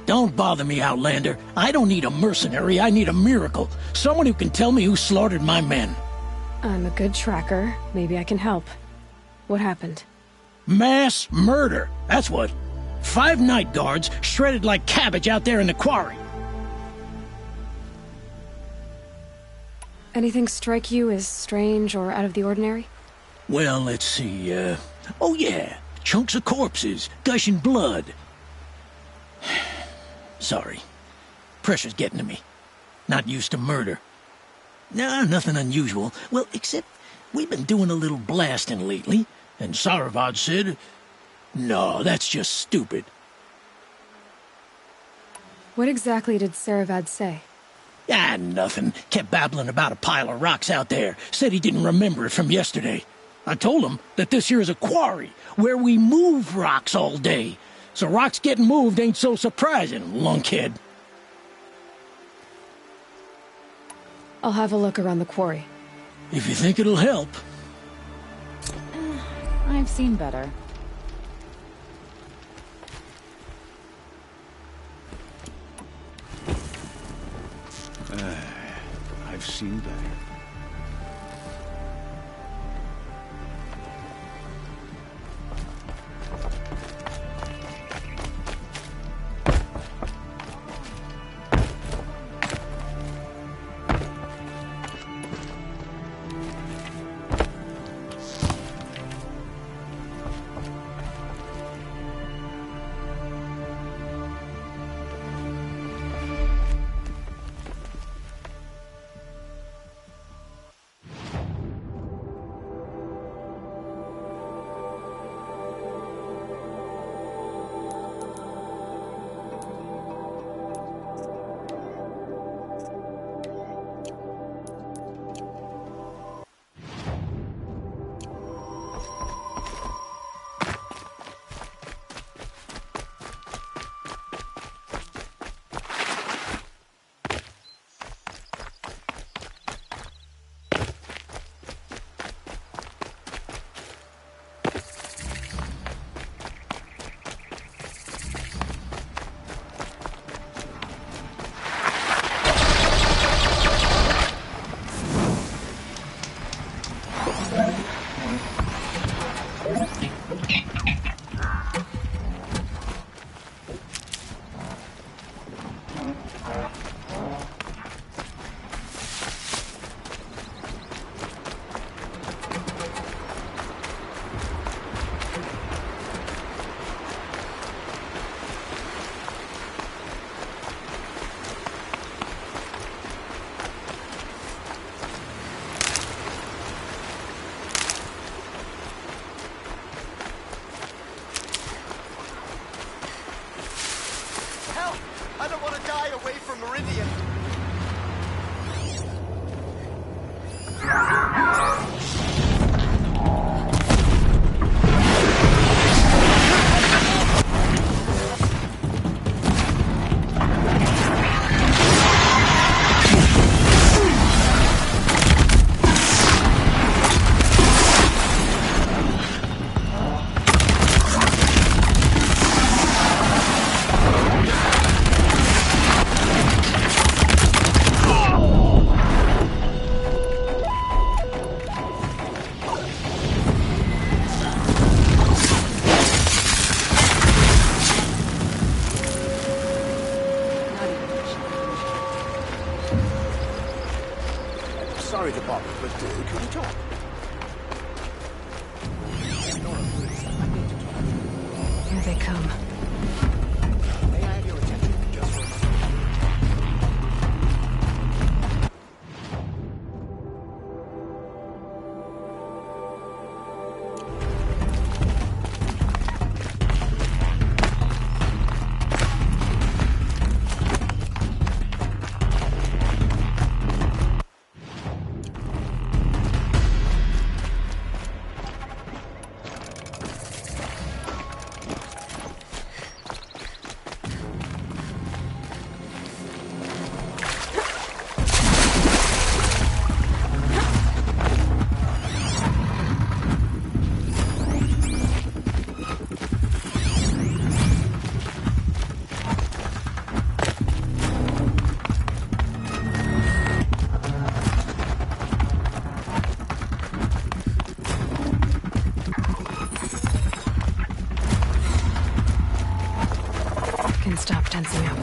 Don't bother me, Outlander. I don't need a mercenary, I need a miracle. Someone who can tell me who slaughtered my men. I'm a good tracker. Maybe I can help. What happened? Mass murder, that's what. 5 night guards shredded like cabbage out there in the quarry. Anything strike you as strange or out of the ordinary? Well, let's see, oh yeah, chunks of corpses, gushing blood. Sorry. Pressure's getting to me. Not used to murder. Nah, nothing unusual. Well, except we've been doing a little blasting lately, and Saravad said, no, that's just stupid. What exactly did Saravad say? Ah, nothing. Kept babbling about a pile of rocks out there. Said he didn't remember it from yesterday. I told him that this here is a quarry, where we move rocks all day. So rocks getting moved ain't so surprising, lunkhead. I'll have a look around the quarry. If you think it'll help. I've seen better. I've seen better. I don't want to die away from Meridian. Sorry to bother, but can we talk? Here they come. May I have your attention just for a moment? can stop tensing up.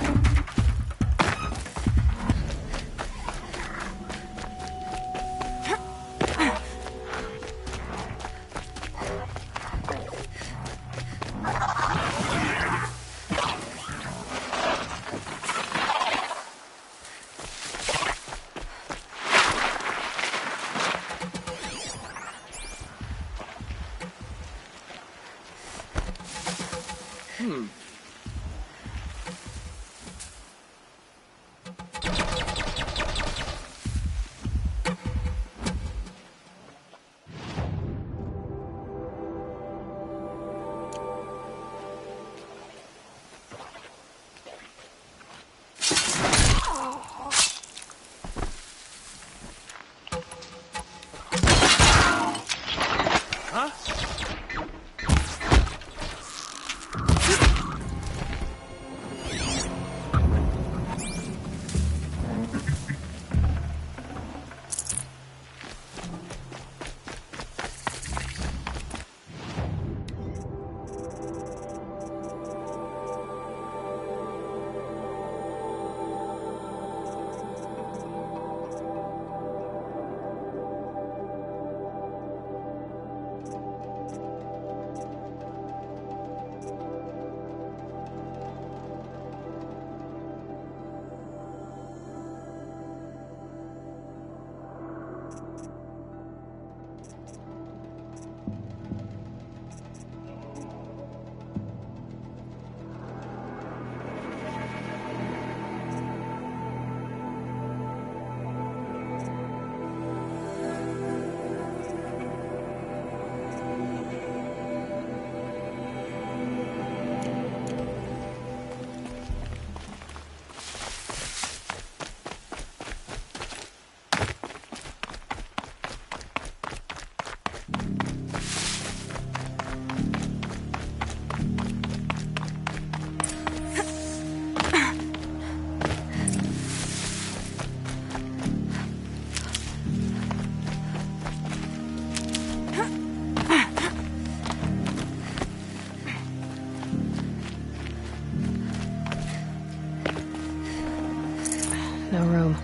No room.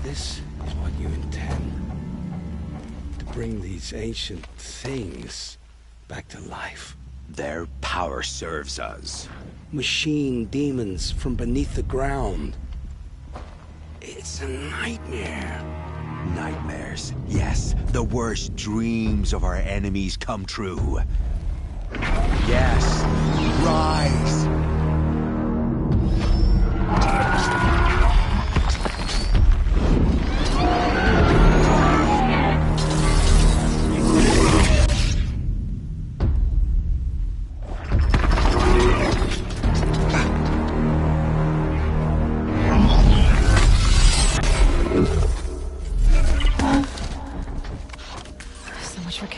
This is what you intend. To bring these ancient things back to life. Their power serves us. Machine demons from beneath the ground. It's a nightmare. Nightmares. Yes, the worst dreams of our enemies come true. Yes, rise!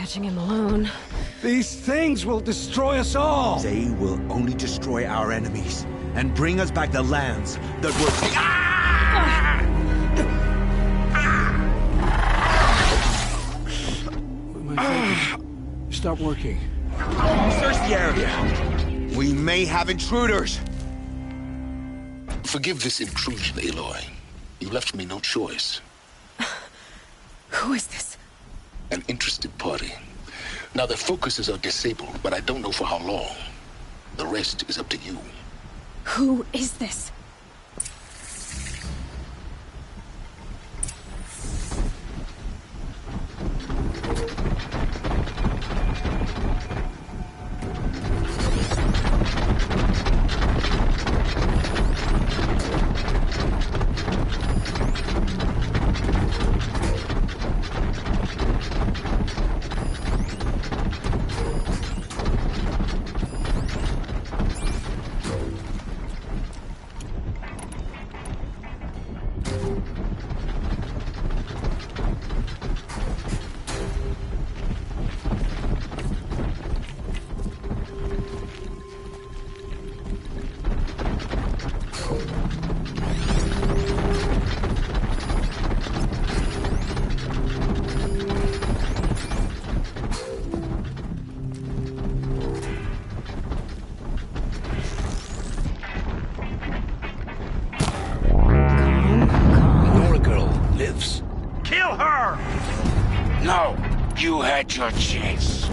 Him alone. These things will destroy us all! They will only destroy our enemies and bring us back the lands that were... My focus. Stop working. Search the area. We may have intruders. Forgive this intrusion, Aloy. You left me no choice. Who is this? An interested party. Now their focuses are disabled, but I don't know for how long. The rest is up to you. Who is this? your chance.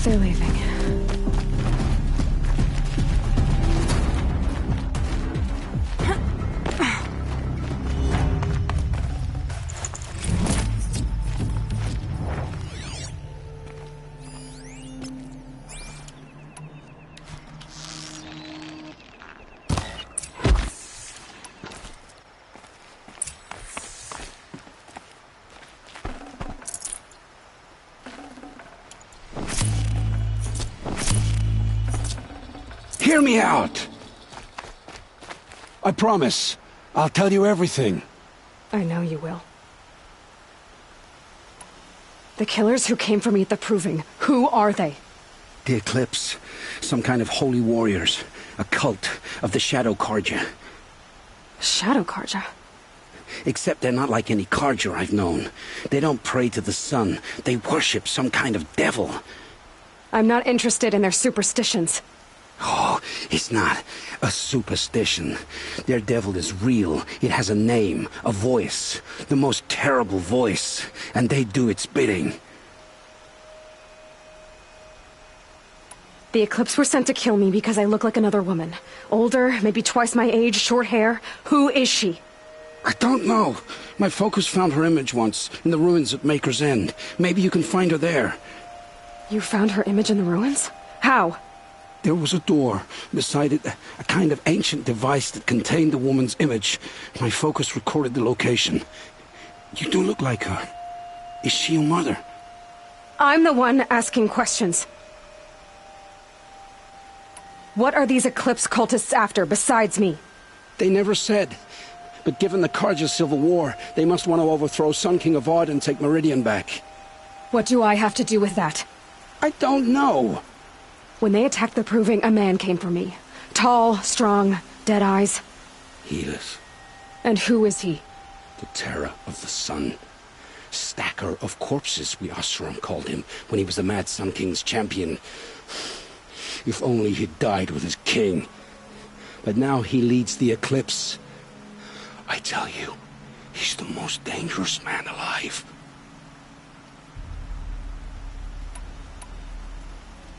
They're leaving. Hear me out! I promise. I'll tell you everything. I know you will. The killers who came for me at the Proving, who are they? The Eclipse. Some kind of holy warriors. A cult of the Shadow Carja. Shadow Carja? Except they're not like any Carja I've known. They don't pray to the sun. They worship some kind of devil. I'm not interested in their superstitions. Oh, it's not a superstition. Their devil is real. It has a name, a voice, the most terrible voice, and they do its bidding. The Eclipse were sent to kill me because I look like another woman. Older, maybe twice my age, short hair. Who is she? I don't know. My focus found her image once, in the ruins at Maker's End. Maybe you can find her there. You found her image in the ruins? How? There was a door. Beside it, a kind of ancient device that contained the woman's image. My focus recorded the location. You do look like her. Is she your mother? I'm the one asking questions. What are these Eclipse cultists after, besides me? They never said. But given the Carja civil war, they must want to overthrow Sun King Avad and take Meridian back. What do I have to do with that? I don't know. When they attacked the Proving, a man came for me. Tall, strong, dead eyes. Helis, And who is he? the terror of the sun. Stacker of corpses, we Oseram called him, when he was the Mad Sun King's champion. If only he'd died with his king. But now he leads the Eclipse. I tell you, he's the most dangerous man alive.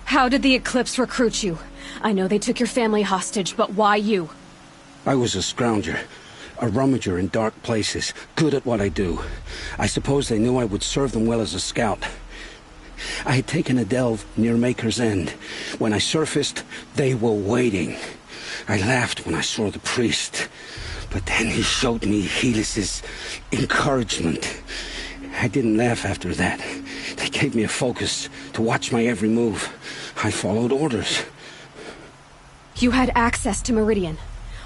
How did the Eclipse recruit you? I know they took your family hostage, but why you? I was a scrounger, a rummager in dark places, good at what I do. I suppose they knew I would serve them well as a scout. I had taken a delve near Maker's End. When I surfaced, they were waiting. I laughed when I saw the priest, but then he showed me Helis's encouragement. I didn't laugh after that. They gave me a focus to watch my every move. I followed orders. You had access to Meridian.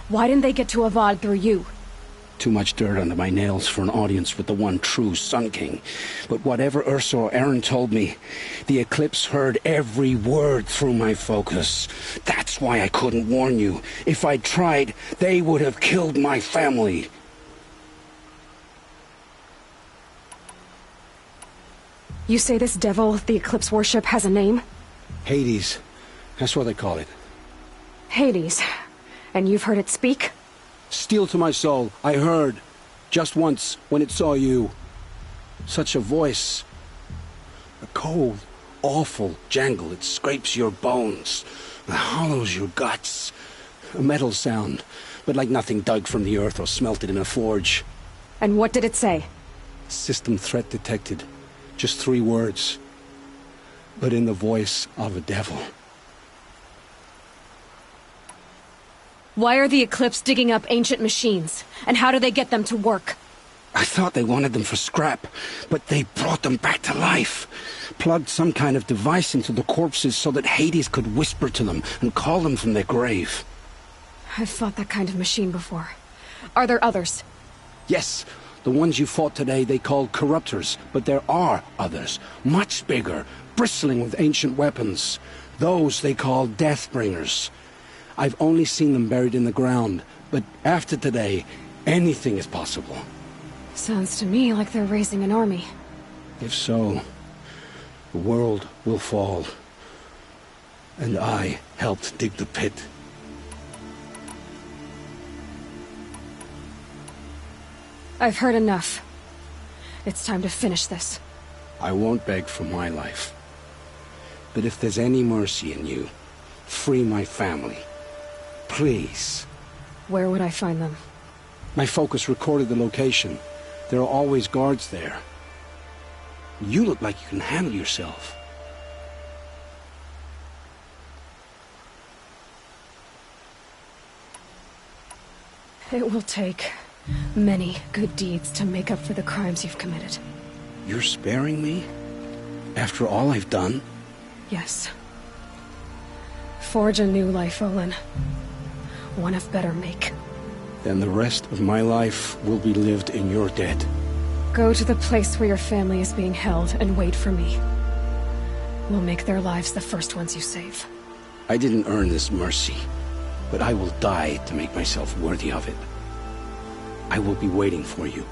Why didn't they get to Avad through you? Too much dirt under my nails for an audience with the one true Sun King. But whatever Ursa or Aaron told me, the Eclipse heard every word through my focus. That's why I couldn't warn you. If I'd tried, they would have killed my family. You say this devil the Eclipse worship has a name? Hades. That's what they call it. Hades. And you've heard it speak? Steel to my soul, I heard. Just once, when it saw you. Such a voice. A cold, awful jangle. It scrapes your bones. It hollows your guts. A metal sound, but like nothing dug from the earth or smelted in a forge. And what did it say? System threat detected. Just 3 words. But in the voice of a devil. Why are the Eclipse digging up ancient machines? And how do they get them to work? I thought they wanted them for scrap, but they brought them back to life. Plugged some kind of device into the corpses so that Hades could whisper to them and call them from their grave. I've fought that kind of machine before. Are there others? Yes, the ones you fought today they called corruptors, but there are others, much bigger, bristling with ancient weapons. Those they call Deathbringers. I've only seen them buried in the ground, but after today, anything is possible. Sounds to me like they're raising an army. If so, the world will fall. And I helped dig the pit. I've heard enough. It's time to finish this. I won't beg for my life. But if there's any mercy in you, free my family. Please. Where would I find them? My focus recorded the location. There are always guards there. You look like you can handle yourself. It will take many good deeds to make up for the crimes you've committed. You're sparing me? After all I've done? Yes. Forge a new life, Olin. One of better make. Then the rest of my life will be lived in your debt. Go to the place where your family is being held and wait for me. We'll make their lives the first ones you save. I didn't earn this mercy, but I will die to make myself worthy of it. I will be waiting for you.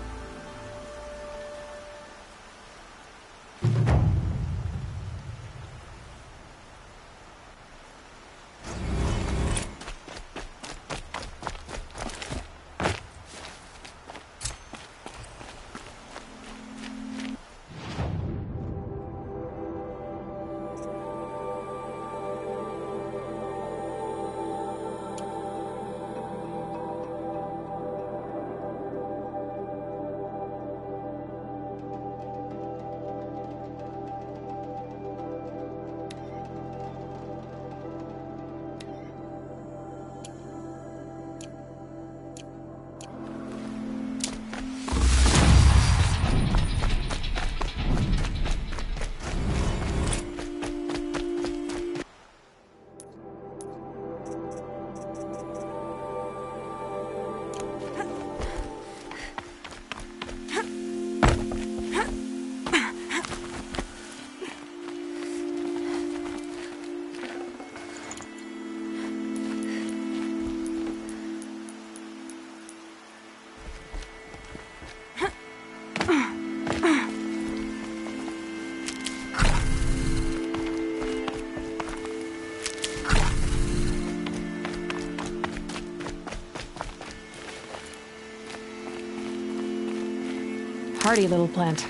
Hardy little plant.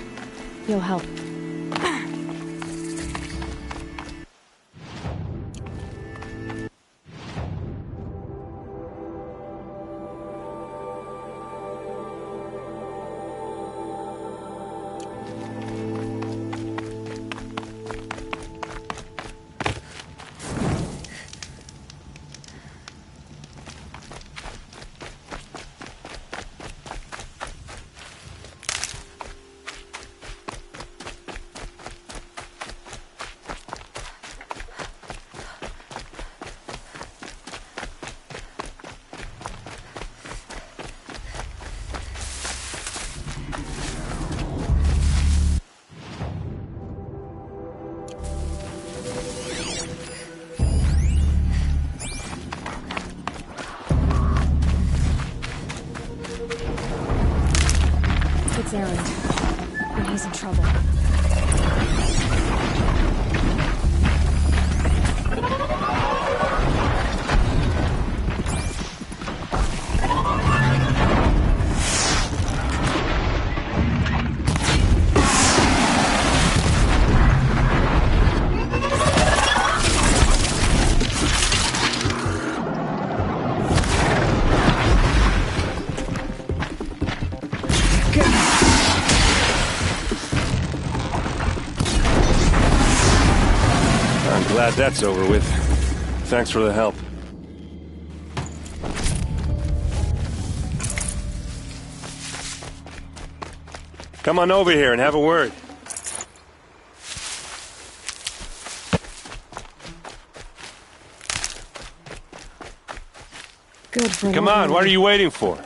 You'll help. Erend, when he's in trouble. Glad that's over with. Thanks for the help. Come on over here and have a word. Good for Come on, what are you waiting for?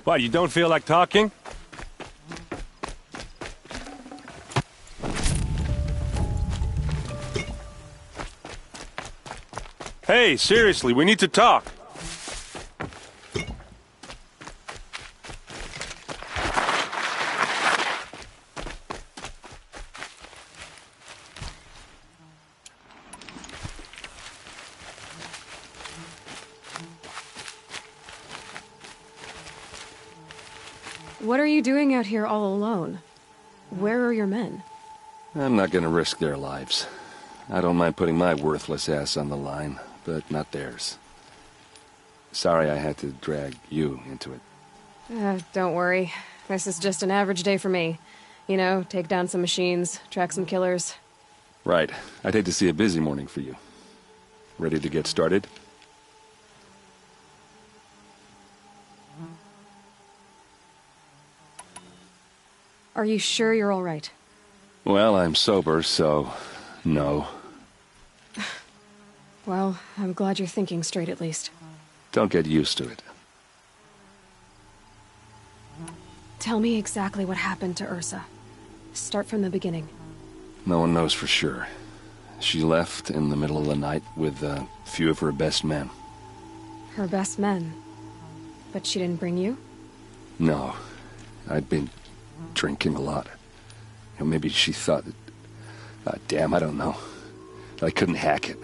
What, you don't feel like talking? Hey, seriously, we need to talk. What are you doing out here all alone? Where are your men? I'm not gonna risk their lives. I don't mind putting my worthless ass on the line, but not theirs. Sorry I had to drag you into it. Don't worry. This is just an average day for me. You know, take down some machines, track some killers. Right. I'd hate to see a busy morning for you. Ready to get started? Are you sure you're all right? Well, I'm sober, so... no. Well, I'm glad you're thinking straight at least. Don't get used to it. Tell me exactly what happened to Ursa. Start from the beginning. No one knows for sure. She left in the middle of the night with a few of her best men. Her best men? But she didn't bring you? No. I'd been drinking a lot. You know, maybe she thought that... damn, I don't know. I couldn't hack it.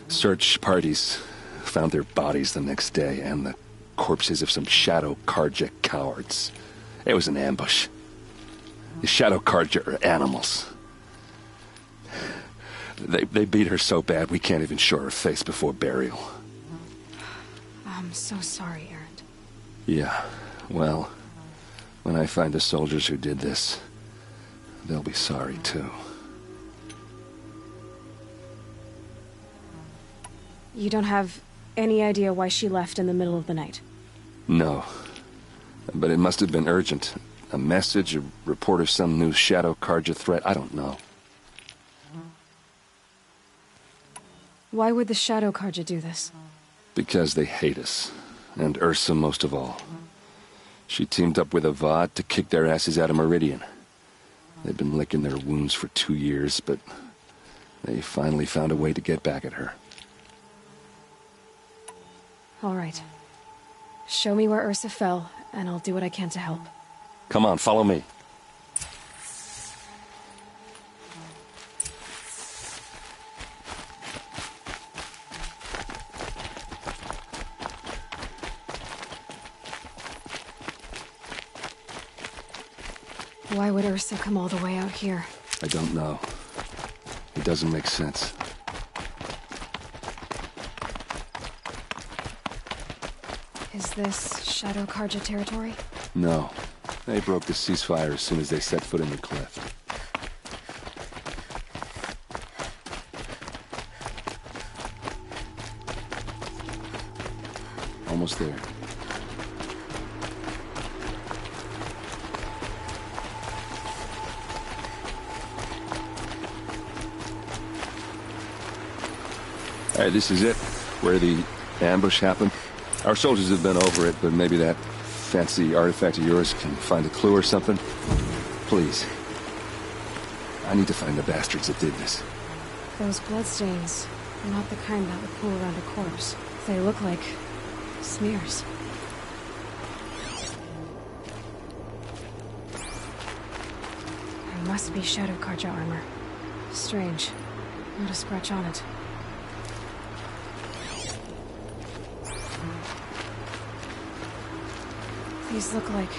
Search parties found their bodies the next day, and the corpses of some Shadow Carja cowards. It was an ambush. The Shadow Carja are animals. They beat her so bad we can't even show her face before burial. I'm so sorry, Erend. Yeah, well, when I find the soldiers who did this, they'll be sorry too. You don't have any idea why she left in the middle of the night? No. But it must have been urgent. A message, a report of some new Shadow Carja threat, I don't know. Why would the Shadow Carja do this? Because they hate us. And Ursa most of all. She teamed up with Avad to kick their asses out of Meridian. They've been licking their wounds for 2 years, but they finally found a way to get back at her. All right. Show me where Ursa fell, and I'll do what I can to help. Come on, follow me. Why would Ursa come all the way out here? I don't know. It doesn't make sense. Is this Shadow Carja territory? No. They broke the ceasefire as soon as they set foot in the cleft. Almost there. All right, this is it, where the ambush happened. Our soldiers have been over it, but maybe that fancy artifact of yours can find a clue or something. Please. I need to find the bastards that did this. Those bloodstains are not the kind that would pool around a corpse. They look like smears. There must be Shadow Carja armor. Strange. Not a scratch on it. These look like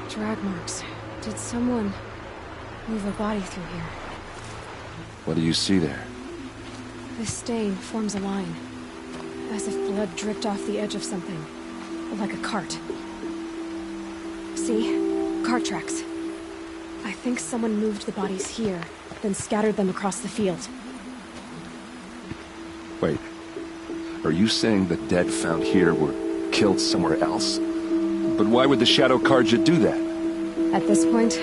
drag marks. Did someone move a body through here? What do you see there? This stain forms a line, as if blood dripped off the edge of something, like a cart. See? Cart tracks. I think someone moved the bodies here, then scattered them across the field. Wait. Are you saying the dead found here were killed somewhere else? But why would the Shadow Carja do that? At this point,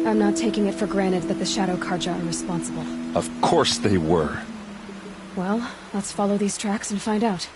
I'm not taking it for granted that the Shadow Carja are responsible. Of course they were. Well, let's follow these tracks and find out.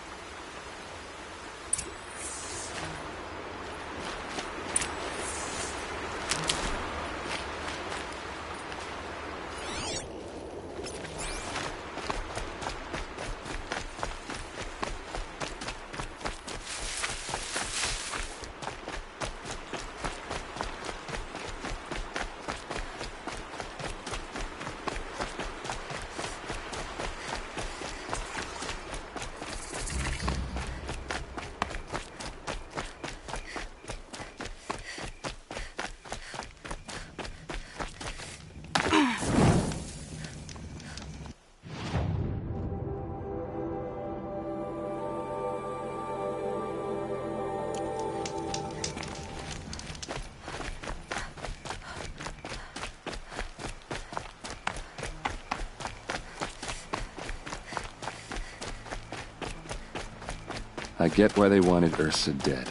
I get why they wanted Ursa dead.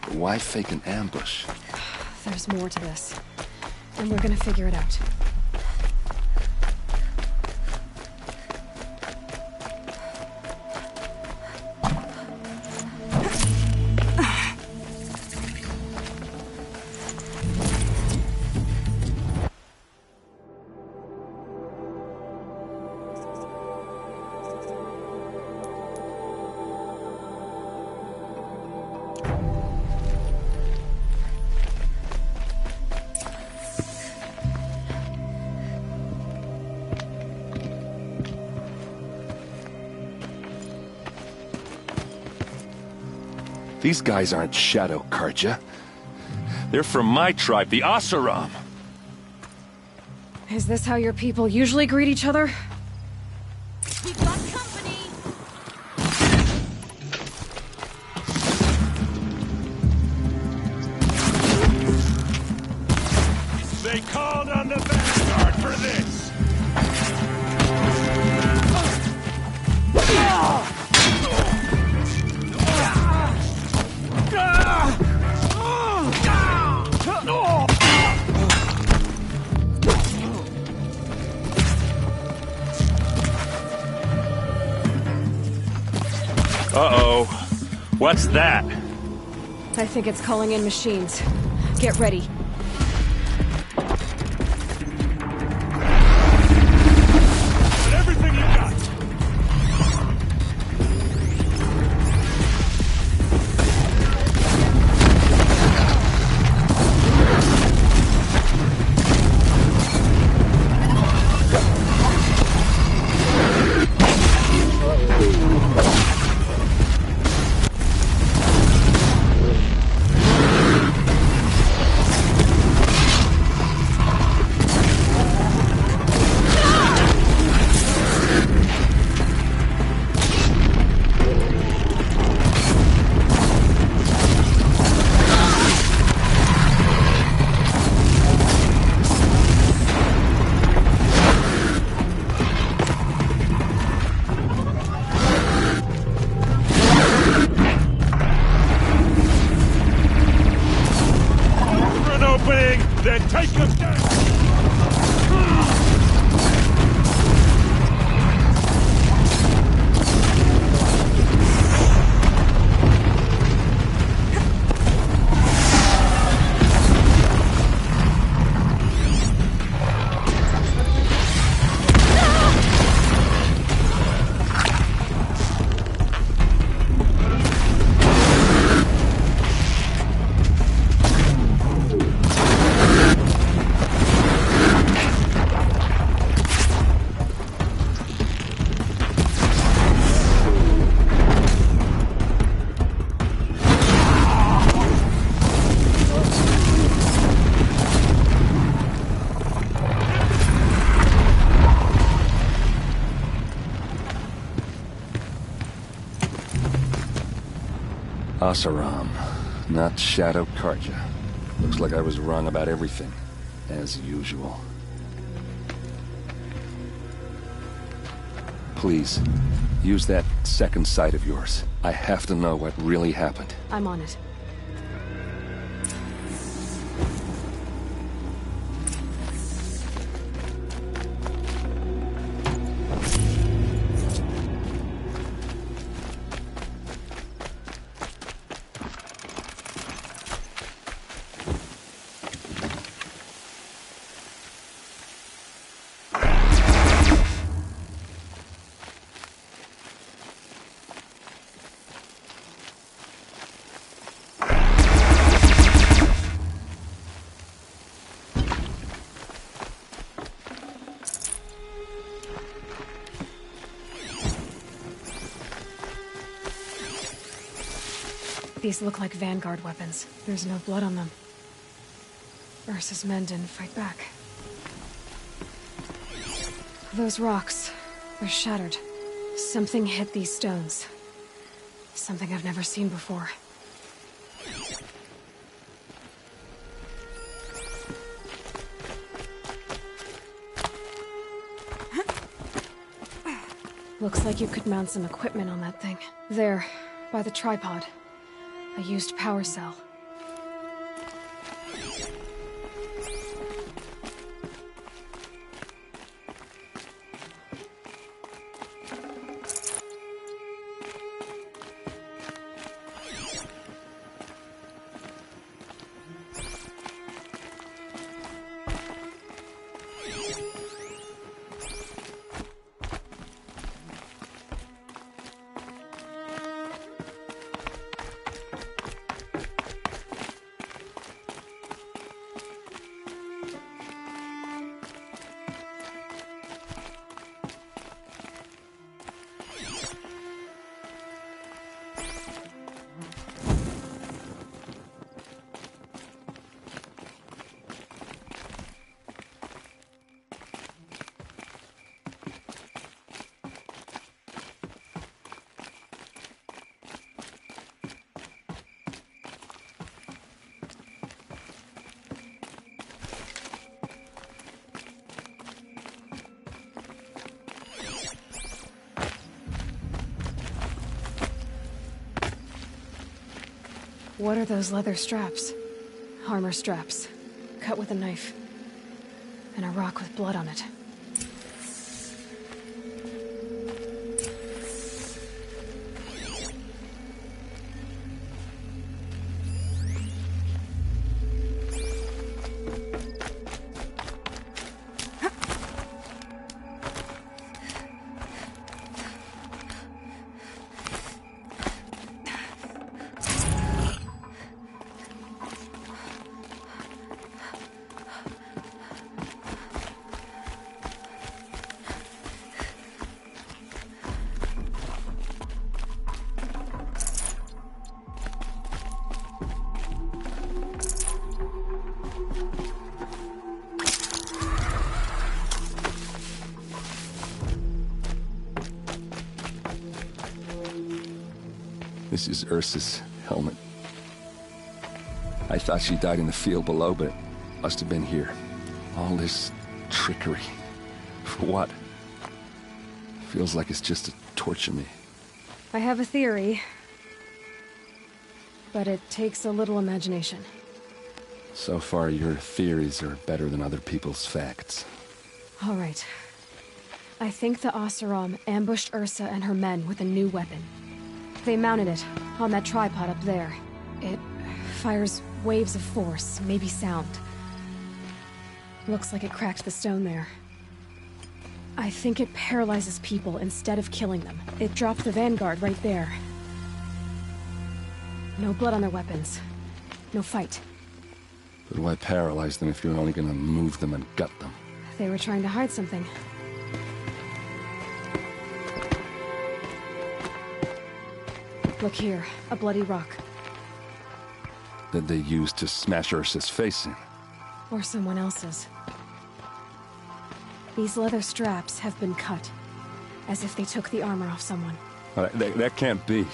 But why fake an ambush? There's more to this. And we're gonna figure it out. These guys aren't Shadow Karja. They're from my tribe, the Oseram. Is this how your people usually greet each other? We've got company! They called on the Vanguard for this! Uh-oh. What's that? I think it's calling in machines. Get ready. Everything you got! Then take them down! Oseram, not Shadow Karja. Looks like I was wrong about everything, as usual. Please, use that second sight of yours. I have to know what really happened. I'm on it. These look like Vanguard weapons. There's no blood on them. Ursa's men didn't fight back. Those rocks, they're shattered. Something hit these stones. Something I've never seen before. Looks like you could mount some equipment on that thing. There. By the tripod. A used power cell. What are those leather straps? Armor straps. Cut with a knife. And a rock with blood on it. This is Ursa's helmet. I thought she died in the field below, but it must have been here. All this trickery. For what? Feels like it's just to torture me. I have a theory. But it takes a little imagination. So far, your theories are better than other people's facts. All right. I think the Oseram ambushed Ursa and her men with a new weapon. They mounted it on that tripod up there. It fires waves of force, maybe sound. Looks like it cracked the stone there. I think it paralyzes people instead of killing them. It dropped the vanguard right there. No blood on their weapons. No fight. But why paralyze them if you're only gonna move them and gut them? They were trying to hide something. Look here, a bloody rock. That they used to smash Ursa's face in. Or someone else's. These leather straps have been cut, as if they took the armor off someone. That can't be.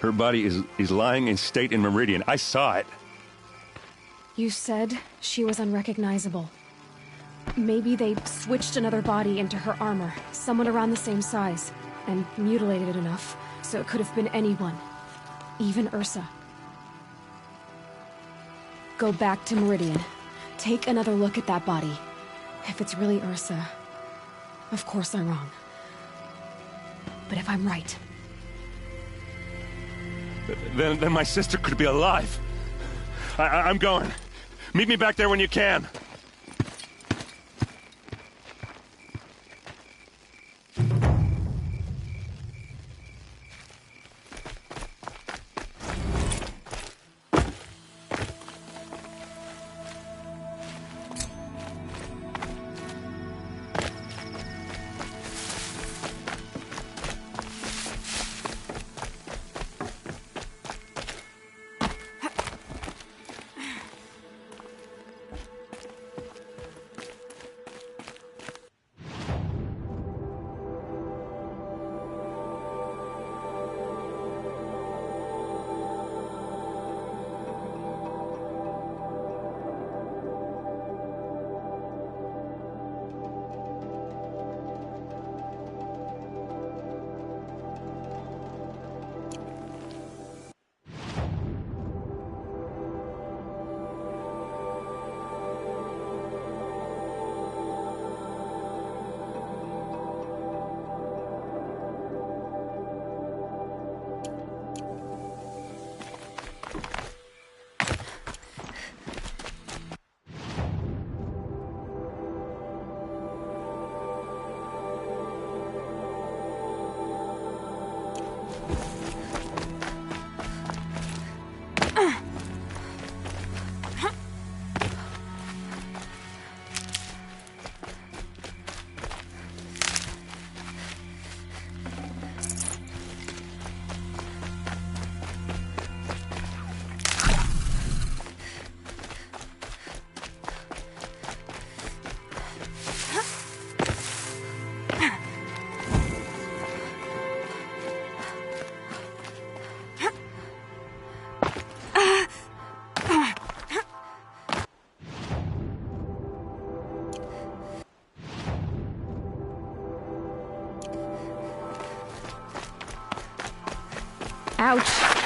Her body is lying in state in Meridian. I saw it. You said she was unrecognizable. Maybe they switched another body into her armor, someone around the same size, and mutilated it enough so it could have been anyone. Even Ursa. Go back to Meridian. Take another look at that body. If it's really Ursa, of course I'm wrong. But if I'm right... Then my sister could be alive. I'm going. Meet me back there when you can. Ouch.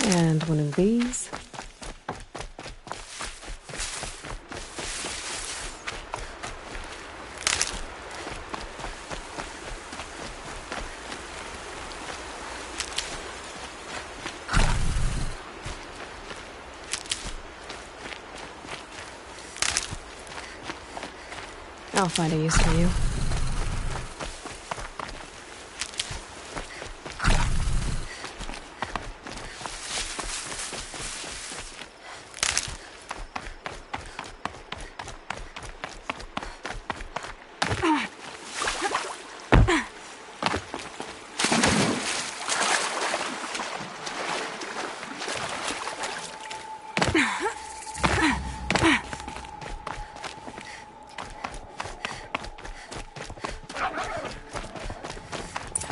And one of these. I'll find a use for you.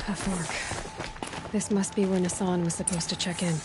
A fork. This must be where Nassan was supposed to check in.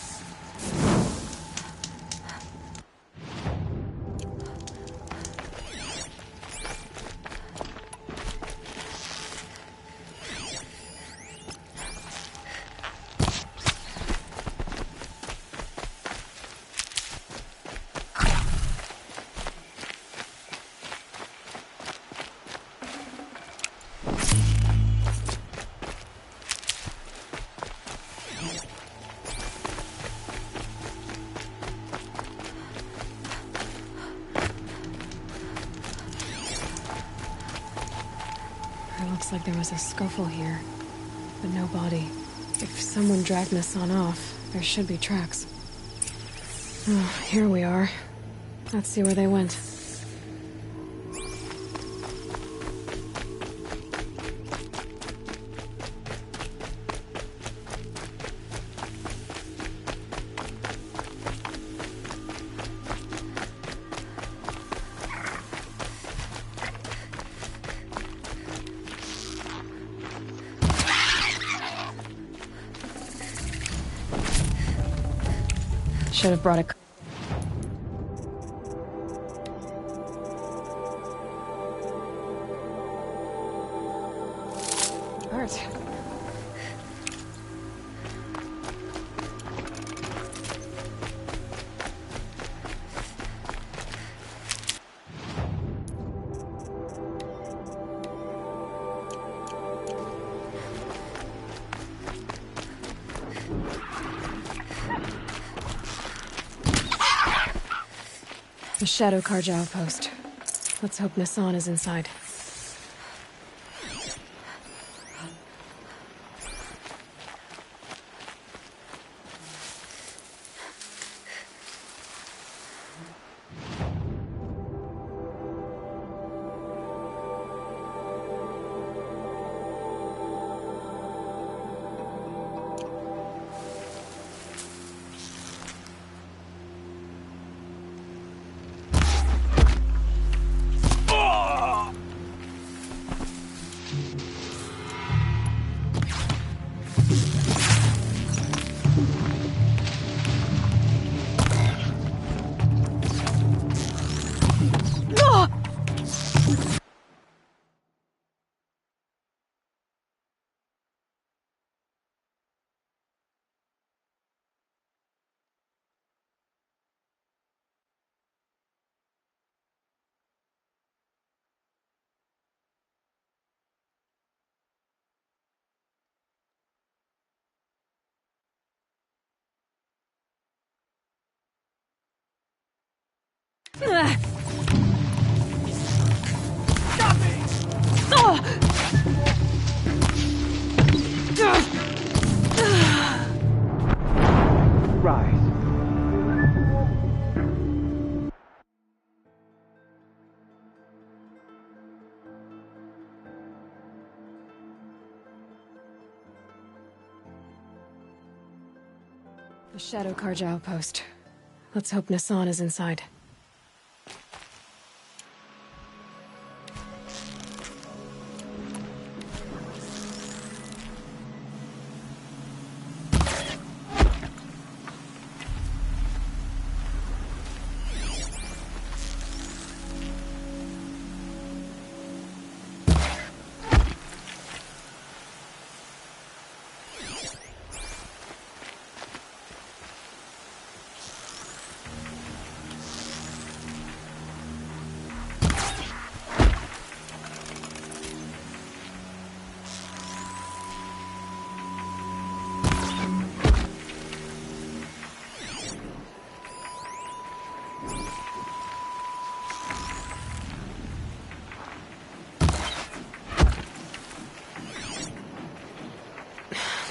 It looks like there was a scuffle here, but no body. If someone dragged Nassan off, there should be tracks. Oh, here we are. Let's see where they went. Should have brought a... Art. The Shadow Karja outpost. Let's hope Nassan is inside. Ugh. The Shadow Karja outpost. Let's hope Nassan is inside.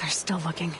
They're still looking.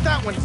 That one.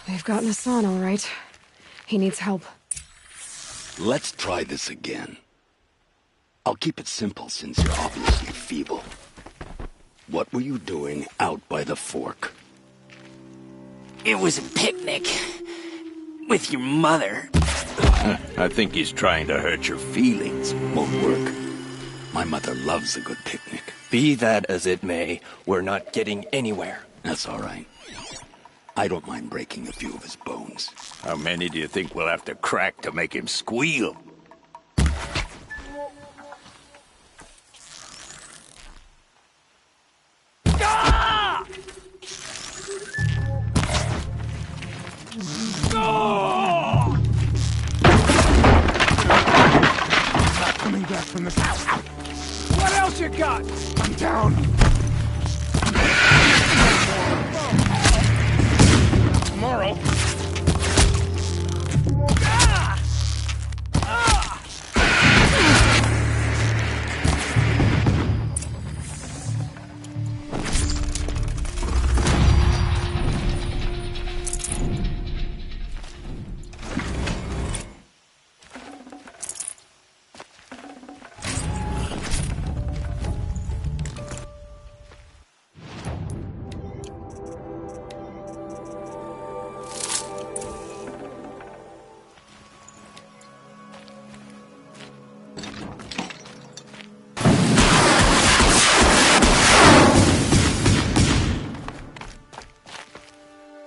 They've got Nassan, all right. He needs help. Let's try this again. I'll keep it simple since you're obviously feeble. What were you doing out by the fork? It was a picnic. With your mother. I think he's trying to hurt your feelings. Won't work. My mother loves a good picnic. Be that as it may, we're not getting anywhere. That's all right. I don't mind breaking a few of his bones. How many do you think we'll have to crack to make him squeal? Coming back from the south. What else you got? I'm down. Tomorrow.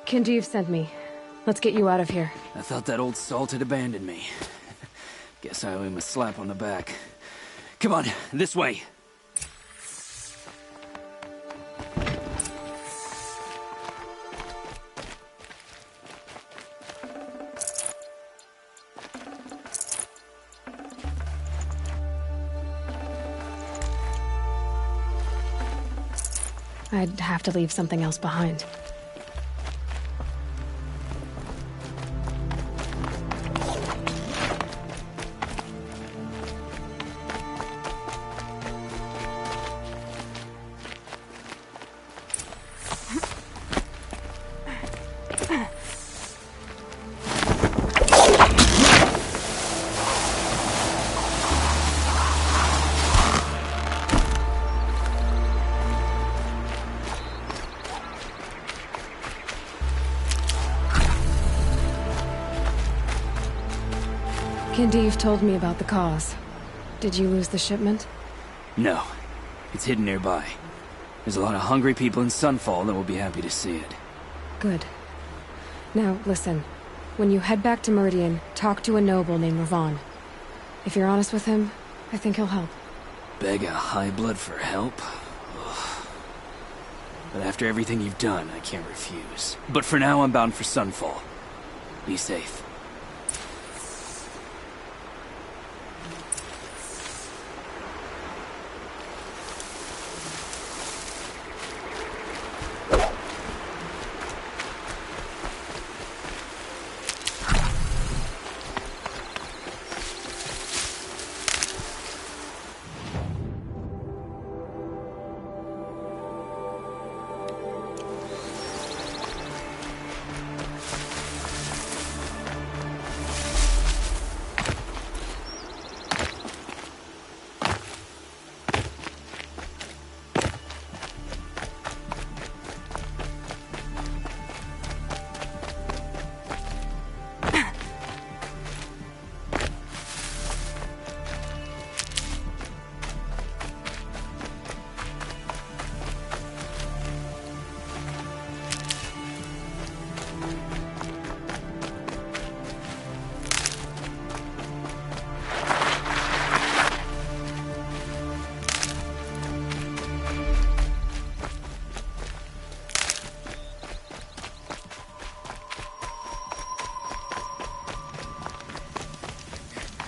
Kindeev sent me. Let's get you out of here. I thought that old salt had abandoned me. Guess I owe him a slap on the back. Come on, this way. I'd have to leave something else behind. Kindeev told me about the cause. Did you lose the shipment? No. It's hidden nearby. There's a lot of hungry people in Sunfall that will be happy to see it. Good. Now, listen. When you head back to Meridian, talk to a noble named Ravon. If you're honest with him, I think he'll help. Beg a high blood for help? Ugh. But after everything you've done, I can't refuse. But for now, I'm bound for Sunfall. Be safe.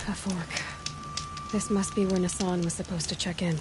A fork. This must be where Nassan was supposed to check in.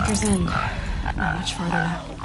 Maker's End. Not much farther now.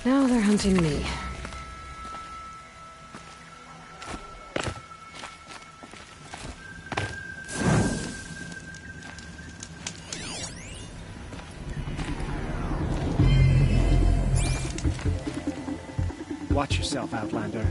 Now they're hunting me. Watch yourself, Outlander.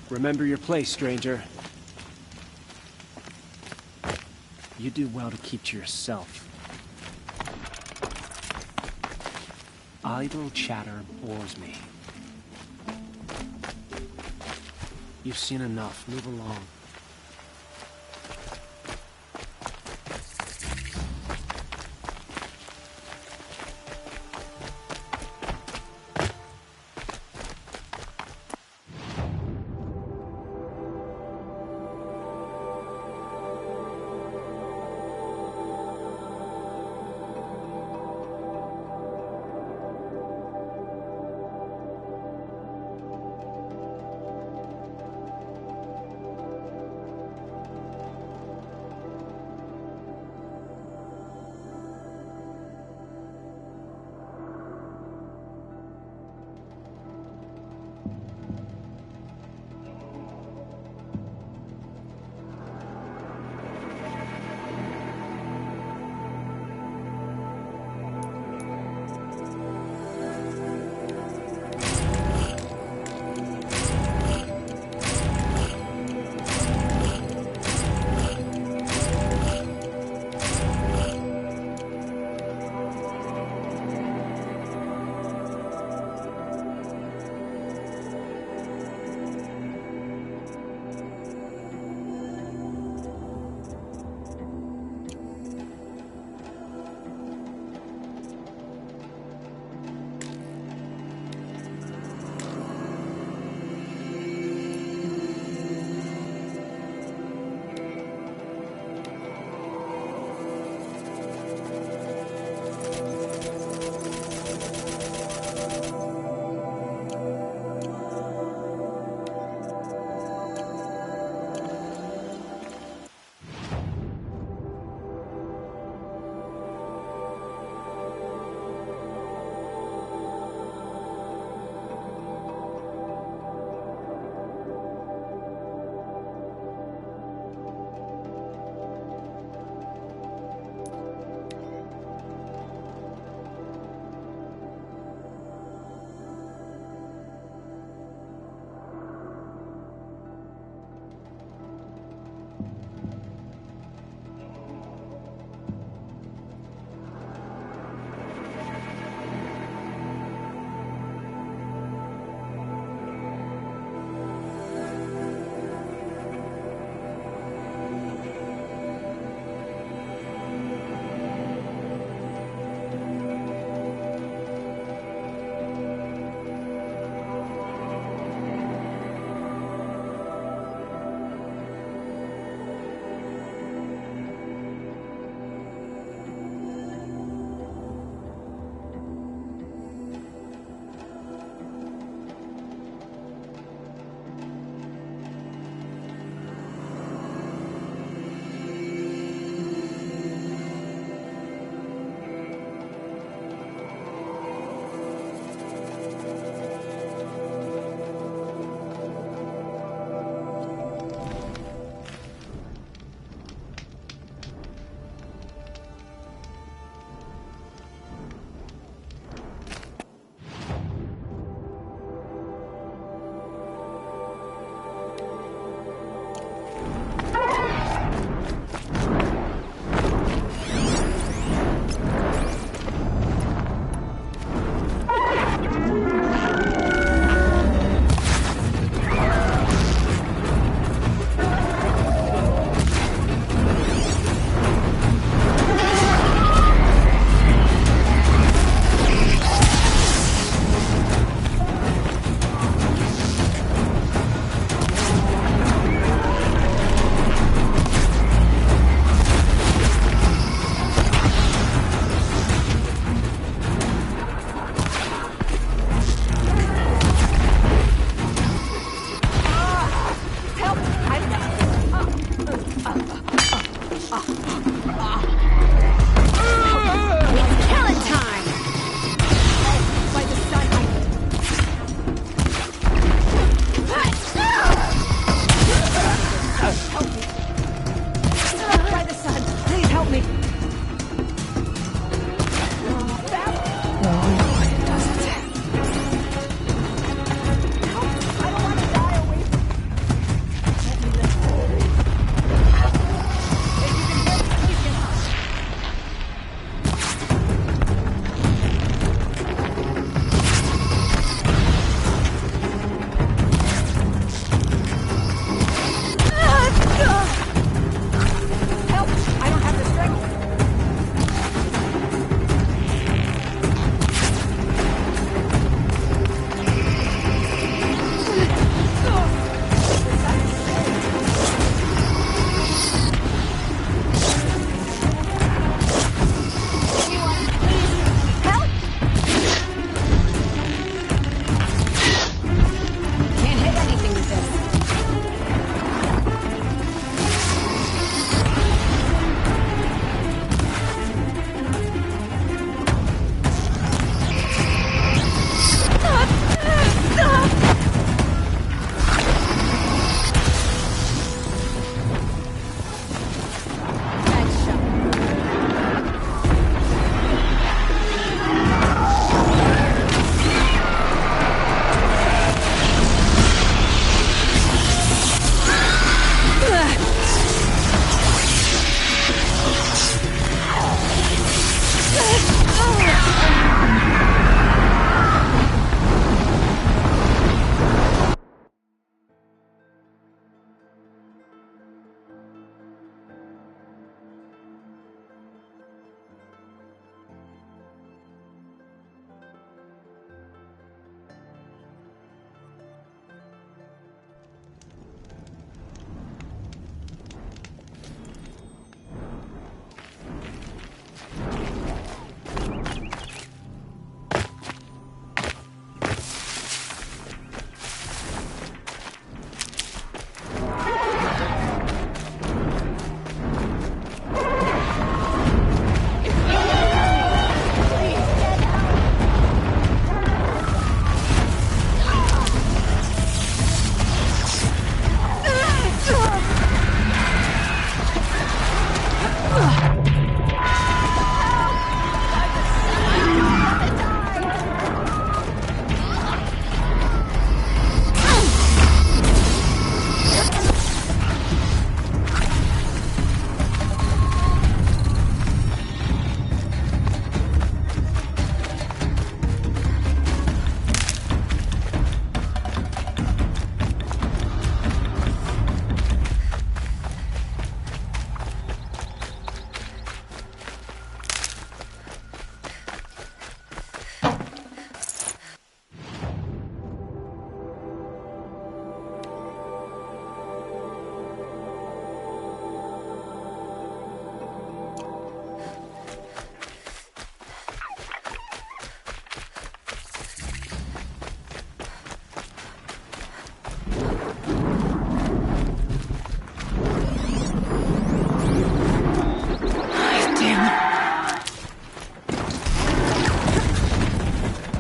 Remember your place, stranger. You do well to keep to yourself. Idle chatter bores me. You've seen enough. Move along.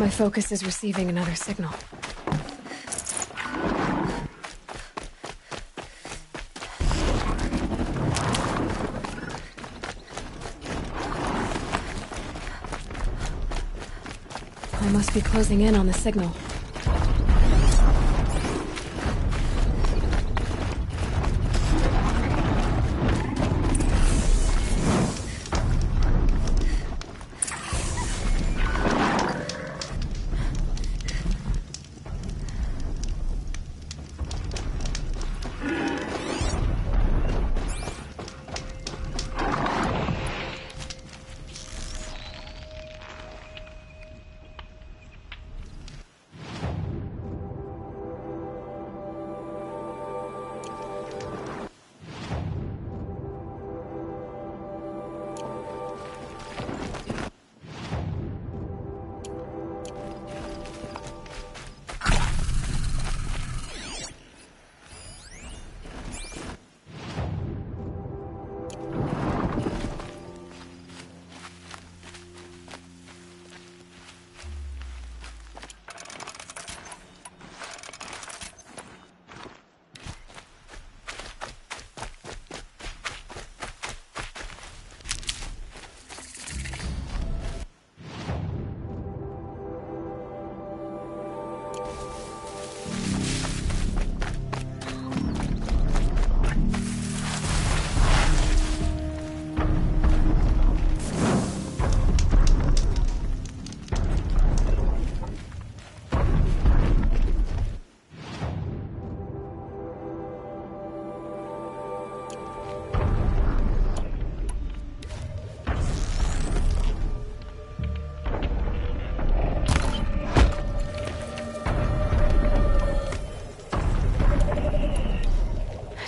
My focus is receiving another signal. I must be closing in on the signal.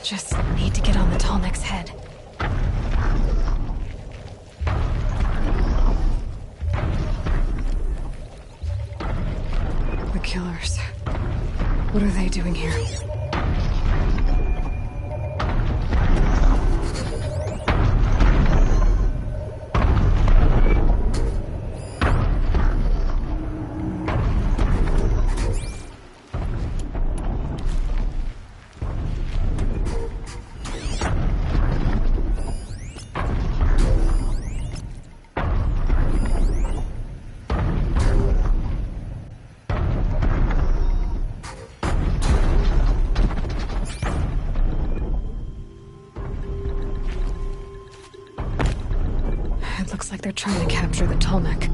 Just need to get on the Tallneck's head. The killers. What are they doing here? Looks like they're trying to capture the Tallneck.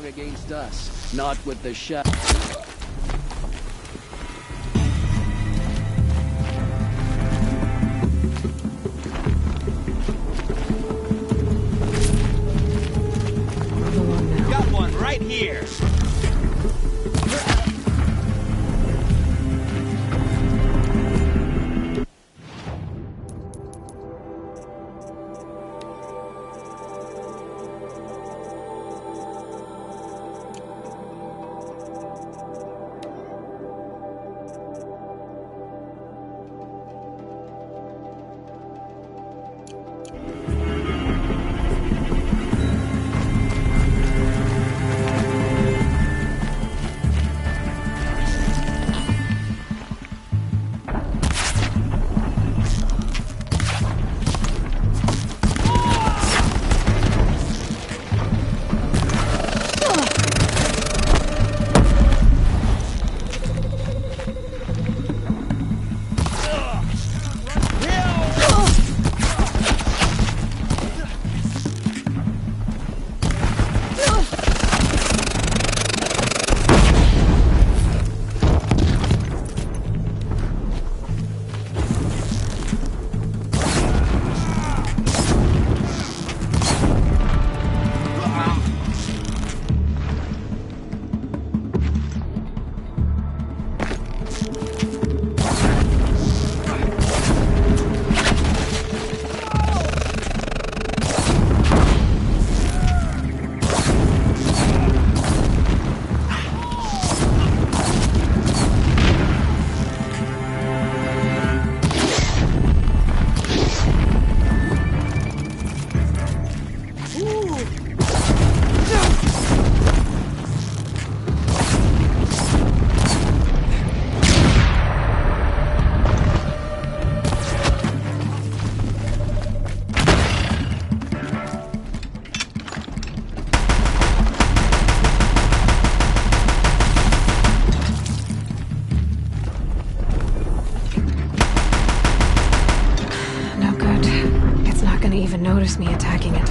Against us, not with the shot. Got one right here. gonna even notice me attacking it.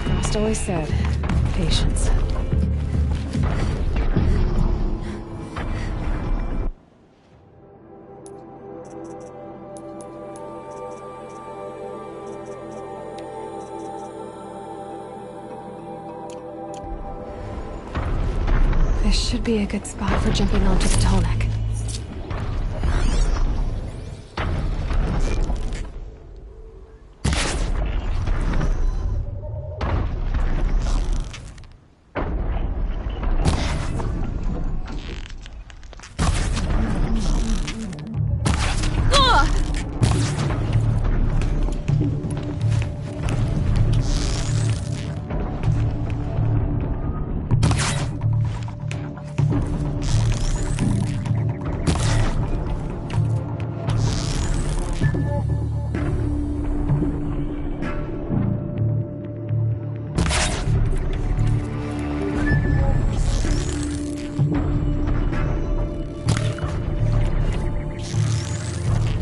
Frost always said, patience. This should be a good spot for jumping onto the tall neck.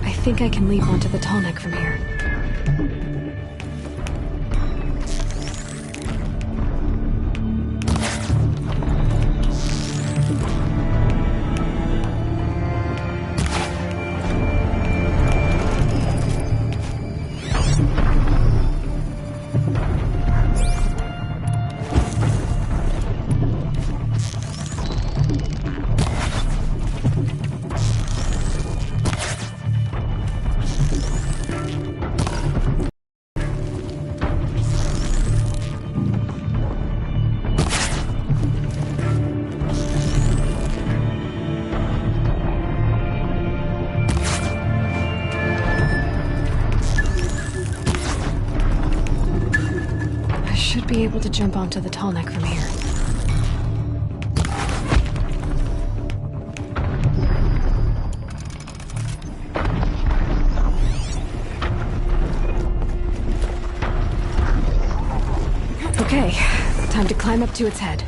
I think I can leap onto the tall neck from here. Be able to jump onto the tall neck from here. Okay, time to climb up to its head.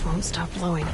Won't stop blowing.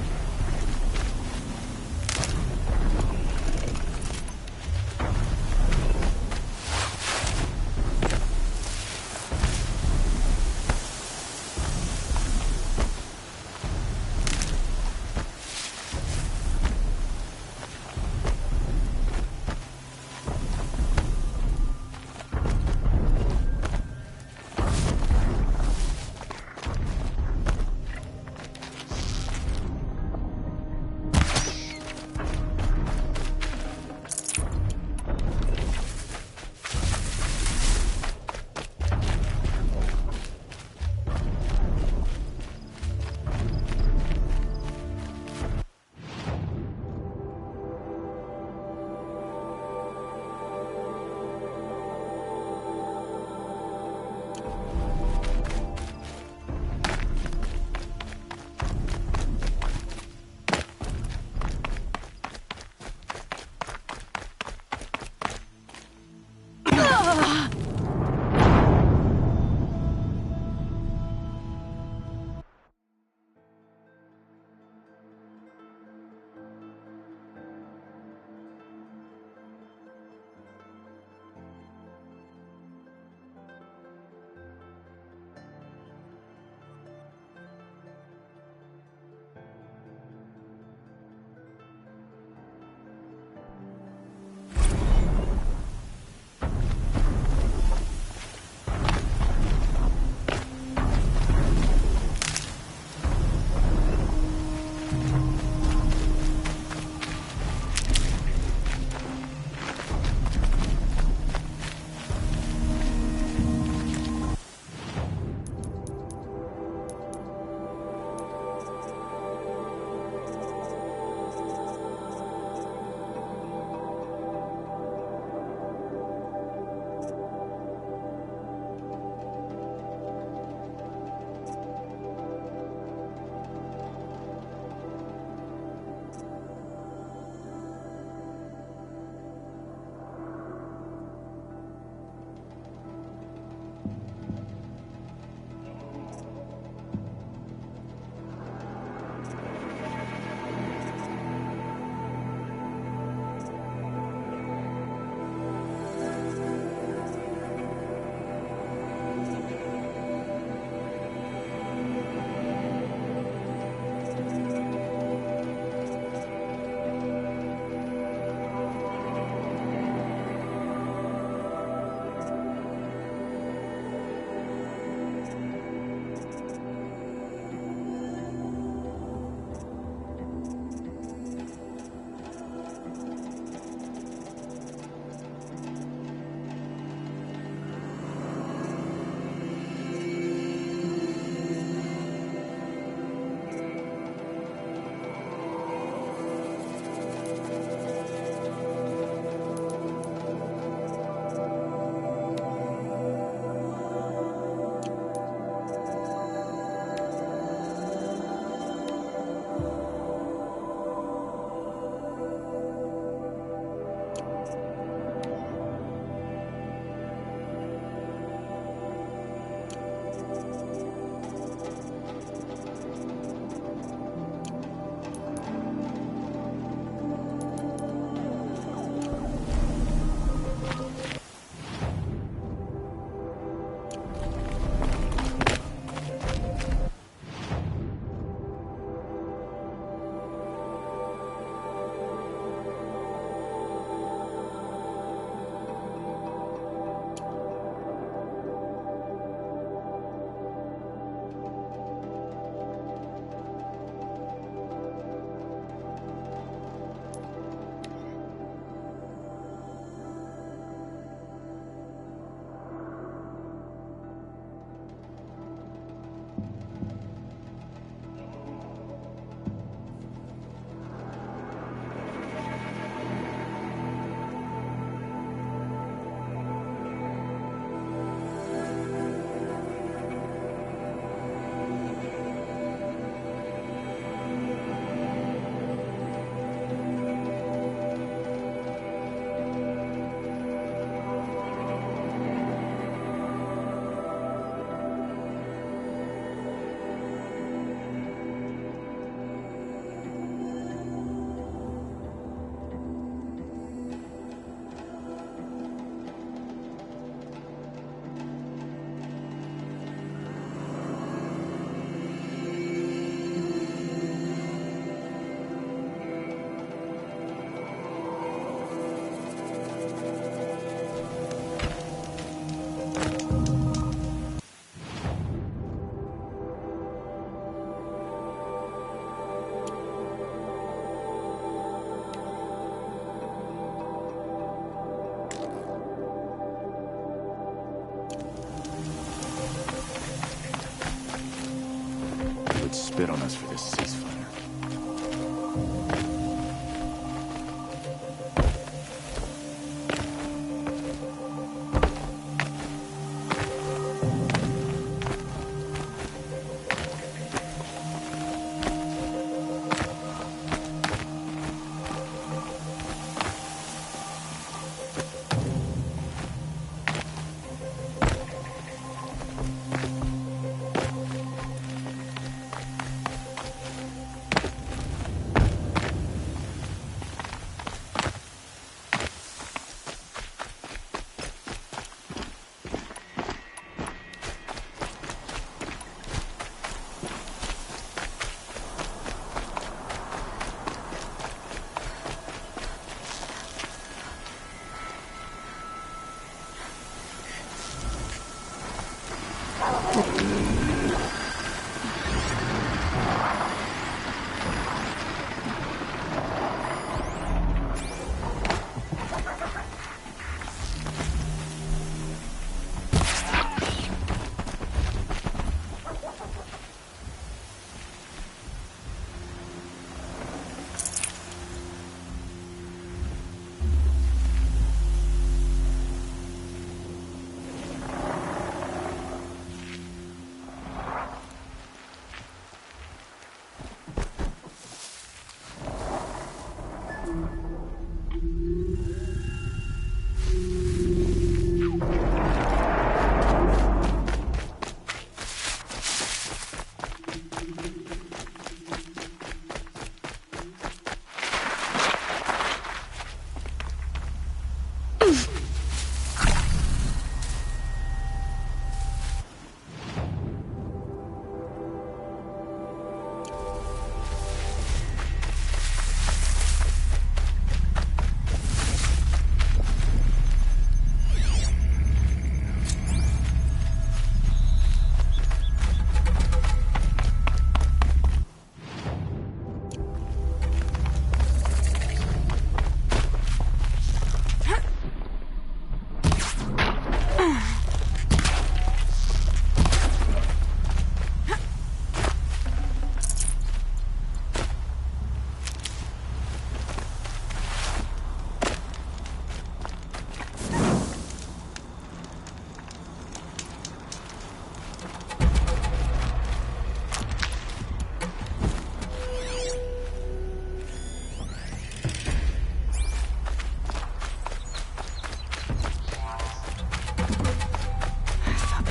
Spit on us for this ceasefire.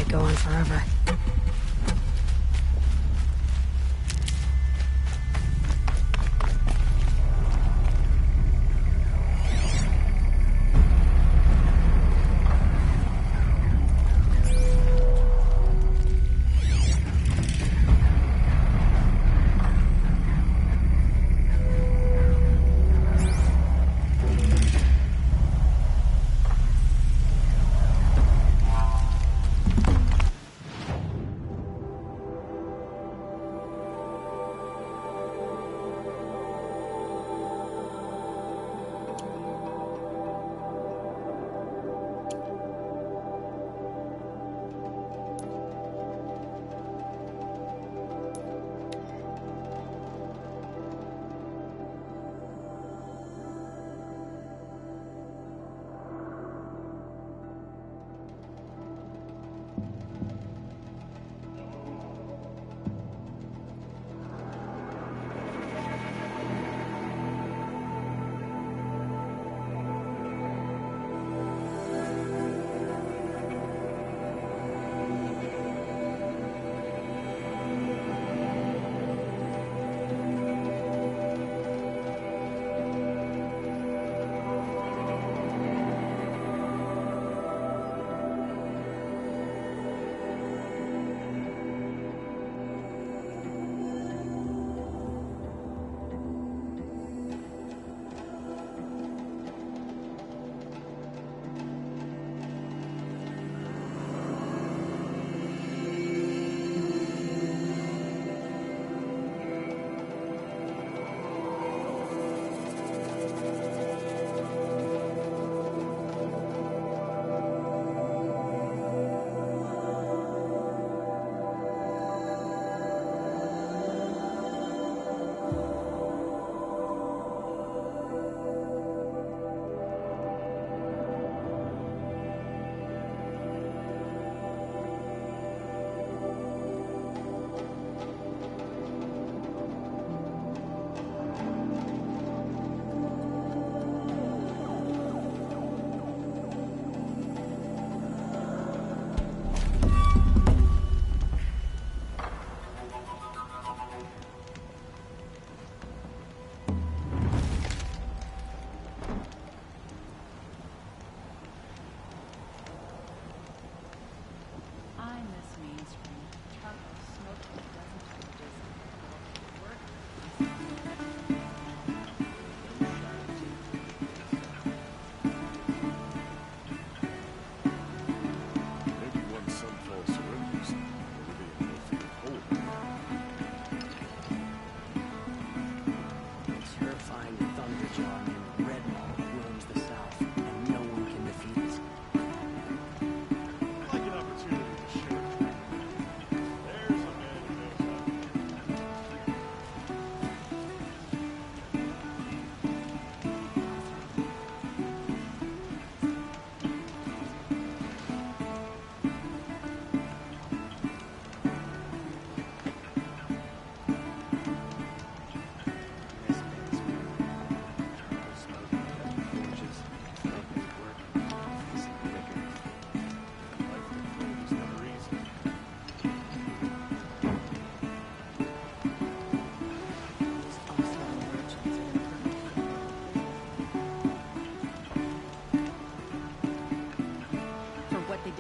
Go on forever.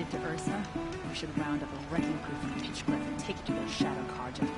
did to Ursa, we should round up a wrecking crew from Pitchcliff and take it to their Shadow Carja.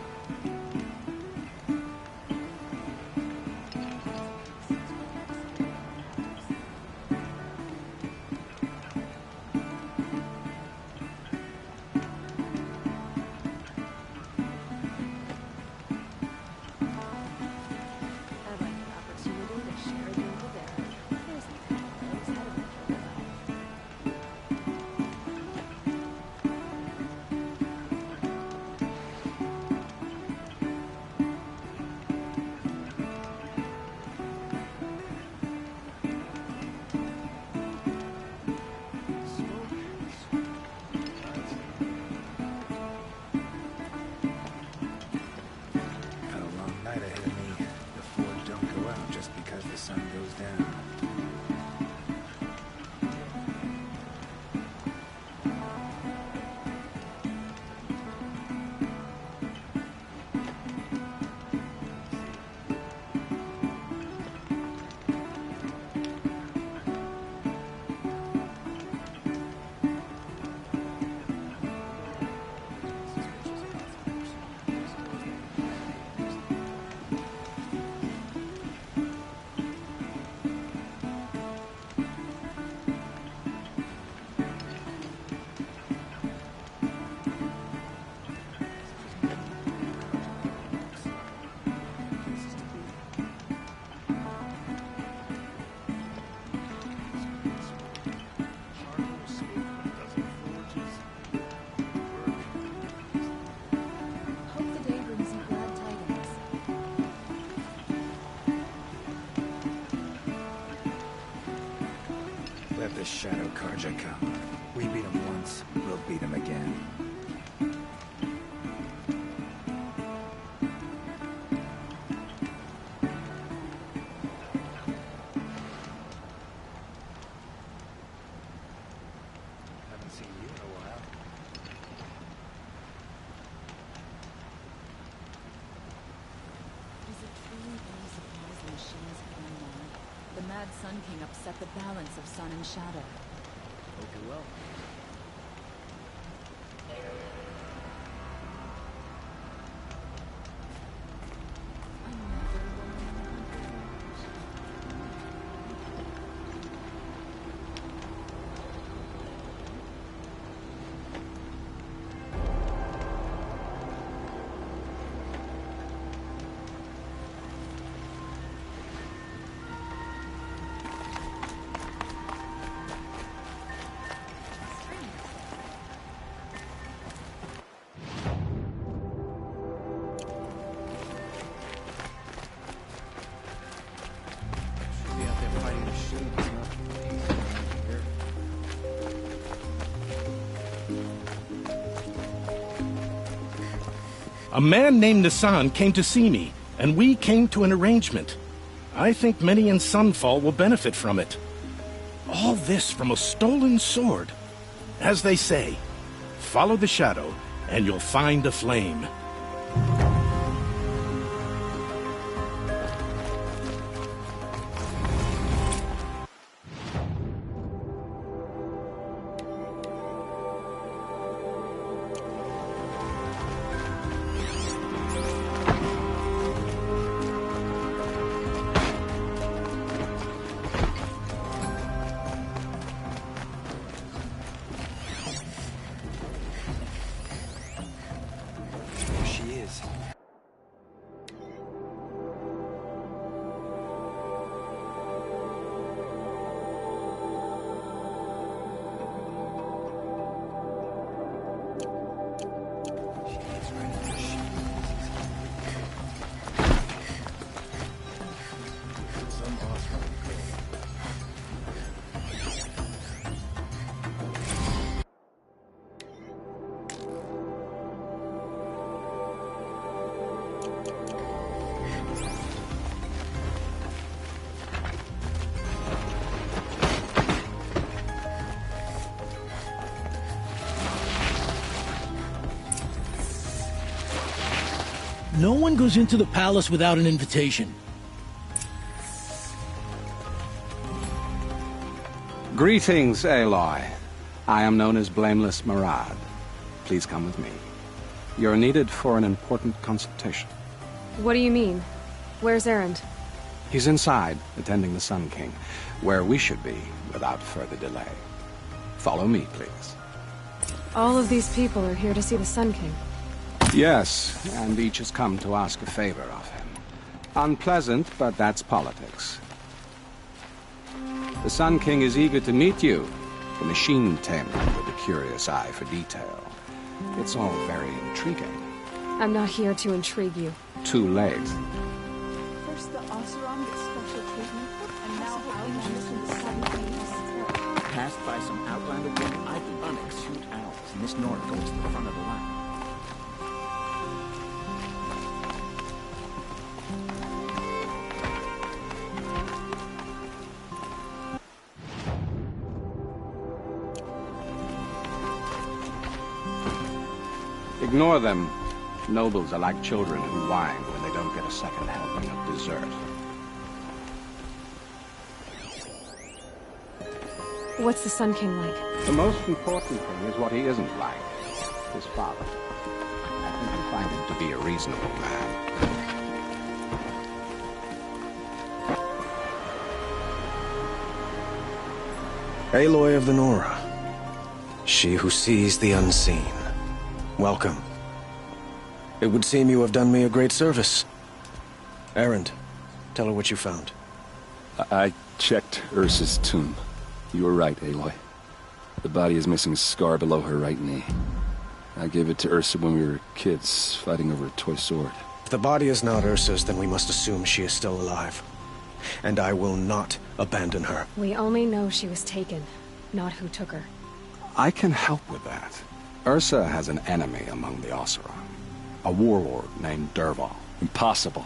Let the Shadow Carja come. We beat him once, we'll beat him again. Haven't seen you in a while. Is it truly these supplies and machines going on? The Mad Sun King upset the balance of sun and shadow. Hope you're well. A man named Nassan came to see me, and we came to an arrangement. I think many in Sunfall will benefit from it. All this from a stolen sword. As they say, follow the shadow, and you'll find a flame. No one goes into the palace without an invitation. Greetings, Aloy. I am known as Blameless Murad. Please come with me. You're needed for an important consultation. What do you mean? Where's Erend? He's inside, attending the Sun King, where we should be without further delay. Follow me, please. All of these people are here to see the Sun King. Yes, and each has come to ask a favor of him. Unpleasant, but that's politics. The Sun King is eager to meet you, the machine tamer with a curious eye for detail. It's all very intriguing. I'm not here to intrigue you. Too late. First the Oseram gets special treatment, and now outlanders from the Sun Kings. Passed by some outlander women, Iconics shoot owls, and this Nora goes to the front of the line. Ignore them. Nobles are like children who whine when they don't get a second helping of dessert. What's the Sun King like? The most important thing is what he isn't like. His father. I think you find him to be a reasonable man. Aloy of the Nora. She who sees the unseen. Welcome. It would seem you have done me a great service. Erend, tell her what you found. I checked Ursa's tomb. You were right, Aloy. The body is missing a scar below her right knee. I gave it to Ursa when we were kids, fighting over a toy sword. If the body is not Ursa's, then we must assume she is still alive. And I will not abandon her. We only know she was taken, not who took her. I can help with that. Ursa has an enemy among the Oseram. A warlord named Dervahl. Impossible.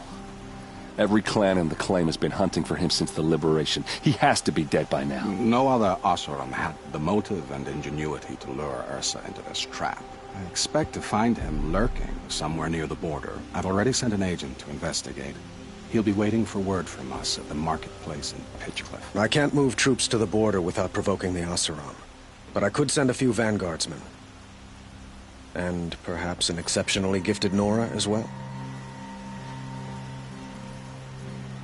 Every clan in the claim has been hunting for him since the liberation. He has to be dead by now. No other Oseram had the motive and ingenuity to lure Ursa into this trap. I expect to find him lurking somewhere near the border. I've already sent an agent to investigate. He'll be waiting for word from us at the marketplace in Pitchcliff. I can't move troops to the border without provoking the Oseram. But I could send a few vanguardsmen. And perhaps an exceptionally gifted Nora as well.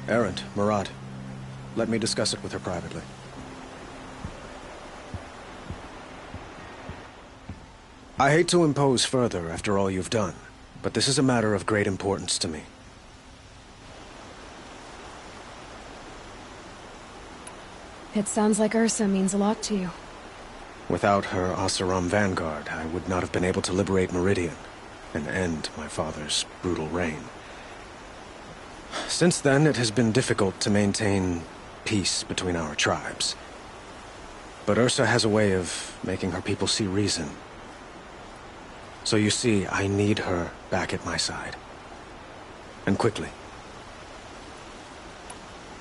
Erend, Murad, let me discuss it with her privately. I hate to impose further after all you've done, but this is a matter of great importance to me. It sounds like Ursa means a lot to you. Without her Oseram vanguard, I would not have been able to liberate Meridian and end my father's brutal reign. Since then, it has been difficult to maintain peace between our tribes. But Ursa has a way of making her people see reason. So you see, I need her back at my side. And quickly.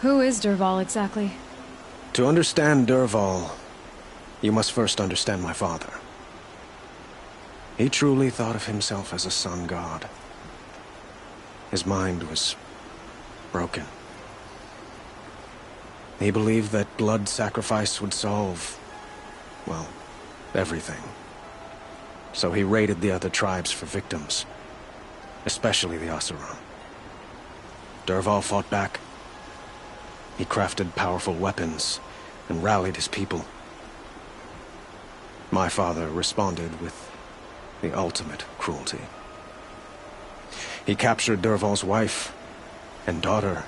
Who is Dervahl exactly? To understand Dervahl, you must first understand my father. He truly thought of himself as a sun god. His mind was broken. He believed that blood sacrifice would solve, well, everything. So he raided the other tribes for victims, especially the Oseram. Dervahl fought back. He crafted powerful weapons and rallied his people. My father responded with the ultimate cruelty. He captured Dervahl's wife and daughter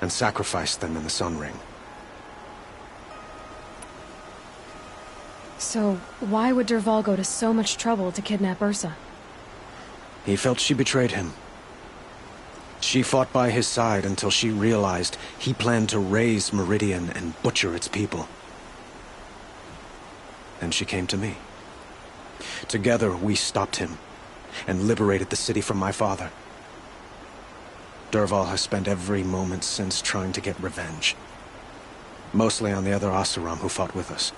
and sacrificed them in the Sun Ring. So, why would Dervahl go to so much trouble to kidnap Ursa? He felt she betrayed him. She fought by his side until she realized he planned to raise Meridian and butcher its people. Then she came to me. Together, we stopped him and liberated the city from my father. Dervahl has spent every moment since trying to get revenge. Mostly on the other Oseram who fought with us.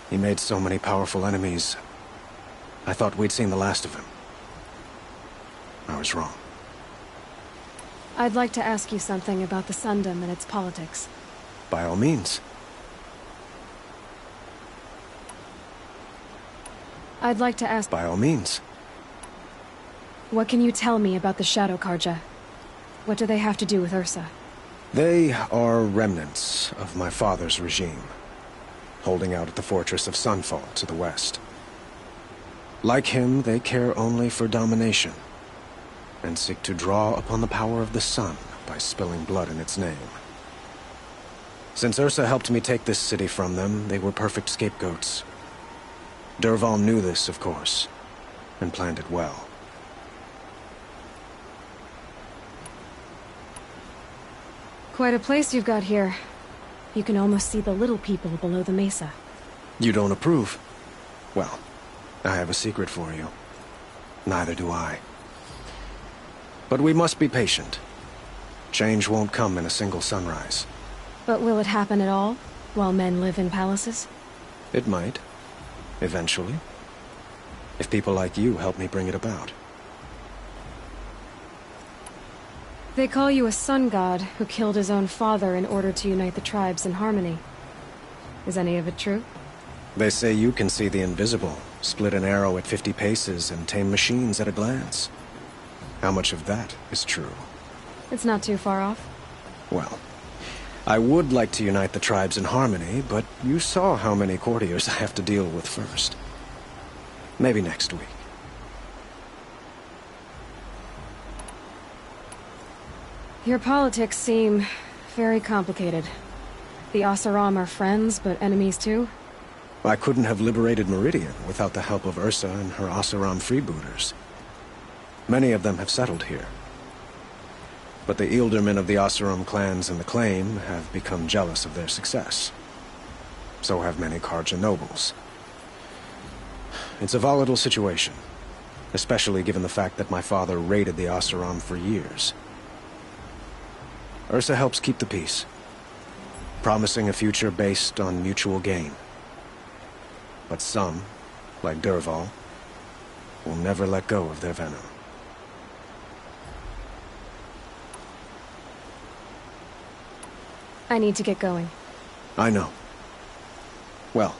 He made so many powerful enemies, I thought we'd seen the last of him. I was wrong. I'd like to ask you something about the Sundom and its politics. By all means. I'd like to ask... By all means. What can you tell me about the Shadow Carja? What do they have to do with Ursa? They are remnants of my father's regime, holding out at the fortress of Sunfall to the west. Like him, they care only for domination, and seek to draw upon the power of the sun by spilling blood in its name. Since Ursa helped me take this city from them, they were perfect scapegoats. Dervahl knew this, of course, and planned it well. Quite a place you've got here. You can almost see the little people below the mesa. You don't approve? Well, I have a secret for you. Neither do I. But we must be patient. Change won't come in a single sunrise. But will it happen at all, while men live in palaces? It might. Eventually. If people like you help me bring it about. They call you a sun god who killed his own father in order to unite the tribes in harmony. Is any of it true? They say you can see the invisible, split an arrow at 50 paces, and tame machines at a glance. How much of that is true? It's not too far off. Well, I would like to unite the tribes in harmony, but you saw how many courtiers I have to deal with first. Maybe next week. Your politics seem very complicated. The Oseram are friends, but enemies too? I couldn't have liberated Meridian without the help of Ursa and her Oseram freebooters. Many of them have settled here. But the Ealdormen of the Oseram clans and the Claim have become jealous of their success. So have many Carja nobles. It's a volatile situation, especially given the fact that my father raided the Oseram for years. Ursa helps keep the peace, promising a future based on mutual gain. But some, like Dervahl, will never let go of their venom. I need to get going. I know. Well,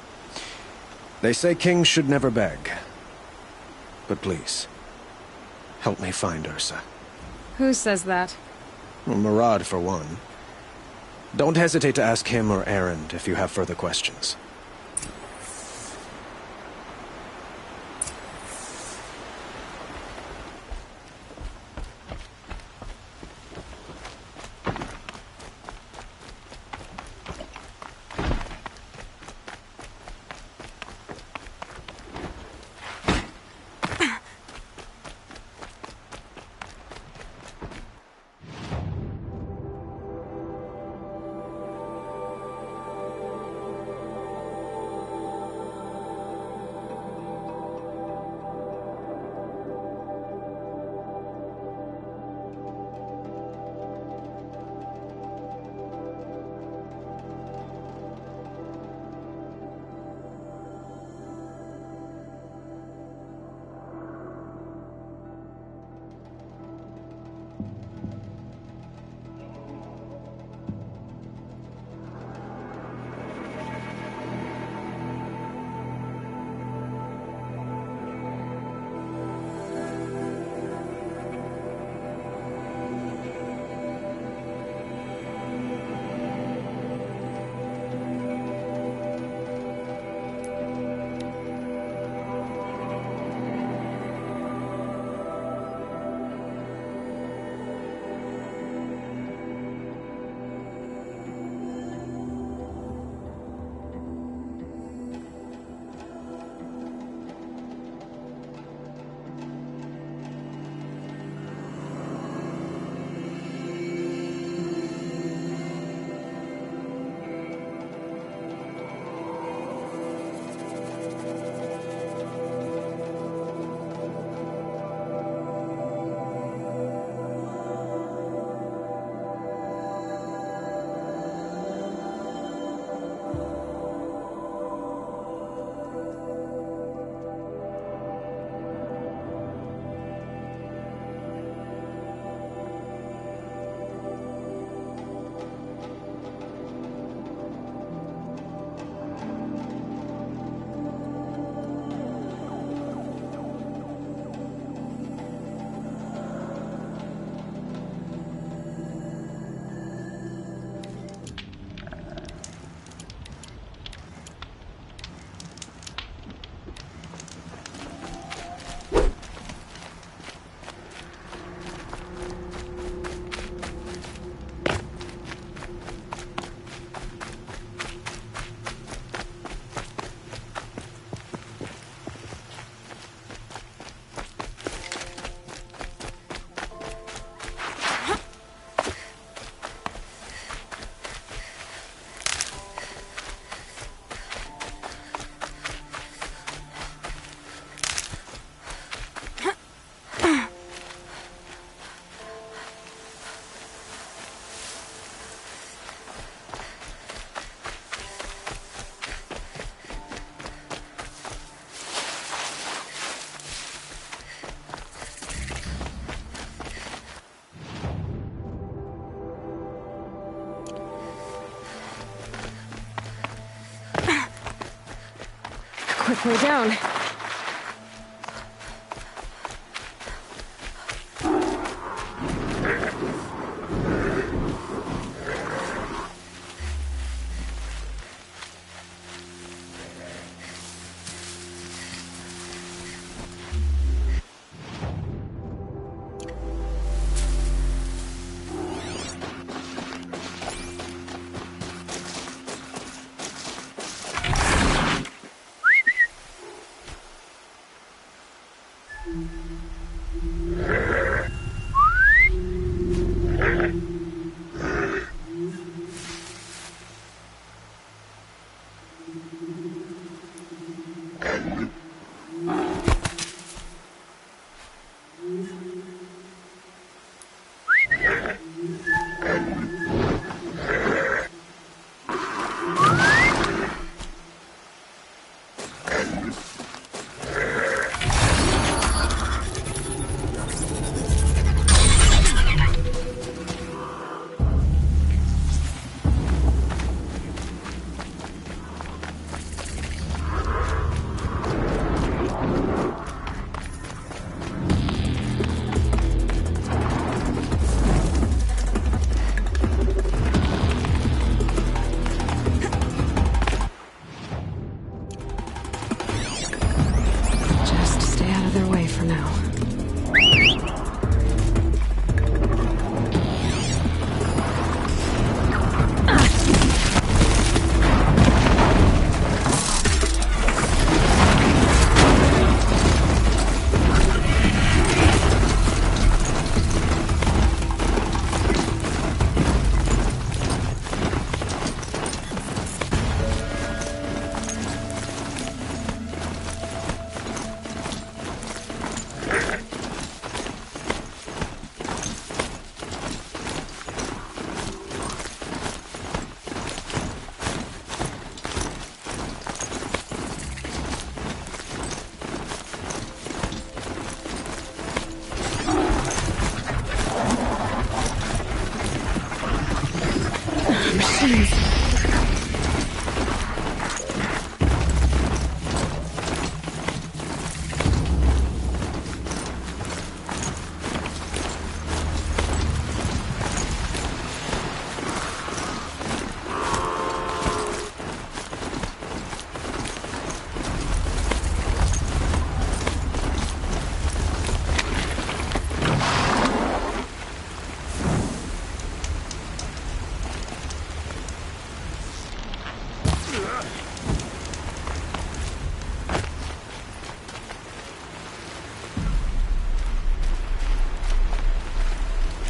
they say kings should never beg. But please, help me find Ursa. Who says that? Murad, for one. Don't hesitate to ask him or Erend if you have further questions. quick way down.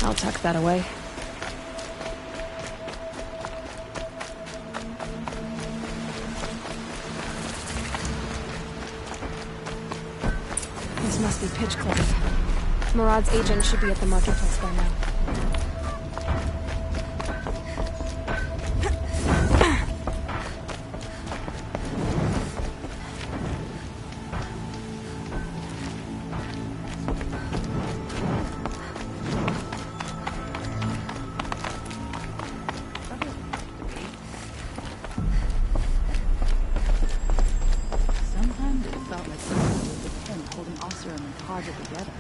I'll tuck that away. This must be Pitchcliff. Murad's agent should be at the marketplace by now. Sometimes it felt like someone was the pin holding Oseram and Kaja together.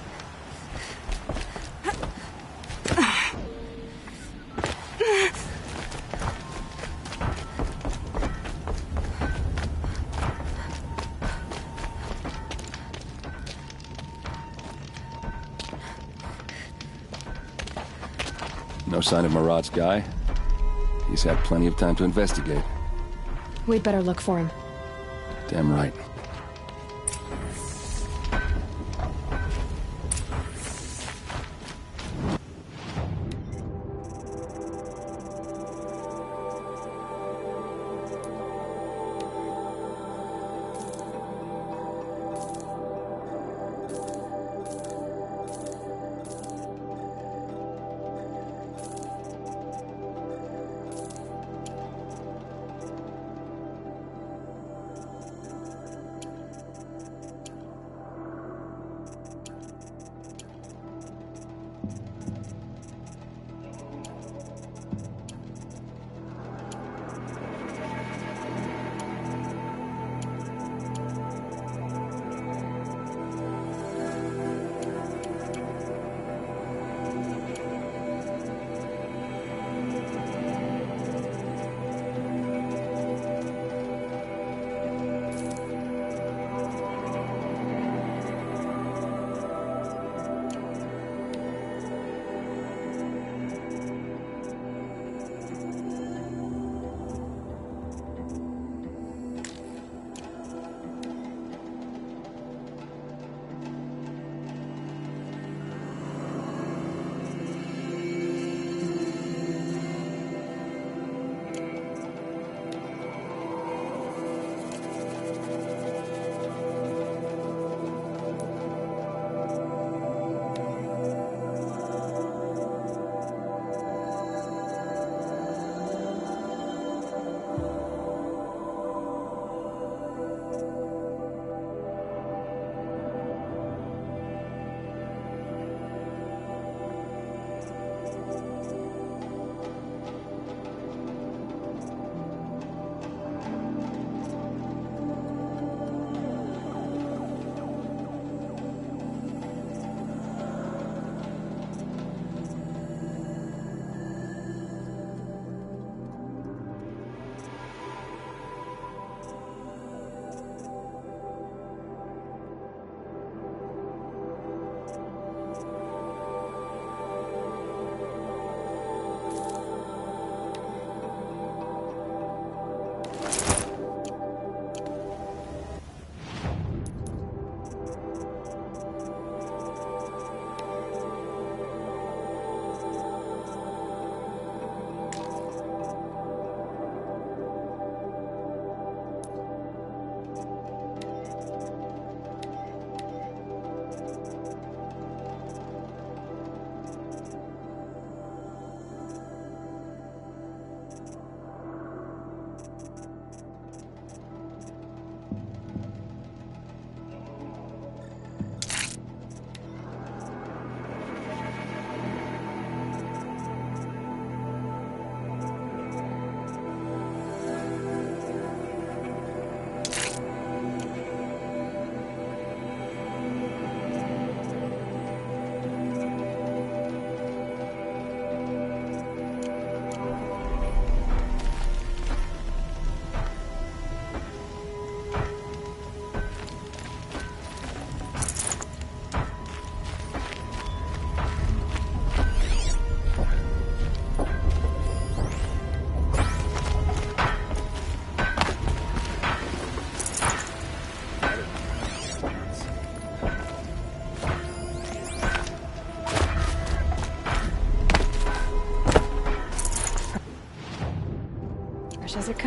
No sign of Murad's guy? He's had plenty of time to investigate. We'd better look for him. Damn right.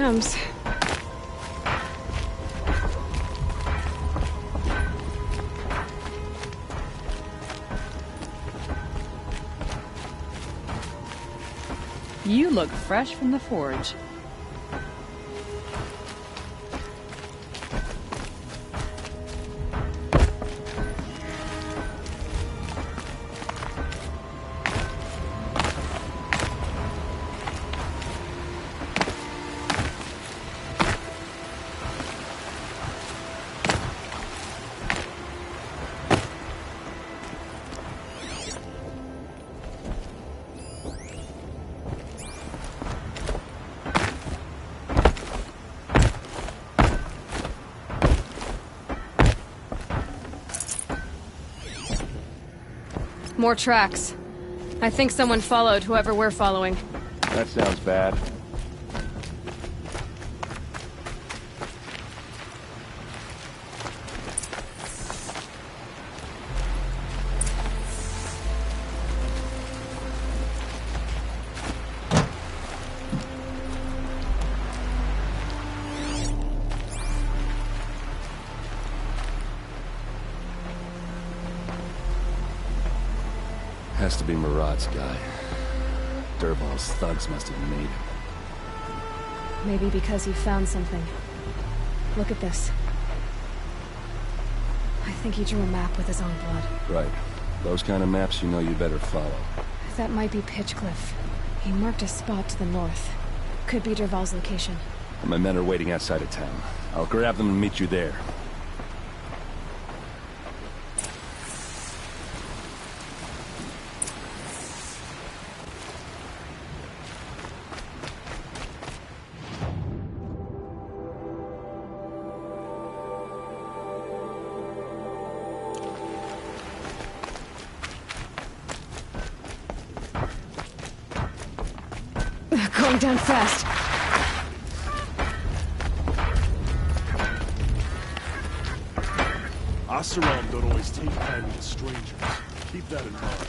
comes. You look fresh from the forge. More tracks. I think someone followed whoever we're following. That sounds bad. Has to be Marat's guy. Dervahl's thugs must have made him. Maybe because he found something. Look at this. I think he drew a map with his own blood. Right. Those kind of maps you know you better follow. That might be Pitchcliff. He marked a spot to the north. Could be Dervahl's location. My men are waiting outside of town. I'll grab them and meet you there. Going down fast. Oseram don't always take kindly to strangers. Keep that in mind.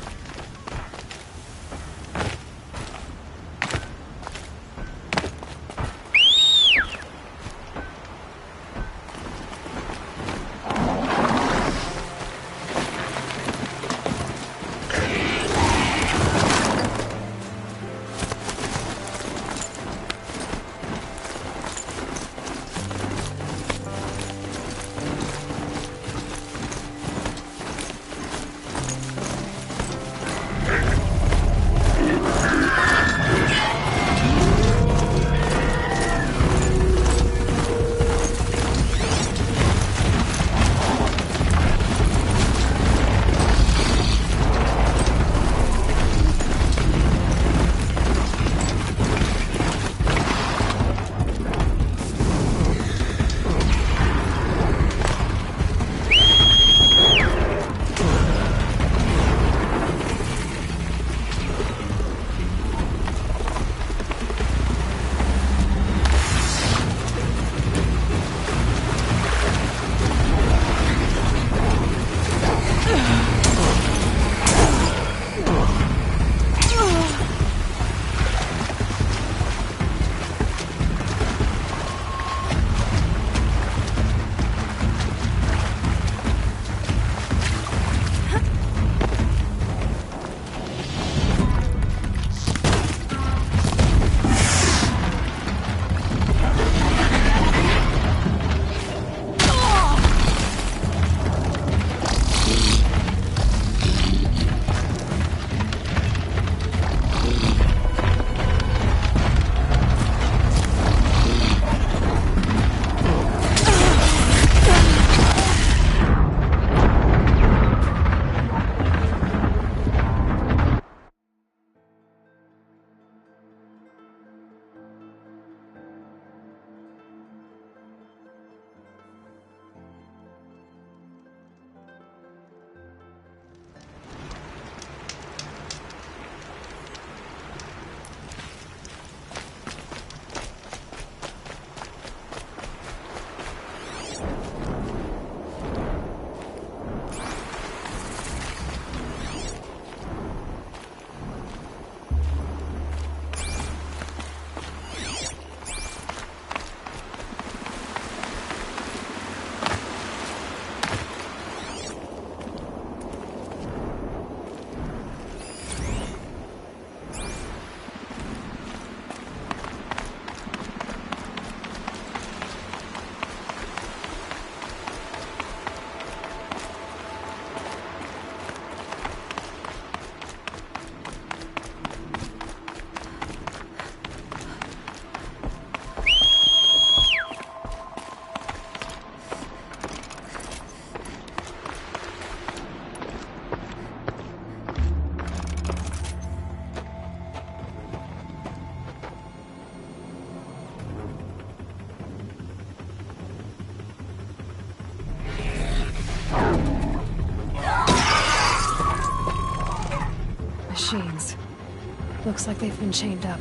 Looks like they've been chained up.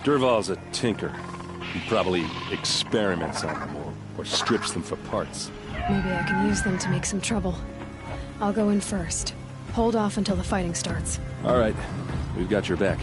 Dervahl's a tinker. He probably experiments on them or strips them for parts. Maybe I can use them to make some trouble. I'll go in first. Hold off until the fighting starts. All right. We've got your back.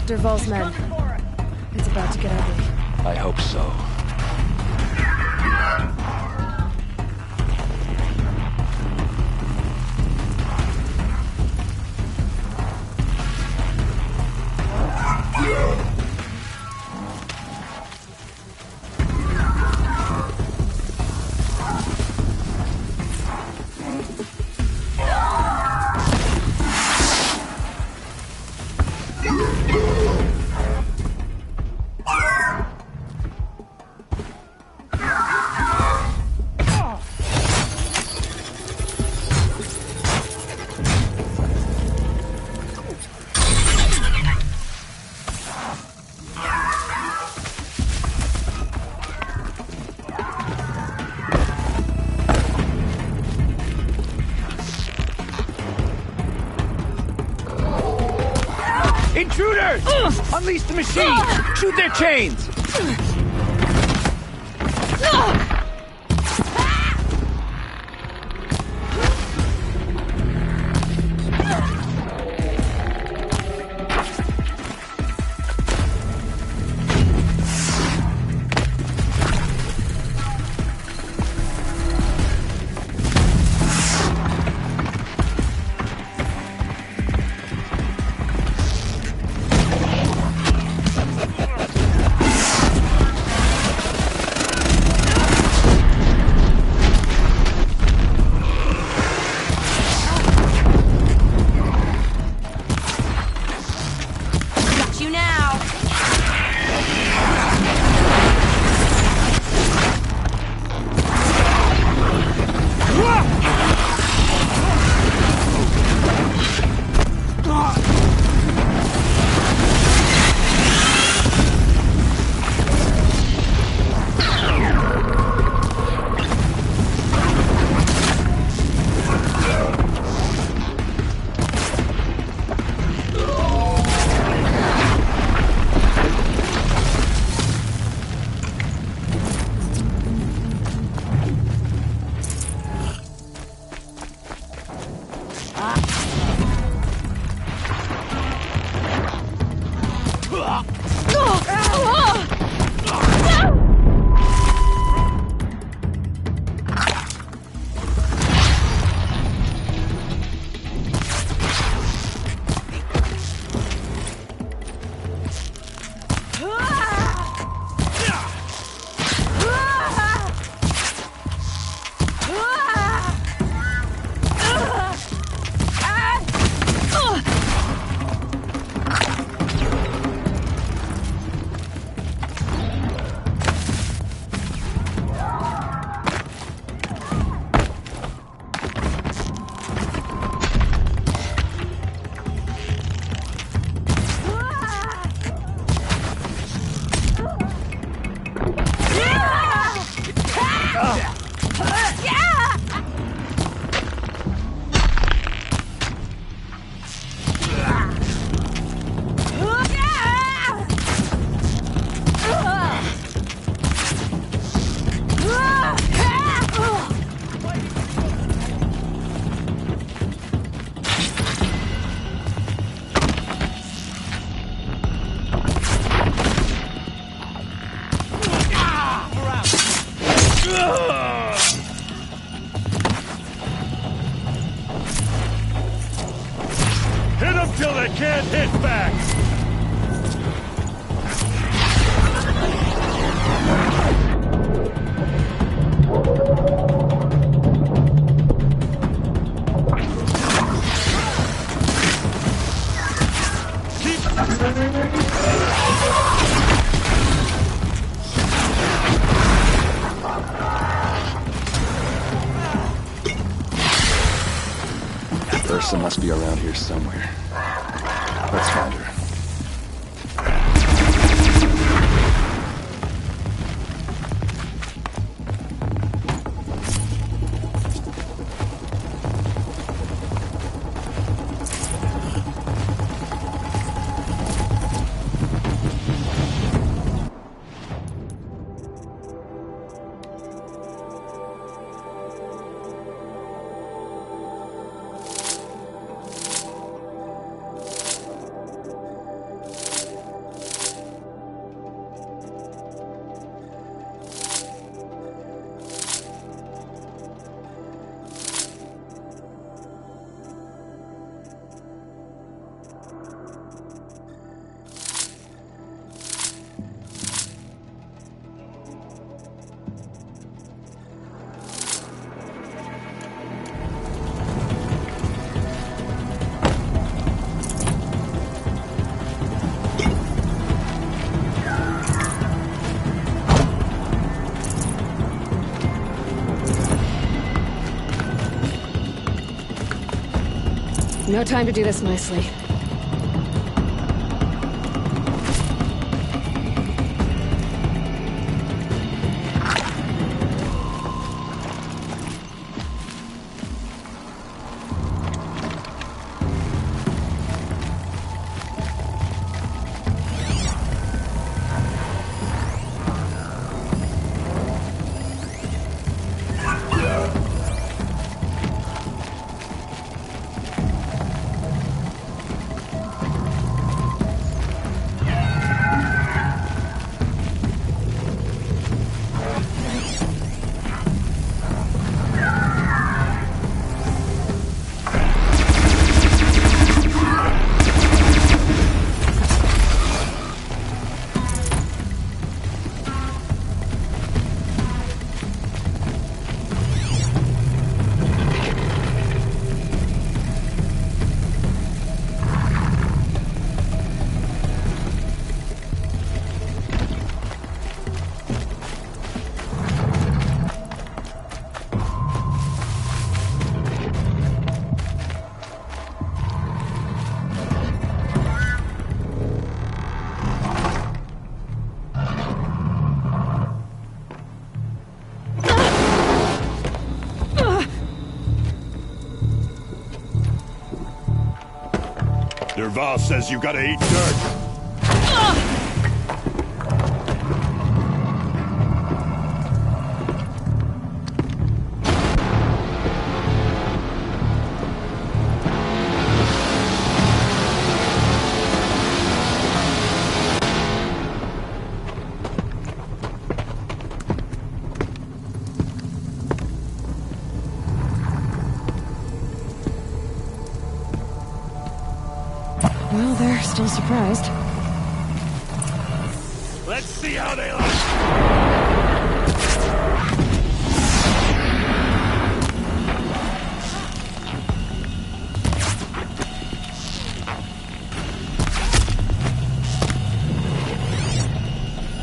Dervahl's men. It's about to get ugly. I hope so. Intruders! Unleash the machine! Shoot their chains! Ursa must be around here somewhere. Let's find her. No time to do this nicely. Dervahl says you gotta eat dirt. Well, they're still surprised. Let's see how they like.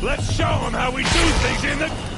Let's show them how we do things in the...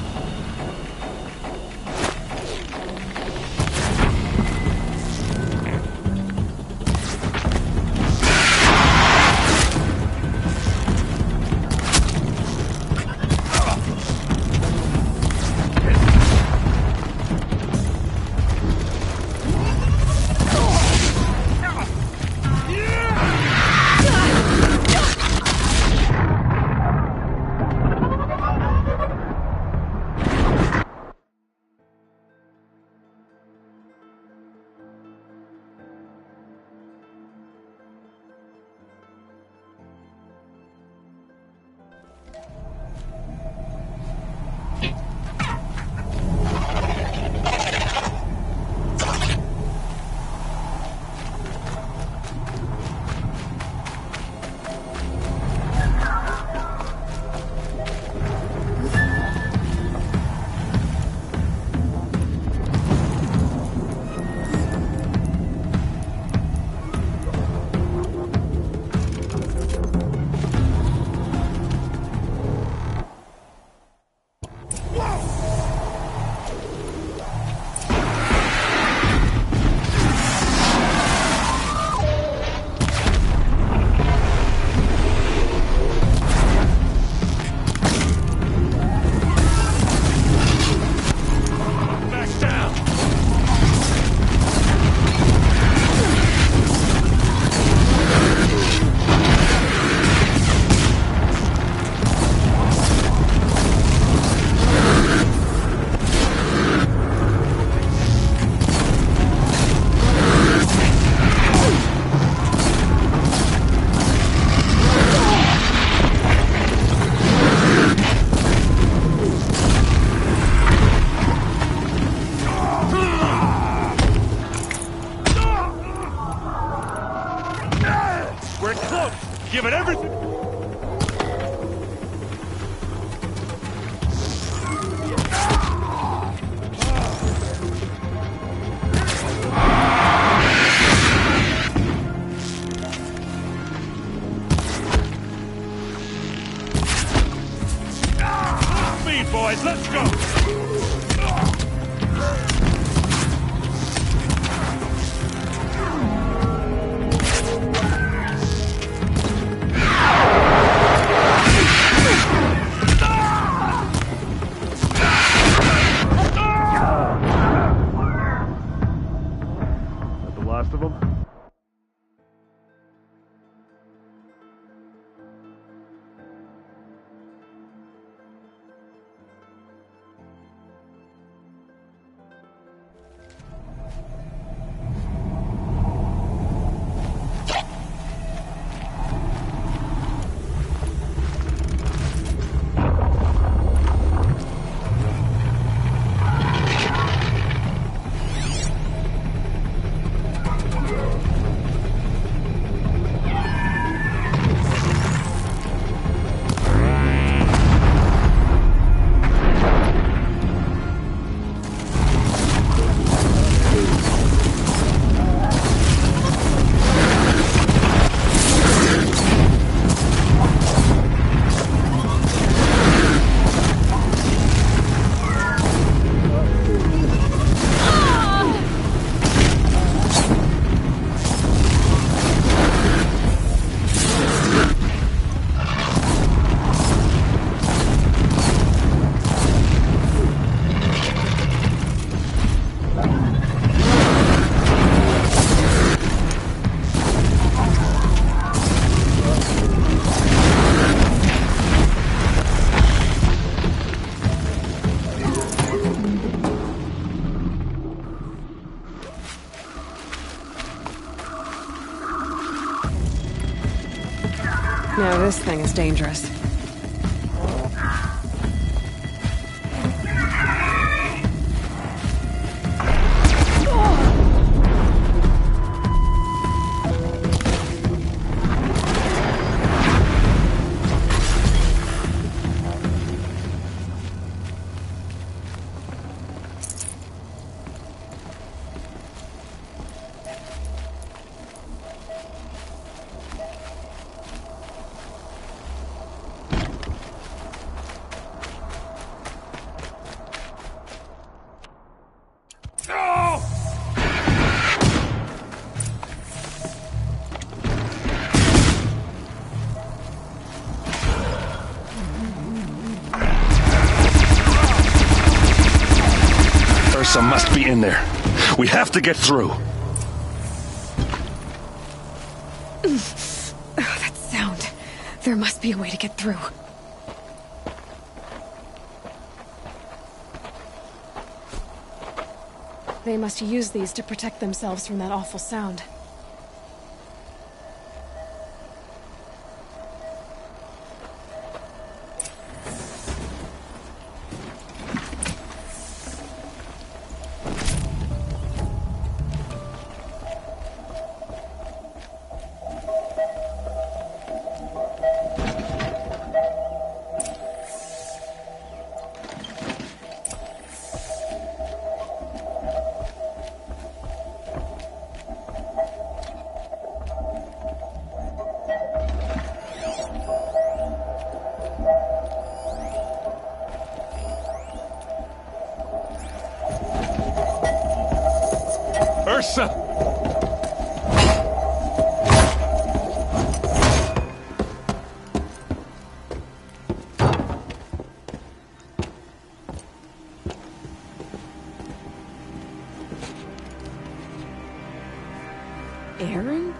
speed, boys. Let's go. That the last of them? No, this thing is dangerous. Ursa must be in there. We have to get through. Oh, that sound. There must be a way to get through. They must use these to protect themselves from that awful sound. Ursa! Aaron?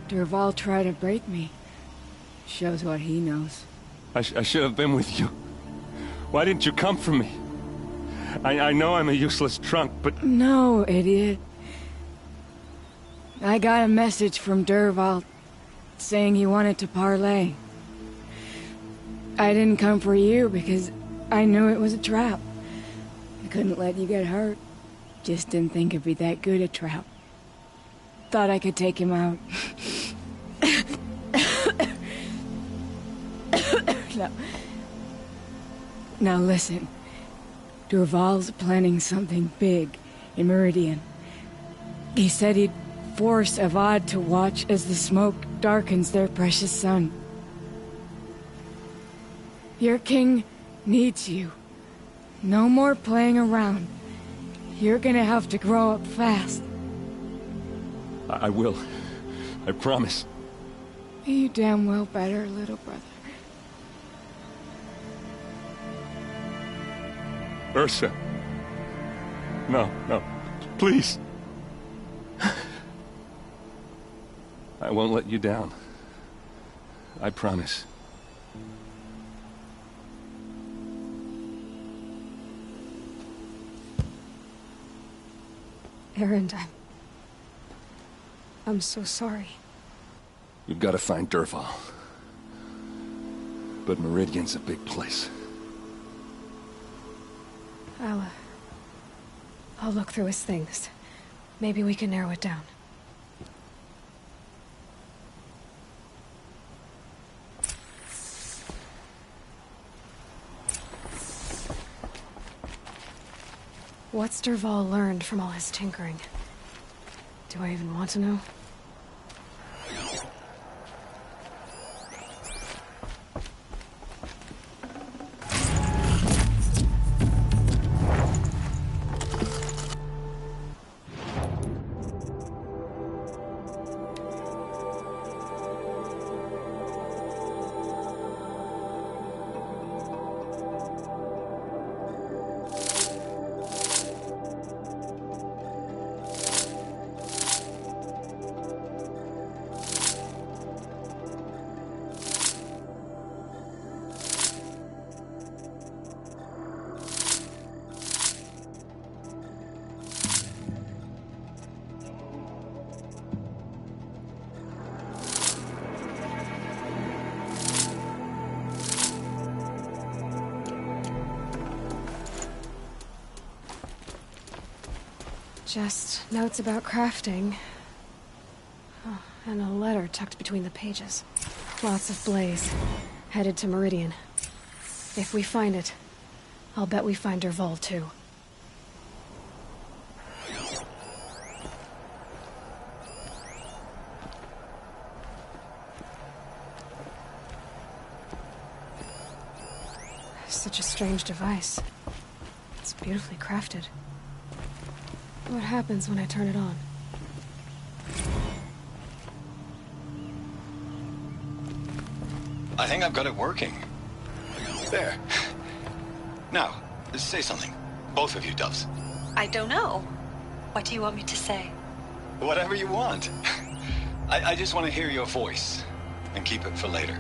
Dervahl tried to break me. Shows what he knows. I should have been with you. Why didn't you come for me? I know I'm a useless trunk, but... No, idiot. I got a message from Dervahl saying he wanted to parlay. I didn't come for you because I knew it was a trap. I couldn't let you get hurt. Just didn't think it'd be that good a trap. Thought I could take him out. No. Now listen. Dervahl's planning something big in Meridian. He said he'd force Avad to watch as the smoke darkens their precious sun. Your king needs you. No more playing around. You're gonna have to grow up fast. I will. I promise. You damn well better, little brother. Ursa. No, no. Please. I won't let you down. I promise. Erend, I'm so sorry. You've got to find Dervahl. But Meridian's a big place. I'll look through his things. Maybe we can narrow it down. What's Dervahl learned from all his tinkering? Do I even want to know? Just notes about crafting. Oh, and a letter tucked between the pages. Lots of blaze. Headed to Meridian. If we find it, I'll bet we find Dervahl too. Such a strange device. It's beautifully crafted. What happens when I turn it on? I think I've got it working. There. Now, say something. Both of you, Doves. I don't know. What do you want me to say? Whatever you want. I just want to hear your voice. And keep it for later.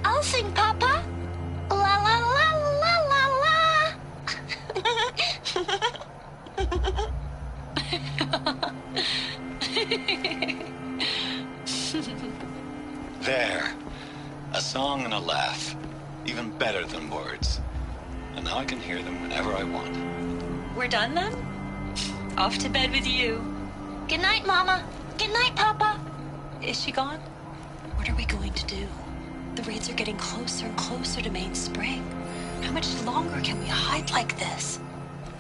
I'll sing, Papa. La la la la la la. There. A song and a laugh. Even better than words. And now I can hear them whenever I want. We're done then? Off to bed with you. Good night, Mama. Good night, Papa. Is she gone? What are we going to do? The raids are getting closer and closer to Mainspring. How much longer can we hide like this?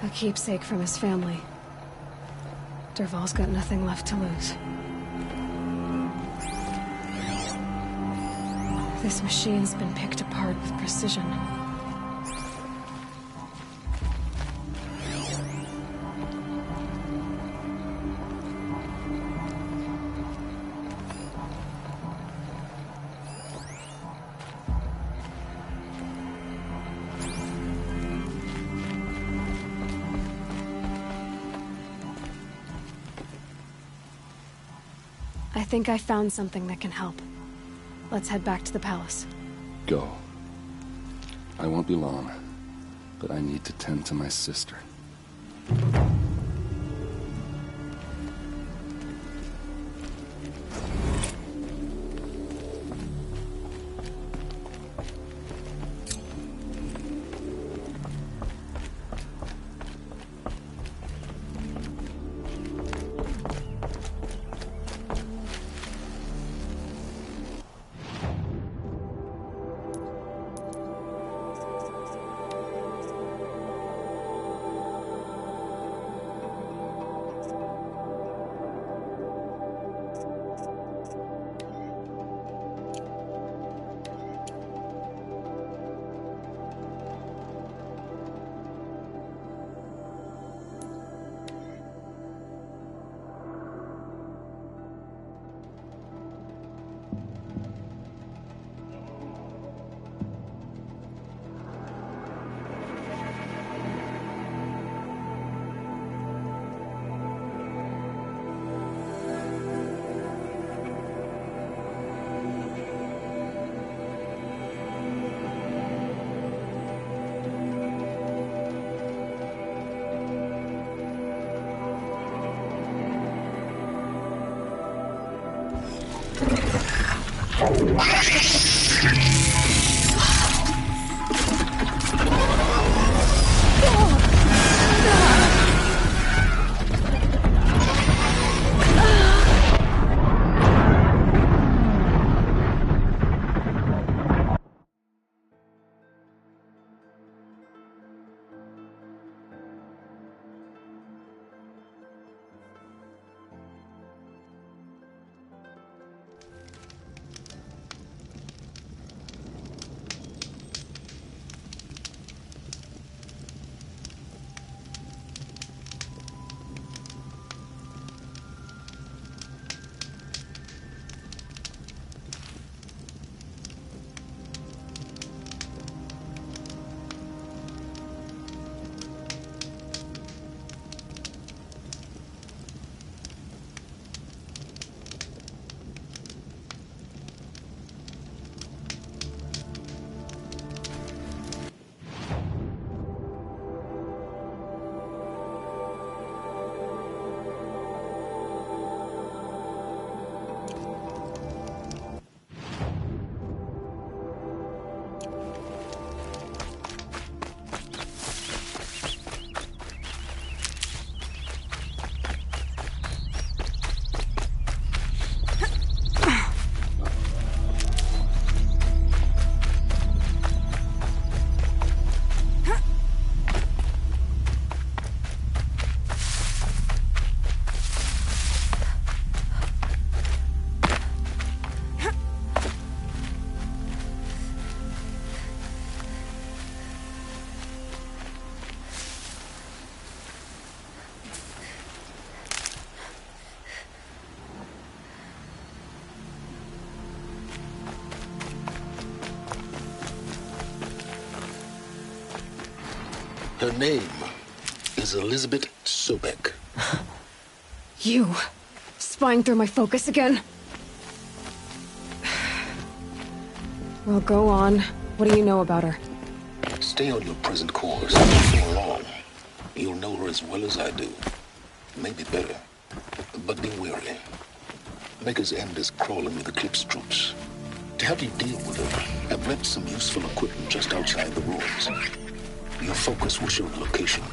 A keepsake from his family. Dervahl's got nothing left to lose. This machine's been picked apart with precision. I think I found something that can help. Let's head back to the palace. Go. I won't be long, but I need to tend to my sister. Her name is Elizabeth Sobek. You, spying through my focus again? Well, go on. What do you know about her? Stay on your present course. Before long, you'll know her as well as I do. Maybe better. But be wary. Maker's End is crawling with Eclipse troops. To help you deal with her, I've left some useful equipment just outside the ruins. Your focus will show the location.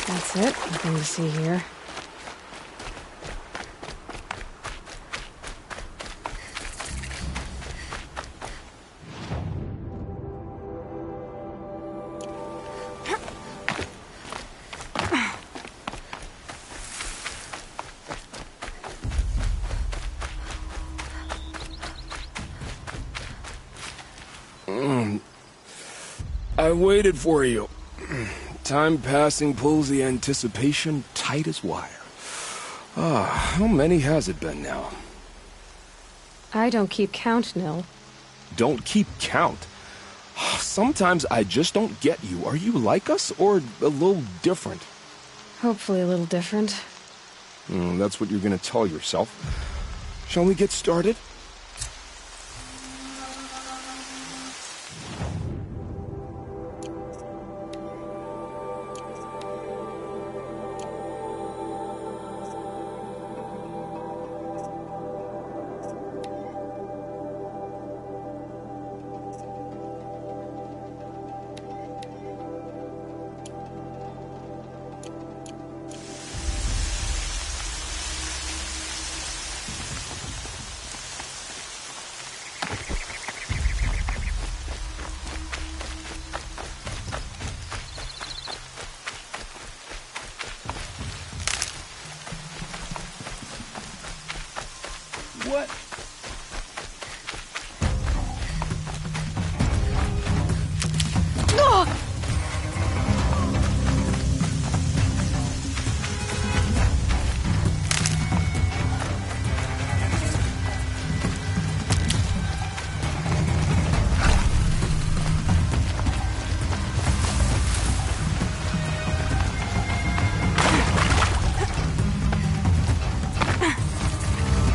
That's it. Nothing to see here. I waited for you. Time passing pulls the anticipation tight as wire. How many has it been now? I don't keep count, Nil. Don't keep count? Sometimes I just don't get you. Are you like us, or a little different? Hopefully a little different. That's what you're gonna tell yourself. Shall we get started? What? No!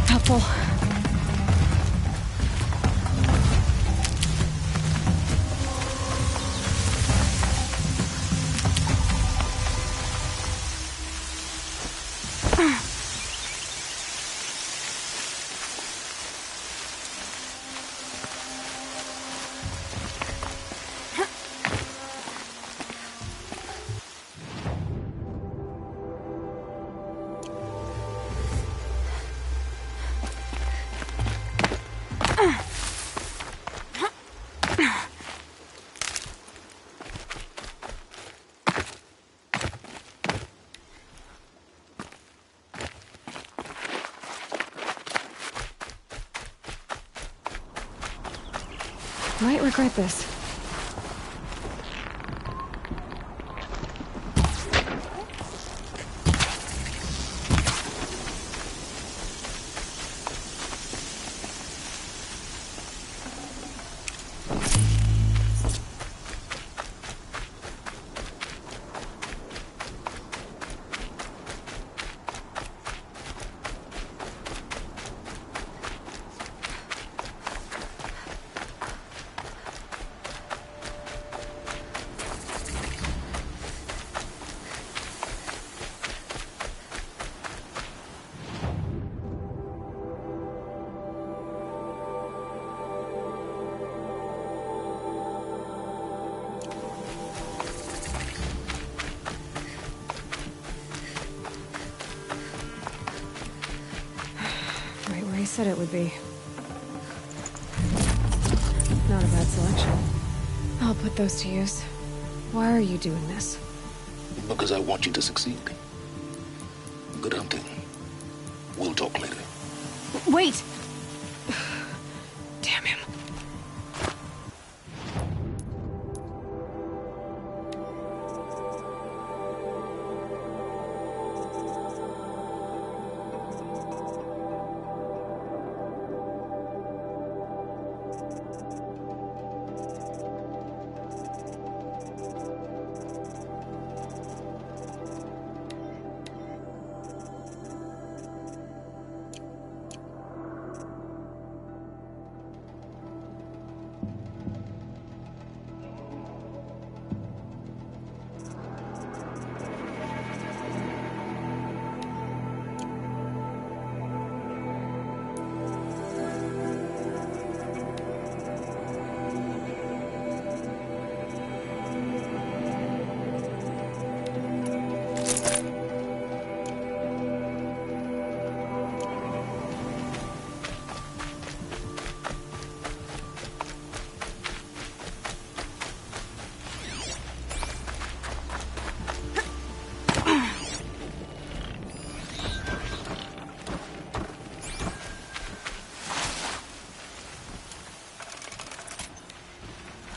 Helpful. Might regret this. said it would be. Not a bad selection. I'll put those to use. Why are you doing this? Because I want you to succeed. Good hunting. We'll talk later. Wait! Damn him.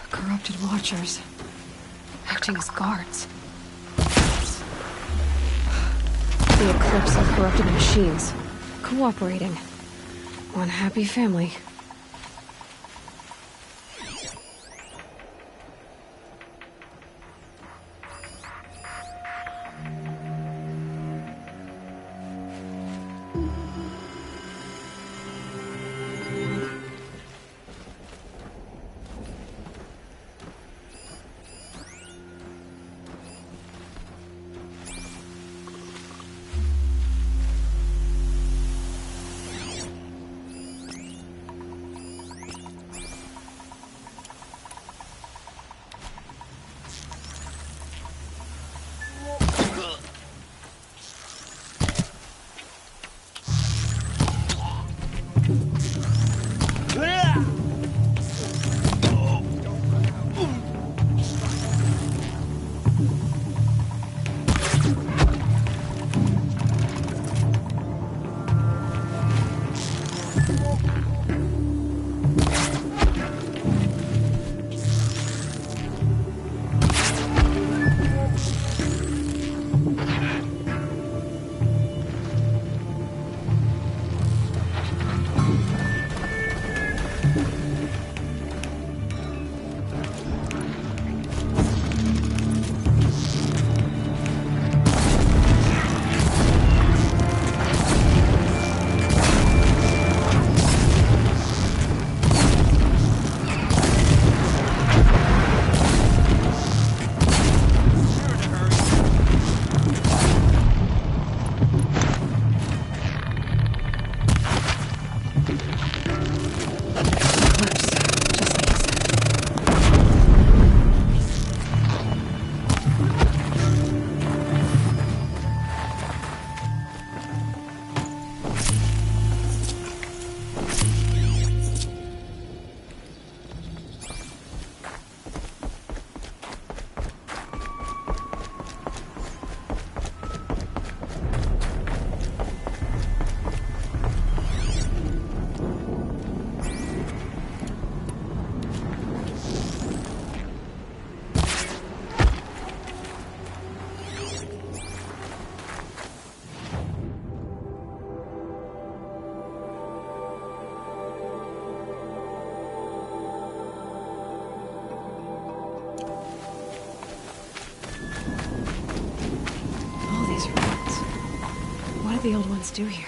Corrupted Watchers. Acting as guards. The Eclipse of corrupted machines. Cooperating. One happy family. What do the old ones do here?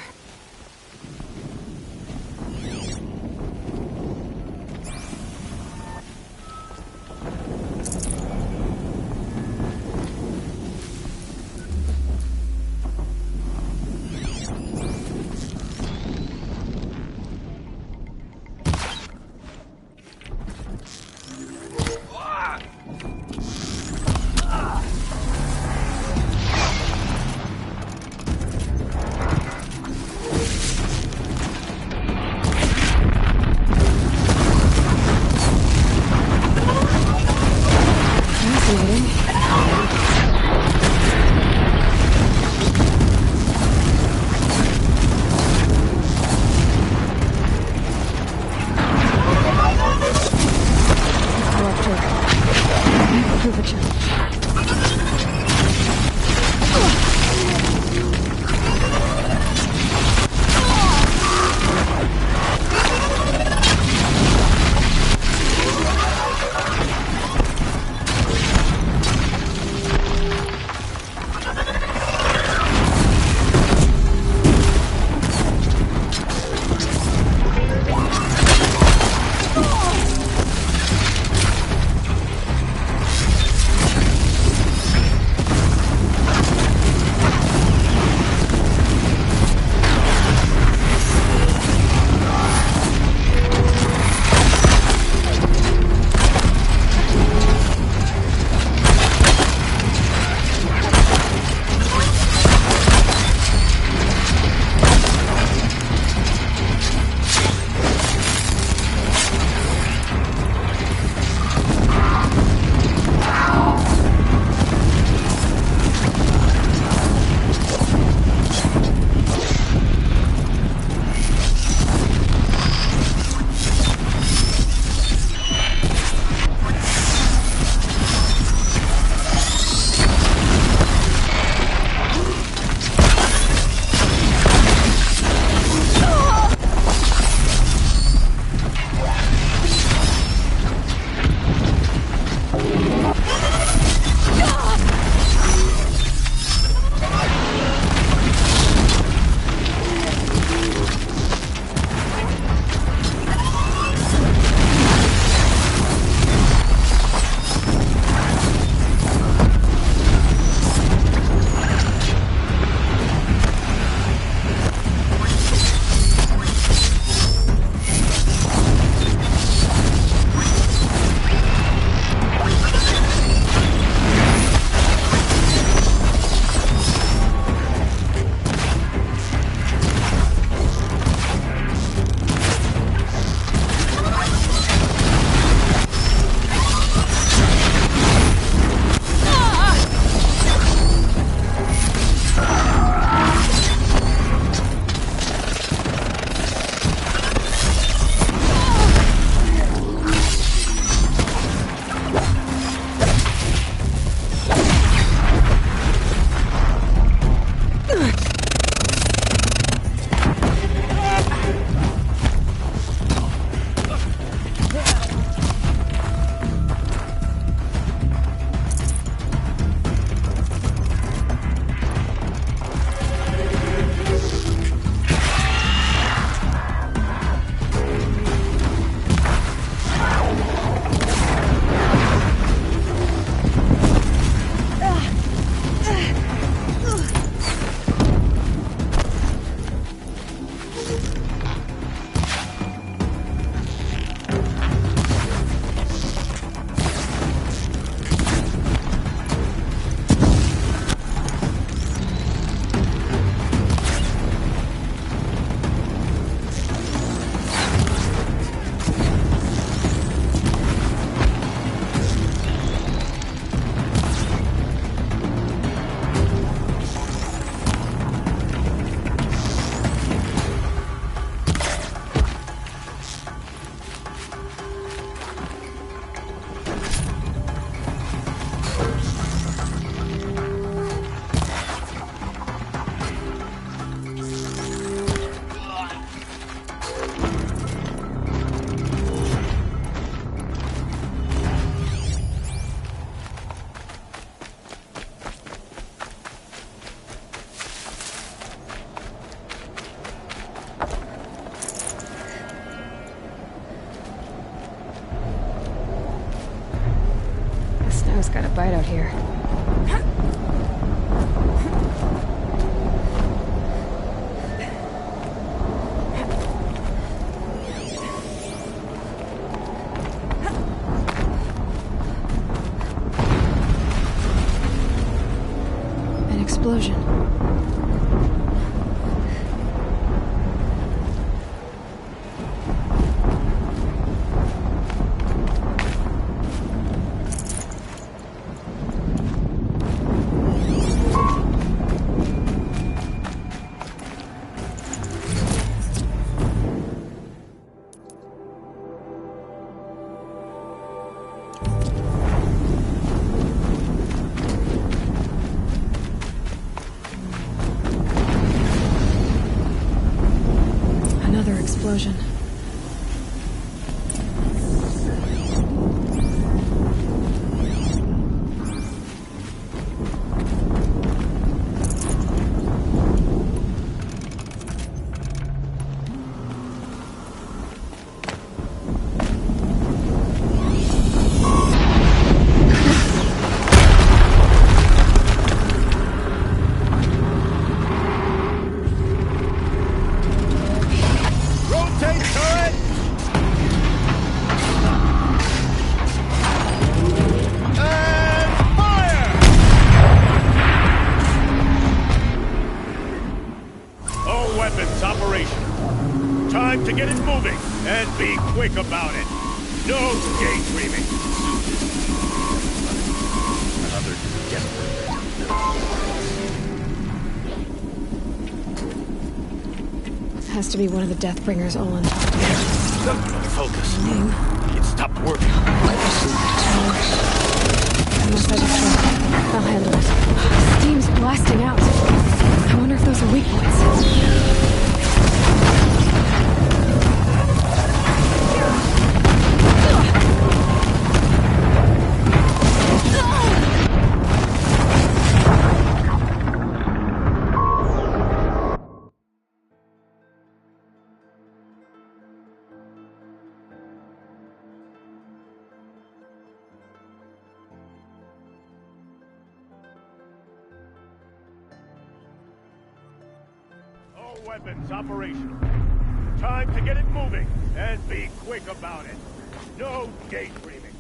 prove a challenge. Snow's got a bite out here. An explosion. get it moving, and be quick about it. No daydreaming. Another Has to be one of the Deathbringers Olin talked about. Focus. Name? It stopped working. Unless I destroy it, I'll handle it. Steam's blasting out. I wonder if those are weak points. All weapons operational. Time to get it moving, and be quick about it. No daydreaming.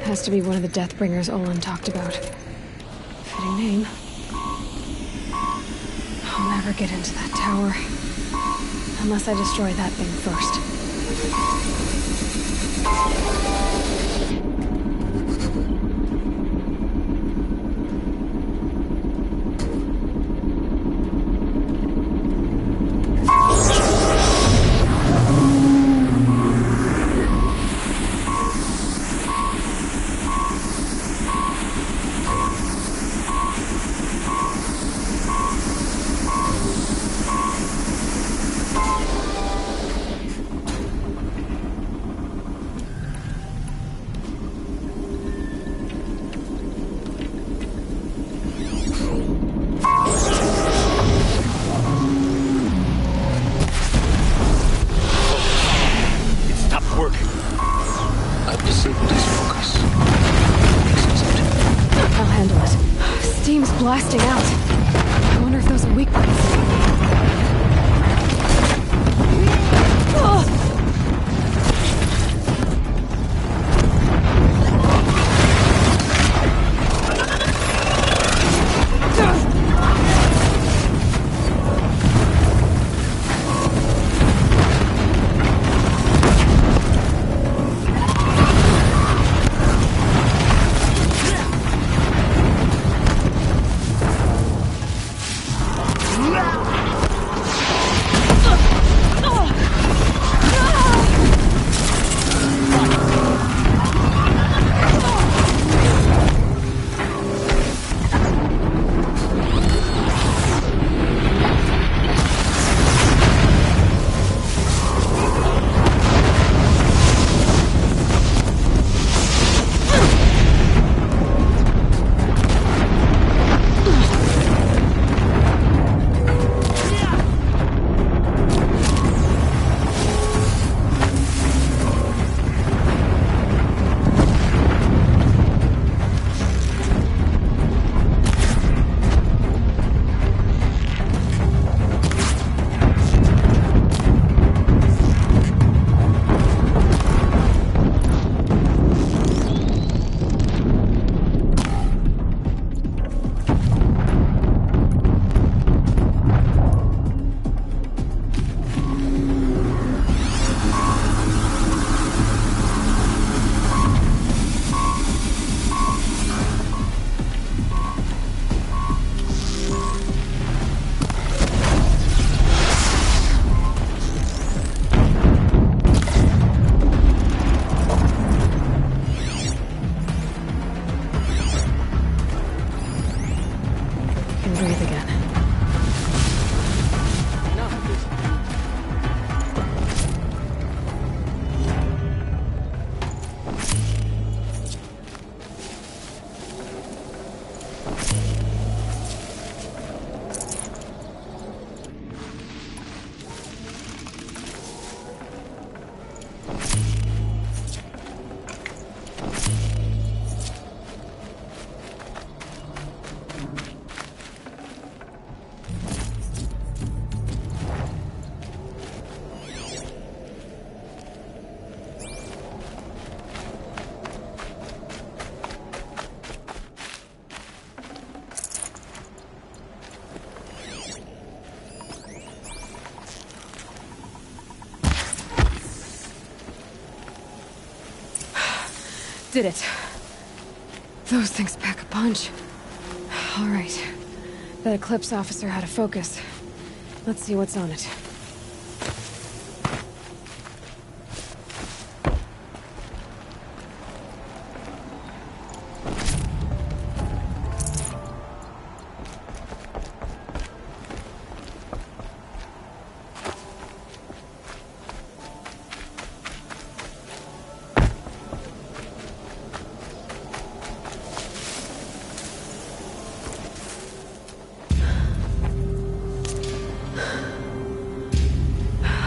Has to be one of the Deathbringers Olin talked about. Fitting name. I'll never get into that tower. Unless I destroy that thing first. Blasting out. I wonder if those are weak points. Did it. Those things pack a punch. All right. That Eclipse officer had a focus. Let's see what's on it.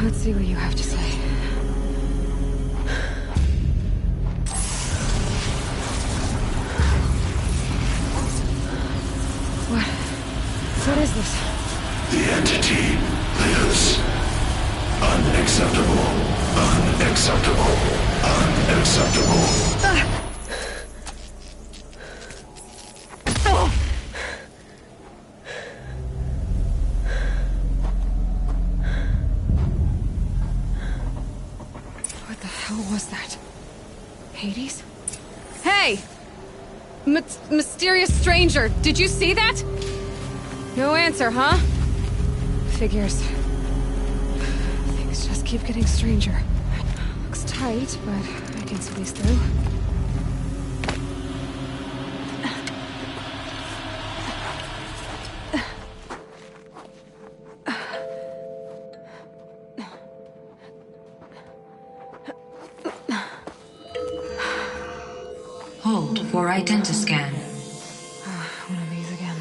Let's see what you have to say. What is this? The entity lives. Unacceptable. Unacceptable. Unacceptable. What the hell was that? Hades? Hey! Mysterious stranger, did you see that? No answer, huh? Figures. Things just keep getting stranger. Looks tight, but I can squeeze through. Hold for identiscan. One of these again.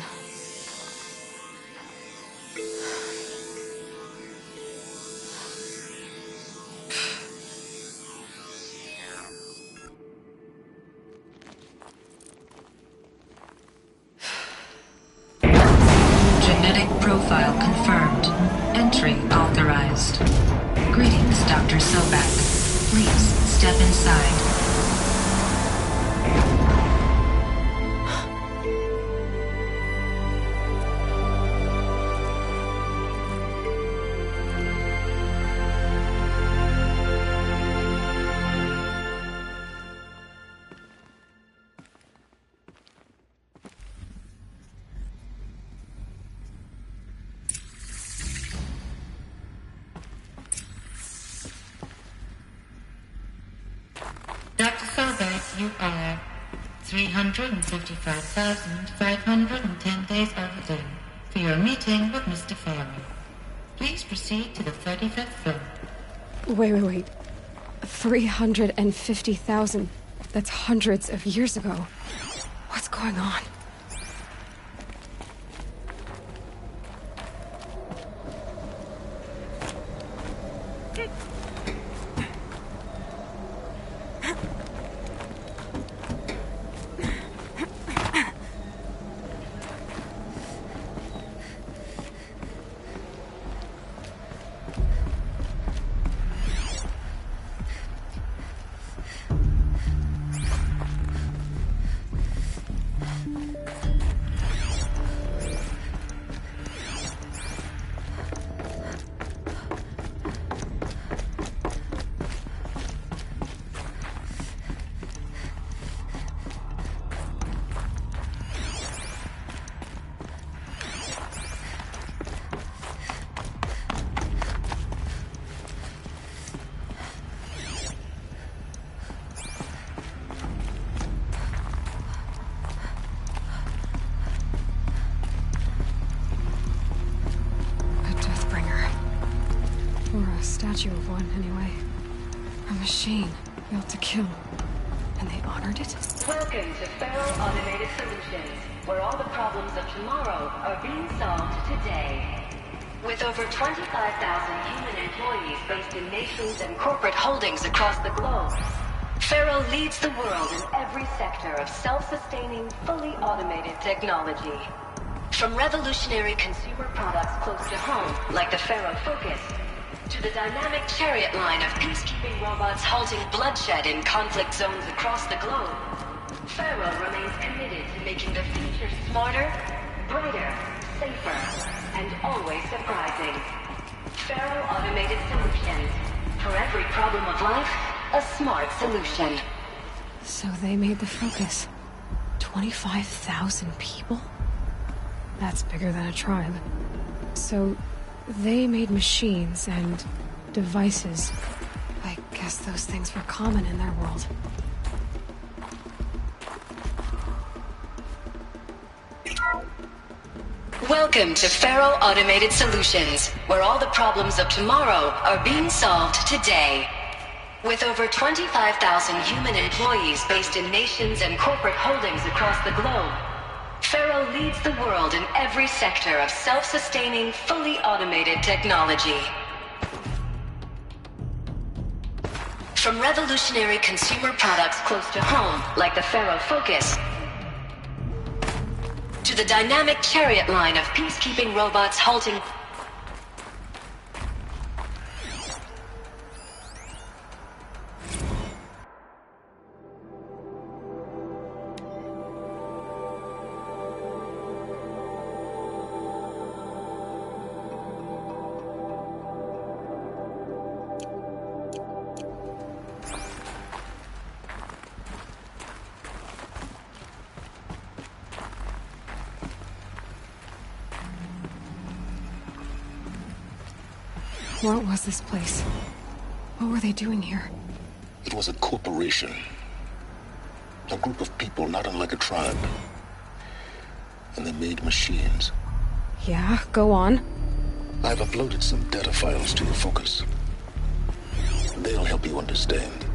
Genetic profile confirmed. Entry authorized. Greetings, Dr. Sobek. Please step inside. Dr. Sobek, you are 355,510 days overdue for your meeting with Mr. Farrell. Please proceed to the 35th floor. Wait. 350,000. That's hundreds of years ago. What's going on? Statue of one, anyway. A machine built to kill. And they honored it? Welcome to Feral Automated Solutions, where all the problems of tomorrow are being solved today. With over 25,000 human employees based in nations and corporate holdings across the globe, Feral leads the world in every sector of self-sustaining, fully automated technology. From revolutionary consumer products close to home, like the Feral Focus, to the dynamic chariot line of peacekeeping robots halting bloodshed in conflict zones across the globe, Feral remains committed to making the future smarter, brighter, safer, and always surprising. Feral Automated Solutions. For every problem of life, a smart solution. So they made the Focus. 25,000 people? That's bigger than a tribe. So they made machines and devices. I guess those things were common in their world. Welcome to Faro Automated Solutions, where all the problems of tomorrow are being solved today. With over 25,000 human employees based in nations and corporate holdings across the globe, Faro leads the world in every sector of self-sustaining, fully automated technology. From revolutionary consumer products close to home, like the Faro Focus, to the dynamic chariot line of peacekeeping robots halting... What was this place? What were they doing here? It was a corporation. A group of people not unlike a tribe. And they made machines. Yeah, go on. I've uploaded some data files to your Focus. They'll help you understand.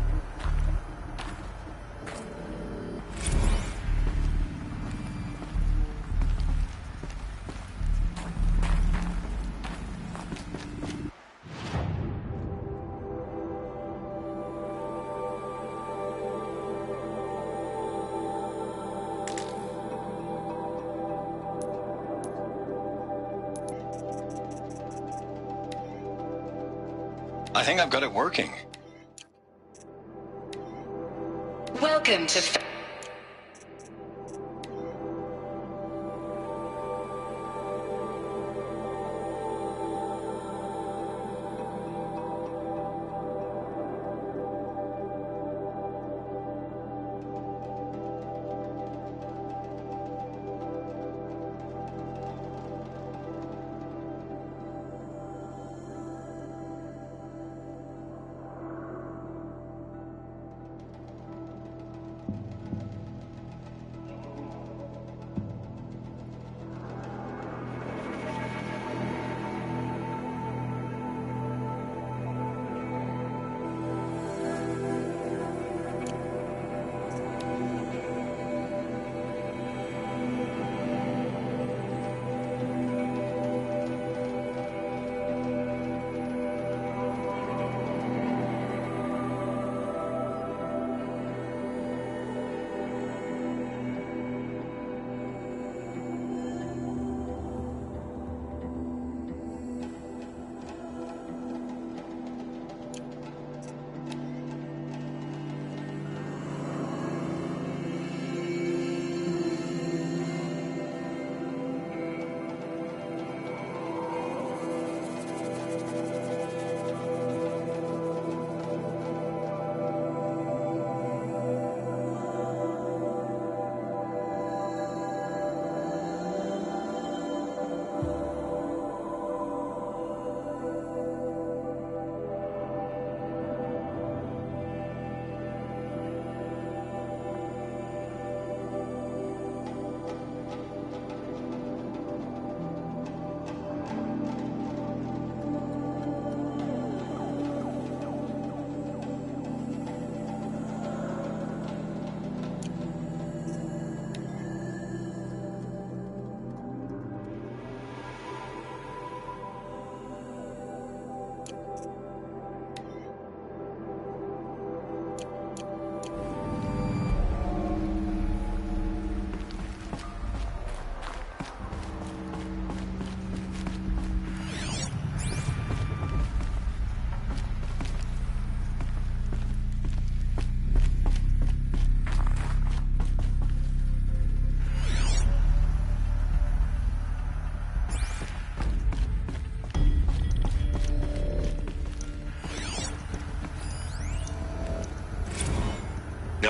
I think I've got it working. Welcome to...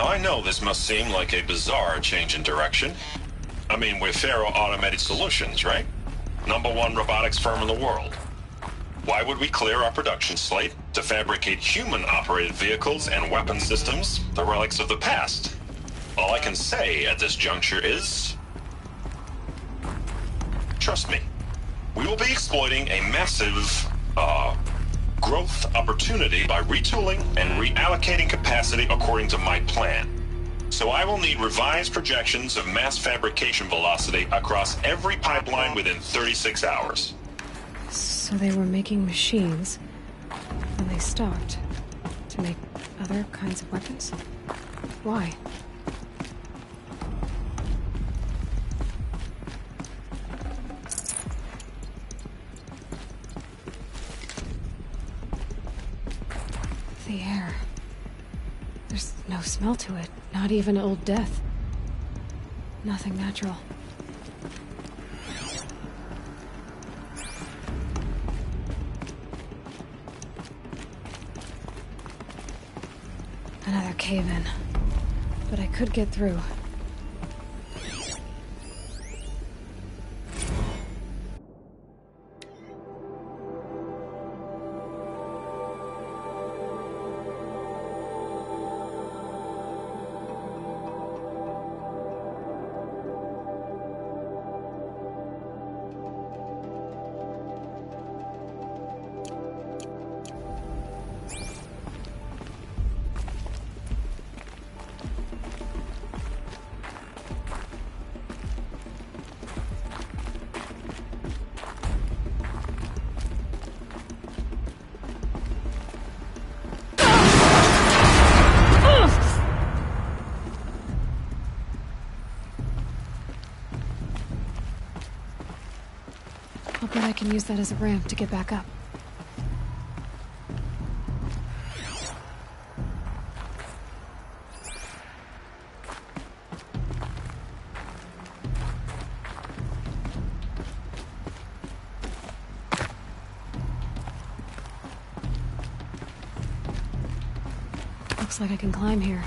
Now, I know this must seem like a bizarre change in direction. I mean, we're Faro Automated Solutions, right? #1 robotics firm in the world. Why would we clear our production slate to fabricate human-operated vehicles and weapon systems, the relics of the past? All I can say at this juncture is... trust me. We will be exploiting a massive, growth opportunity by retooling and reallocating capacity according to my plan. So I will need revised projections of mass fabrication velocity across every pipeline within 36 hours. So they were making machines, and they stopped to make other kinds of weapons? Why? The air. There's no smell to it, not even old death. Nothing natural. Another cave-in. But I could get through. I'll bet I can use that as a ramp to get back up. Looks like I can climb here.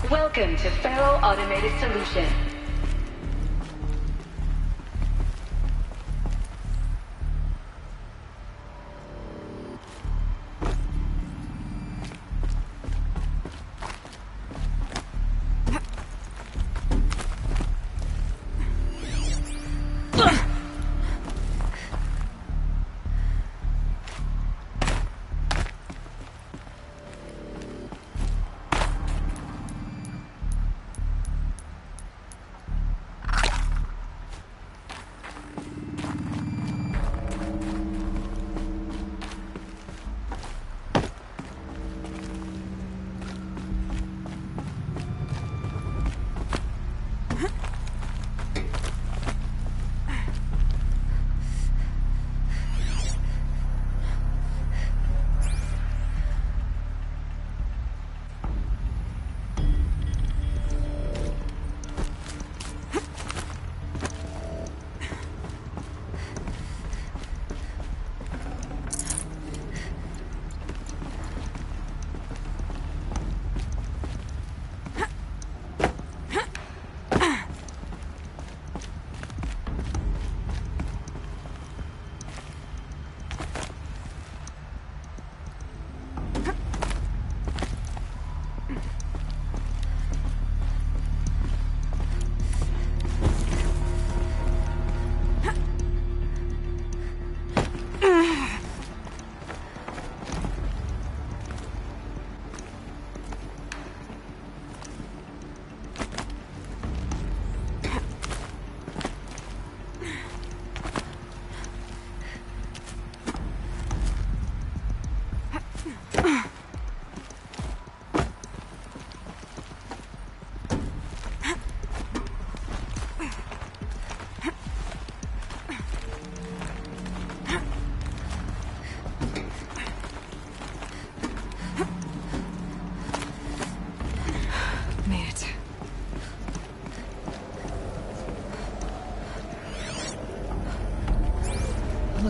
Welcome to Faro Automated Solutions.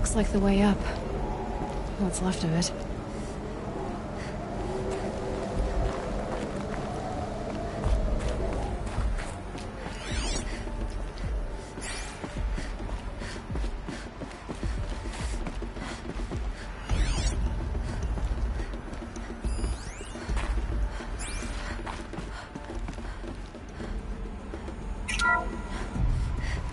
Looks like the way up. What's left of it.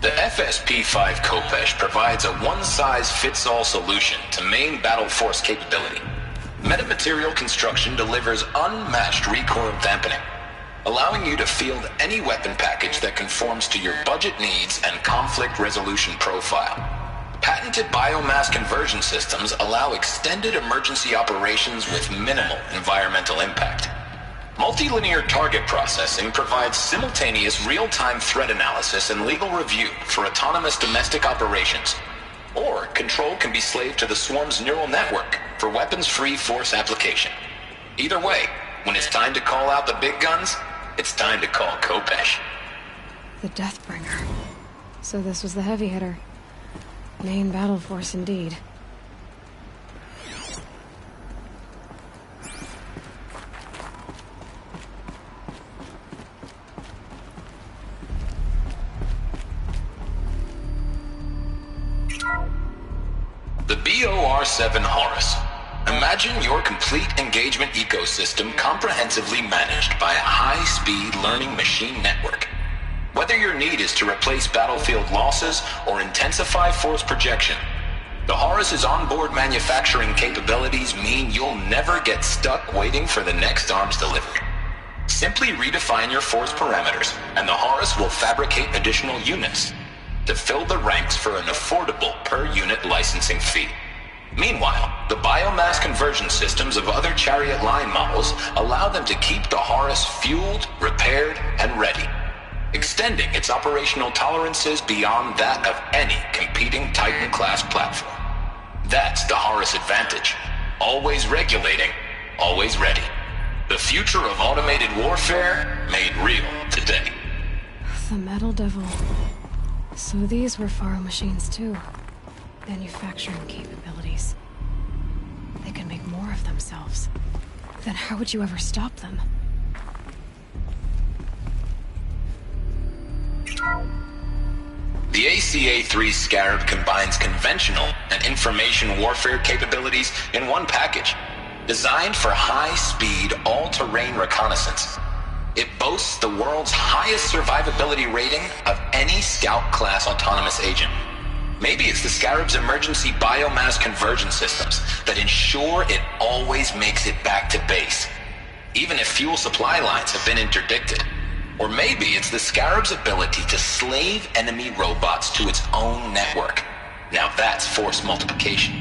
The FSP-5 Khopesh provides a one-size-fits-all solution to main battle force capability. Metamaterial construction delivers unmatched recoil dampening, allowing you to field any weapon package that conforms to your budget needs and conflict resolution profile. Patented biomass conversion systems allow extended emergency operations with minimal environmental impact. Multilinear target processing provides simultaneous real-time threat analysis and legal review for autonomous domestic operations. Or control can be slaved to the Swarm's neural network for weapons-free force application. Either way, when it's time to call out the big guns, it's time to call Khopesh. The Deathbringer. So this was the heavy hitter. Main battle force indeed. The BOR-7 Horus. Imagine your complete engagement ecosystem comprehensively managed by a high-speed learning machine network. Whether your need is to replace battlefield losses or intensify force projection, the Horus's onboard manufacturing capabilities mean you'll never get stuck waiting for the next arms delivery. Simply redefine your force parameters, and the Horus will fabricate additional units to fill the ranks for an affordable per-unit licensing fee. Meanwhile, the biomass conversion systems of other Chariot line models allow them to keep the Horus fueled, repaired, and ready, extending its operational tolerances beyond that of any competing Titan-class platform. That's the Horus advantage. Always regulating, always ready. The future of automated warfare made real today. The Metal Devil. So these were Faro machines too. Manufacturing capabilities. They can make more of themselves. Then how would you ever stop them? The ACA-3 Scarab combines conventional and information warfare capabilities in one package, designed for high-speed, all-terrain reconnaissance. It boasts the world's highest survivability rating of any Scout-class autonomous agent. Maybe it's the Scarab's emergency biomass conversion systems that ensure it always makes it back to base, even if fuel supply lines have been interdicted. Or maybe it's the Scarab's ability to slave enemy robots to its own network. Now that's force multiplication.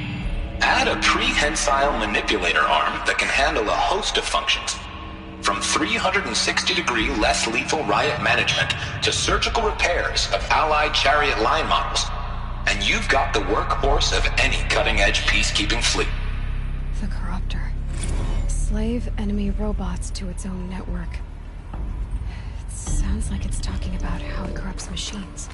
Add a prehensile manipulator arm that can handle a host of functions, from 360-degree less lethal riot management to surgical repairs of allied Chariot line models, and you've got the workhorse of any cutting-edge peacekeeping fleet. The Corruptor. Slave enemy robots to its own network. It sounds like it's talking about how it corrupts machines.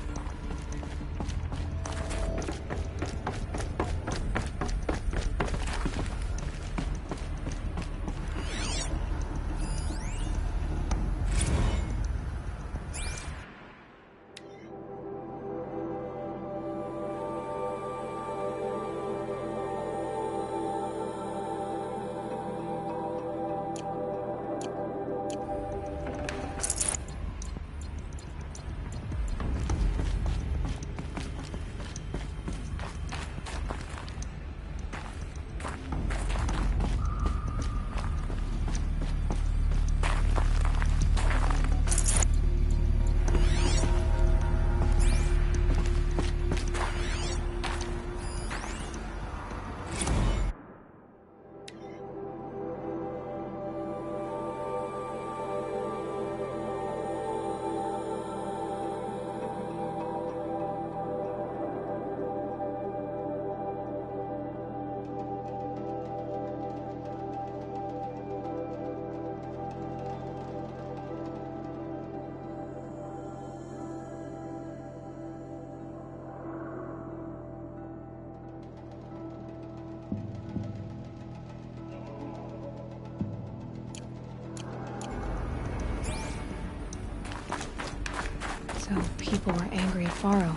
So people were angry at Faro,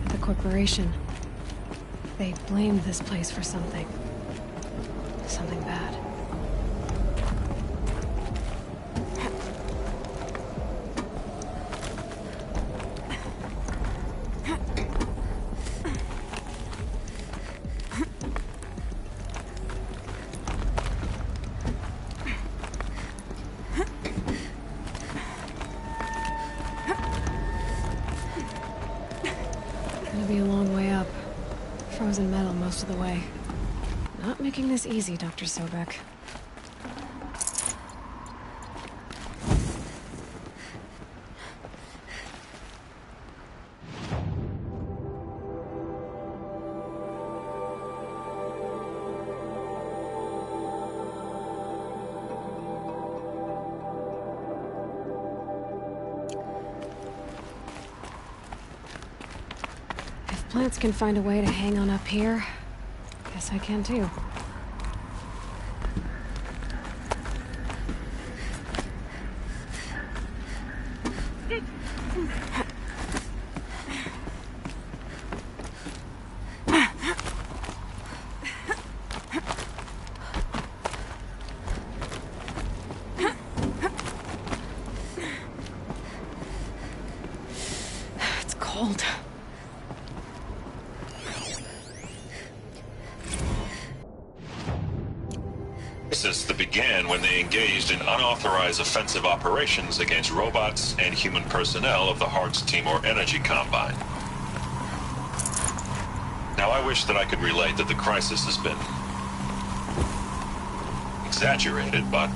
at the corporation. They blamed this place for something. Something bad. Gonna be a long way up. Frozen metal most of the way. Not making this easy, Dr. Sobek. If plants can find a way to hang on up here, guess I can too. It's cold. Crisis that began when they engaged in unauthorized offensive operations against robots and human personnel of the Hart's Timor Energy Combine. Now, I wish that I could relate that the crisis has been exaggerated, but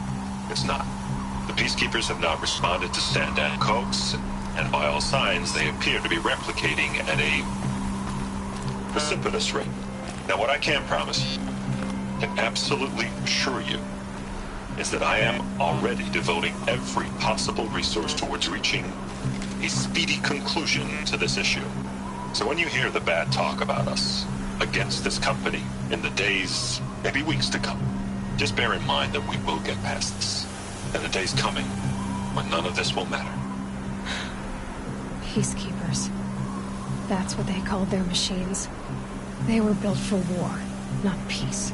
it's not. The Peacekeepers have not responded to stand-down codes, and by all signs, they appear to be replicating at a precipitous rate. Now, what I can promise, can absolutely assure you, is that I am already devoting every possible resource towards reaching a speedy conclusion to this issue. So when you hear the bad talk about us against this company in the days, maybe weeks to come, just bear in mind that we will get past this. And the day's coming when none of this will matter. Peacekeepers. That's what they called their machines. They were built for war, not peace.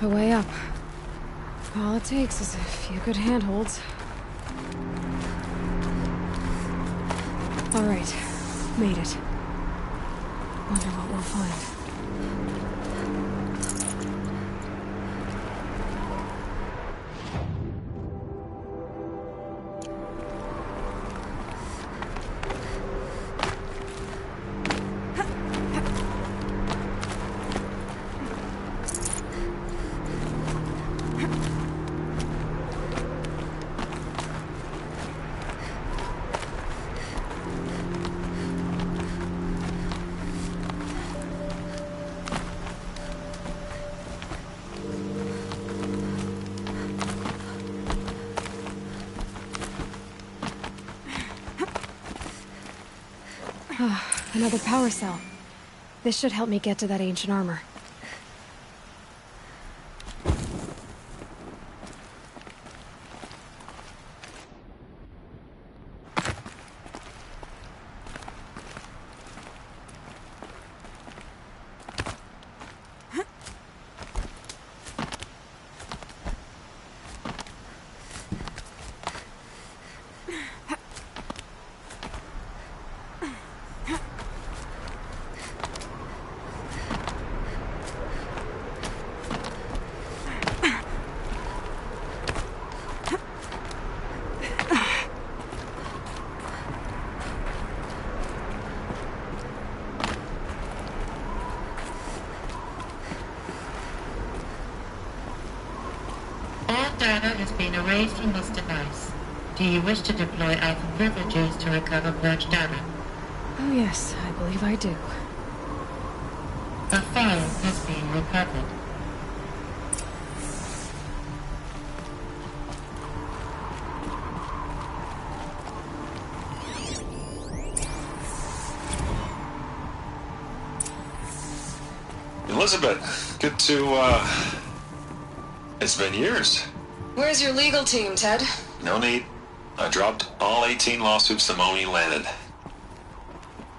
A way up. All it takes is a few good handholds. All right, made it. Wonder what we'll find. Another power cell. This should help me get to that ancient armor. Data has been erased from this device. Do you wish to deploy either privileges to recover purged data? Oh yes, I believe I do. A file has been recovered. Elizabeth, good to, It's been years. Where's your legal team, Ted? No need. I dropped all 18 lawsuits the moment you landed.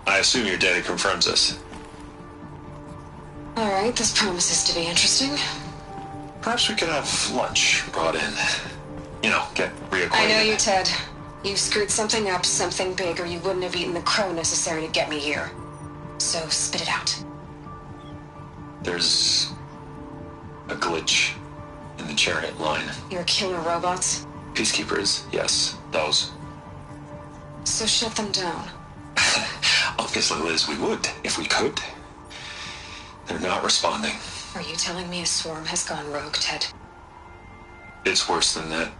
I assume your data confirms this. Alright, this promises to be interesting. Perhaps we could have lunch brought in. You know, get reacquainted. I know you, Ted. You screwed something up, something big, or you wouldn't have eaten the crow necessary to get me here. So, spit it out. There's a glitch in the chariot line. Your killer robots? Peacekeepers, yes, those. So shut them down. Obviously, Liz, we would, if we could. They're not responding. Are you telling me a swarm has gone rogue, Ted? It's worse than that.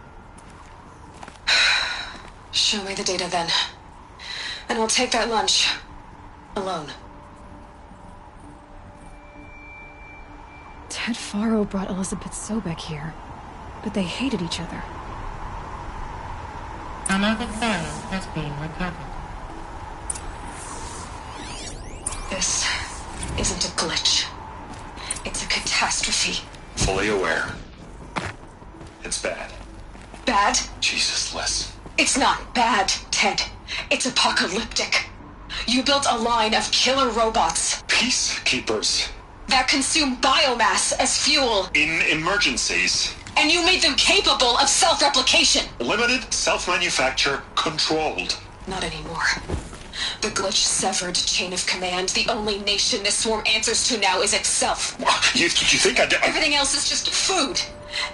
Show me the data then. And I'll take that lunch. Alone. Ted Faro brought Elizabeth Sobek here, but they hated each other. Another file has been recovered. This isn't a glitch. It's a catastrophe. Fully aware. It's bad. Bad? Jesus, Liz. It's not bad, Ted. It's apocalyptic. You built a line of killer robots. Peacekeepers. That consume biomass as fuel. In emergencies. And you made them capable of self-replication. Limited, self-manufacture, controlled. Not anymore. The glitch severed chain of command. The only nation this swarm answers to now is itself. You think I did? Everything else is just food.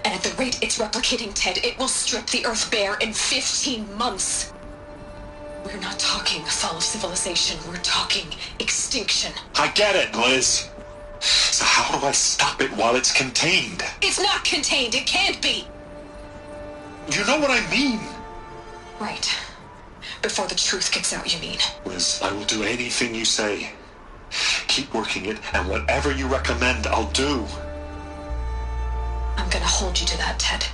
And at the rate it's replicating, Ted, it will strip the Earth bare in 15 months. We're not talking fall of civilization. We're talking extinction. I get it, Liz. So how do I stop it while it's contained? It's not contained. It can't be. You know what I mean? Right. Before the truth gets out, you mean? Liz, I will do anything you say. Keep working it, and whatever you recommend, I'll do. I'm gonna hold you to that, Ted.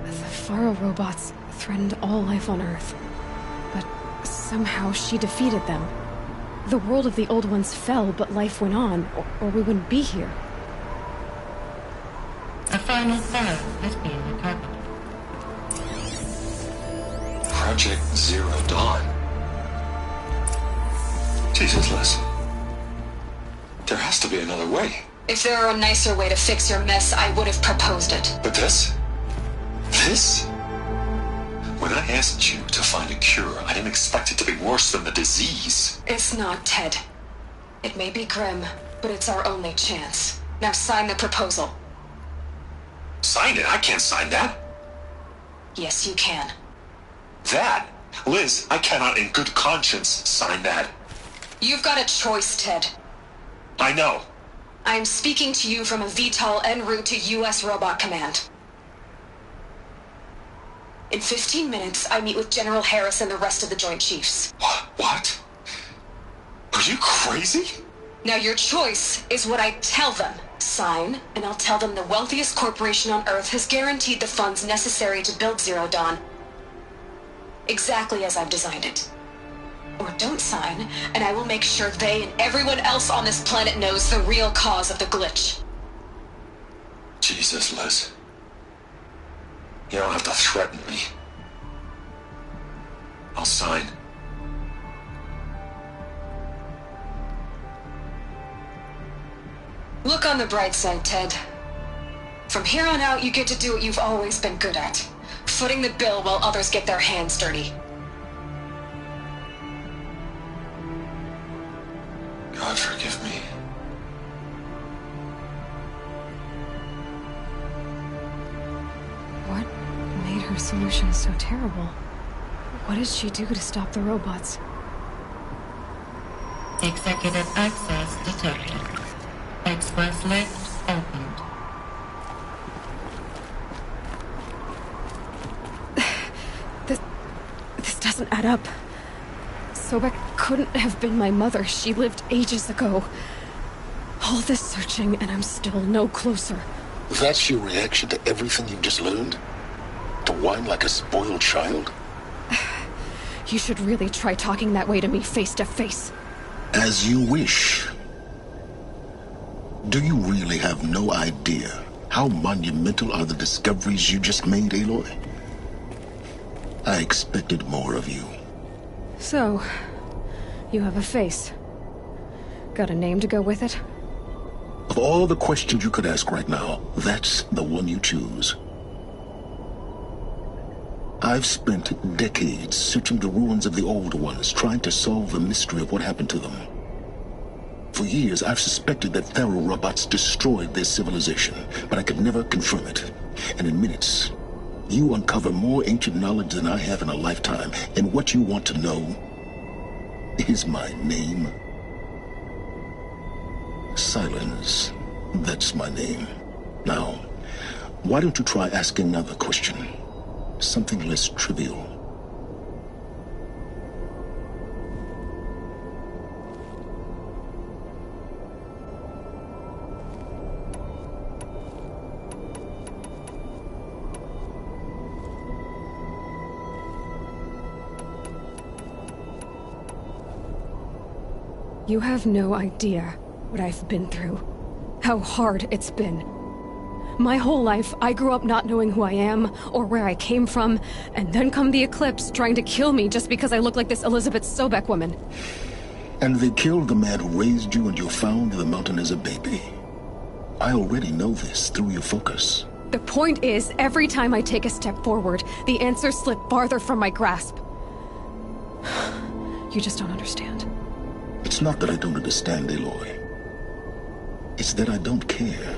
The Faro robots threatened all life on Earth, but somehow she defeated them. The world of the Old Ones fell, but life went on, or we wouldn't be here. A final file has been recovered. Project Zero Dawn. Jesus, Liz. There has to be another way. If there were a nicer way to fix your mess, I would have proposed it. But this? This? When I asked you to find a cure, I didn't expect it to be worse than the disease. It's not, Ted. It may be grim, but it's our only chance. Now sign the proposal. Sign it? I can't sign that. Yes, you can. That? Liz, I cannot in good conscience sign that. You've got a choice, Ted. I know. I am speaking to you from a VTOL en route to U.S. Robot Command. In 15 minutes, I meet with General Harris and the rest of the Joint Chiefs. What? Are you crazy? Now your choice is what I tell them. Sign, and I'll tell them the wealthiest corporation on Earth has guaranteed the funds necessary to build Zero Dawn. Exactly as I've designed it. Or don't sign, and I will make sure they and everyone else on this planet knows the real cause of the glitch. Jesus, Liz. You don't have to threaten me. I'll sign. Look on the bright side, Ted. From here on out, you get to do what you've always been good at. Footing the bill while others get their hands dirty. God forgive me. What made her solution so terrible? What did she do to stop the robots? Executive access detected. Express lift opened. This doesn't add up. Sobek couldn't have been my mother. She lived ages ago. All this searching, and I'm still no closer. That's your reaction to everything you've just learned? To whine like a spoiled child? You should really try talking that way to me face to face. As you wish. Do you really have no idea how monumental are the discoveries you just made, Aloy? I expected more of you. So, you have a face. Got a name to go with it? Of all the questions you could ask right now, that's the one you choose. I've spent decades searching the ruins of the old ones, trying to solve the mystery of what happened to them. For years, I've suspected that Faro robots destroyed their civilization, but I could never confirm it. And in minutes, you uncover more ancient knowledge than I have in a lifetime, and what you want to know is my name. Silence. That's my name. Now, why don't you try asking another question? Something less trivial. You have no idea what I've been through. How hard it's been. My whole life, I grew up not knowing who I am, or where I came from, and then come the Eclipse trying to kill me just because I look like this Elizabeth Sobek woman. And they killed the man who raised you and you found the mountain as a baby. I already know this through your focus. The point is, every time I take a step forward, the answers slip farther from my grasp. You just don't understand. It's not that I don't understand, Aloy. It's that I don't care.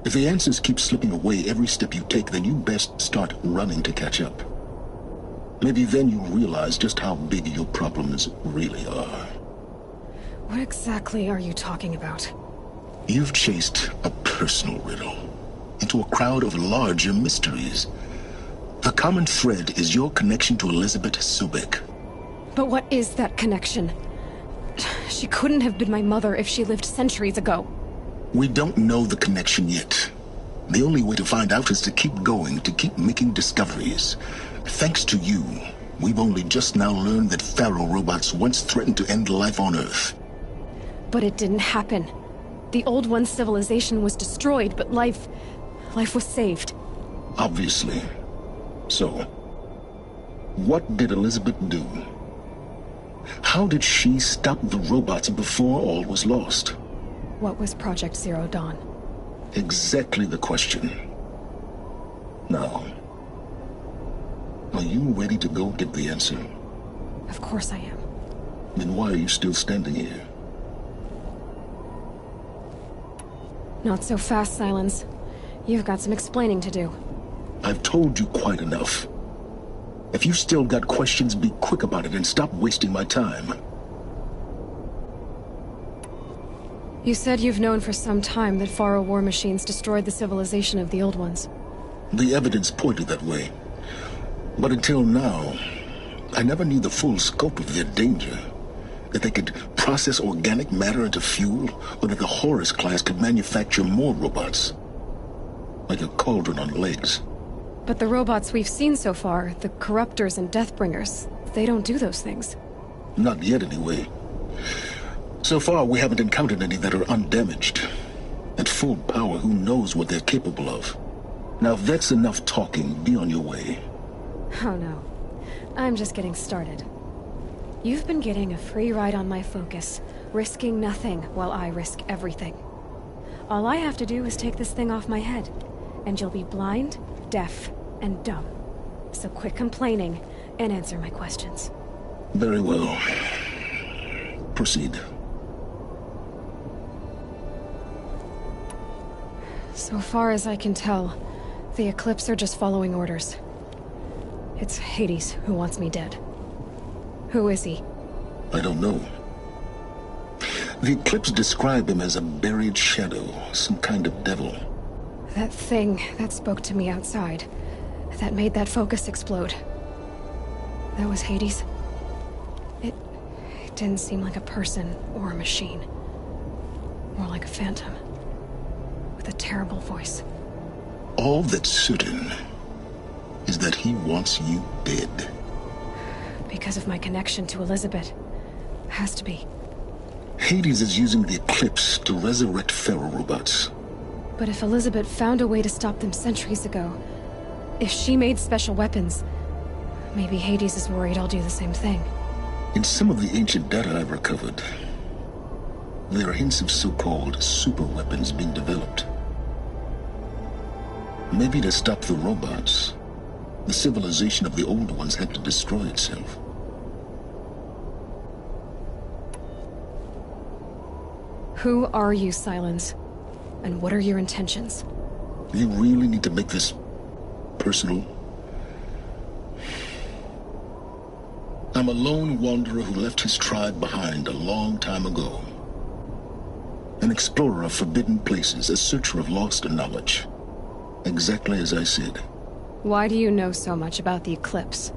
If the answers keep slipping away every step you take, then you best start running to catch up. Maybe then you'll realize just how big your problems really are. What exactly are you talking about? You've chased a personal riddle into a crowd of larger mysteries. The common thread is your connection to Elizabeth Sobek. But what is that connection? She couldn't have been my mother if she lived centuries ago. We don't know the connection yet. The only way to find out is to keep going, to keep making discoveries. Thanks to you, we've only just now learned that Faro robots once threatened to end life on Earth. But it didn't happen. The Old One's civilization was destroyed, but life was saved. Obviously. So, what did Elizabeth do? How did she stop the robots before all was lost? What was Project Zero Dawn? Exactly the question. Now, are you ready to go get the answer? Of course I am. Then why are you still standing here? Not so fast, Silence. You've got some explaining to do. I've told you quite enough. If you've still got questions, be quick about it and stop wasting my time. You said you've known for some time that Faro war machines destroyed the civilization of the Old Ones. The evidence pointed that way. But until now, I never knew the full scope of their danger. That they could process organic matter into fuel, or that the Horus class could manufacture more robots. Like a cauldron on legs. But the robots we've seen so far, the Corruptors and Deathbringers, they don't do those things. Not yet, anyway. So far, we haven't encountered any that are undamaged. At full power, who knows what they're capable of? Now, if that's enough talking, be on your way. Oh no. I'm just getting started. You've been getting a free ride on my focus, risking nothing while I risk everything. All I have to do is take this thing off my head, and you'll be blind, deaf, and dumb. So quit complaining and answer my questions. Very well. Proceed. So far as I can tell, the Eclipse are just following orders. It's Hades who wants me dead. Who is he? I don't know. The Eclipse described him as a buried shadow, some kind of devil. That thing that spoke to me outside, that made that focus explode. That was Hades? It didn't seem like a person or a machine. More like a phantom. With a terrible voice. All that's certain is that he wants you dead. Because of my connection to Elizabeth. Has to be. Hades is using the Eclipse to resurrect Faro robots. But if Elizabeth found a way to stop them centuries ago, if she made special weapons, maybe Hades is worried I'll do the same thing. In some of the ancient data I've recovered, there are hints of so-called super weapons being developed. Maybe to stop the robots, the civilization of the old ones had to destroy itself. Who are you, Silence? And what are your intentions? You really need to make this personal? I'm a lone wanderer who left his tribe behind a long time ago. An explorer of forbidden places, a searcher of lost knowledge. Exactly as I said. Why do you know so much about the Eclipse?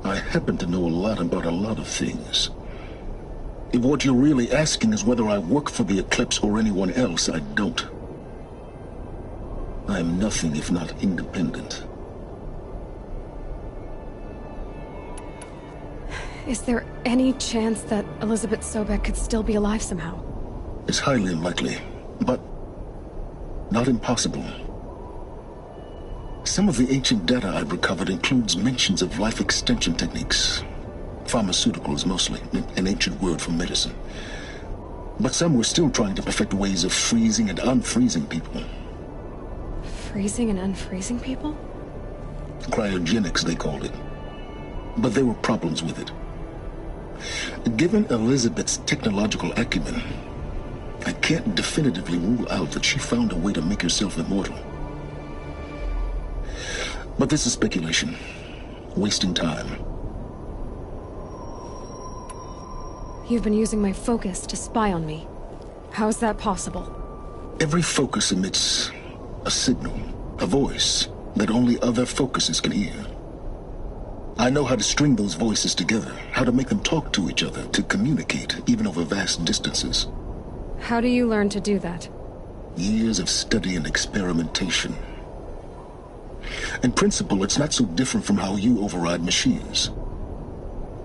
I happen to know a lot about a lot of things. If what you're really asking is whether I work for the Eclipse or anyone else, I don't. I am nothing if not independent. Is there any chance that Elizabeth Sobek could still be alive somehow? It's highly unlikely, but not impossible. Some of the ancient data I've recovered includes mentions of life extension techniques. Pharmaceuticals, mostly, an ancient word for medicine. But some were still trying to perfect ways of freezing and unfreezing people. Freezing and unfreezing people? Cryogenics, they called it. But there were problems with it. Given Elizabeth's technological acumen, I can't definitively rule out that she found a way to make herself immortal. But this is speculation. Wasting time. You've been using my focus to spy on me. How's that possible? Every focus emits a signal, a voice, that only other focuses can hear. I know how to string those voices together, how to make them talk to each other, to communicate, even over vast distances. How do you learn to do that? Years of study and experimentation. In principle, it's not so different from how you override machines.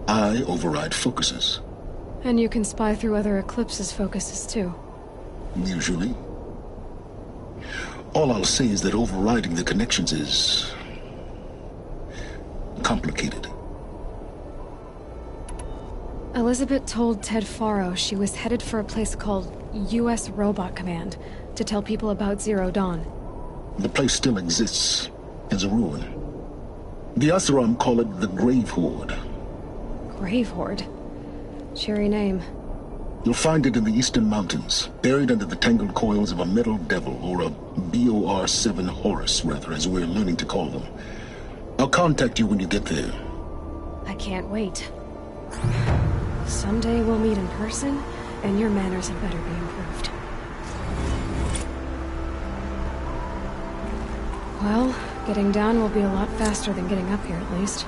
I override focuses. And you can spy through other Eclipse's focuses, too. Usually. All I'll say is that overriding the connections is complicated. Elizabeth told Ted Faro she was headed for a place called U.S. Robot Command to tell people about Zero Dawn. The place still exists as a ruin. The Oseram call it the Grave Horde. Grave Horde? Cheery name. You'll find it in the Eastern Mountains, buried under the tangled coils of a metal devil, or a BOR-7 Horus, rather, as we're learning to call them. I'll contact you when you get there. I can't wait. Someday we'll meet in person, and your manners had better be improved. Well, getting down will be a lot faster than getting up here, at least.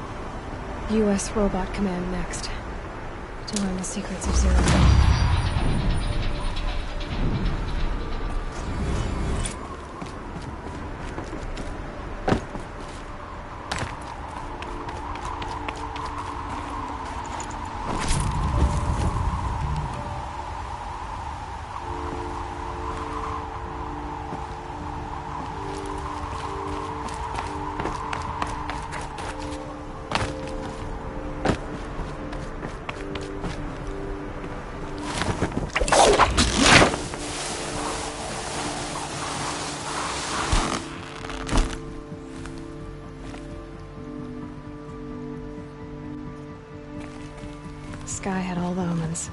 U.S. Robot Command next. To learn the secrets of Zero Dawn. Sky had all the omens.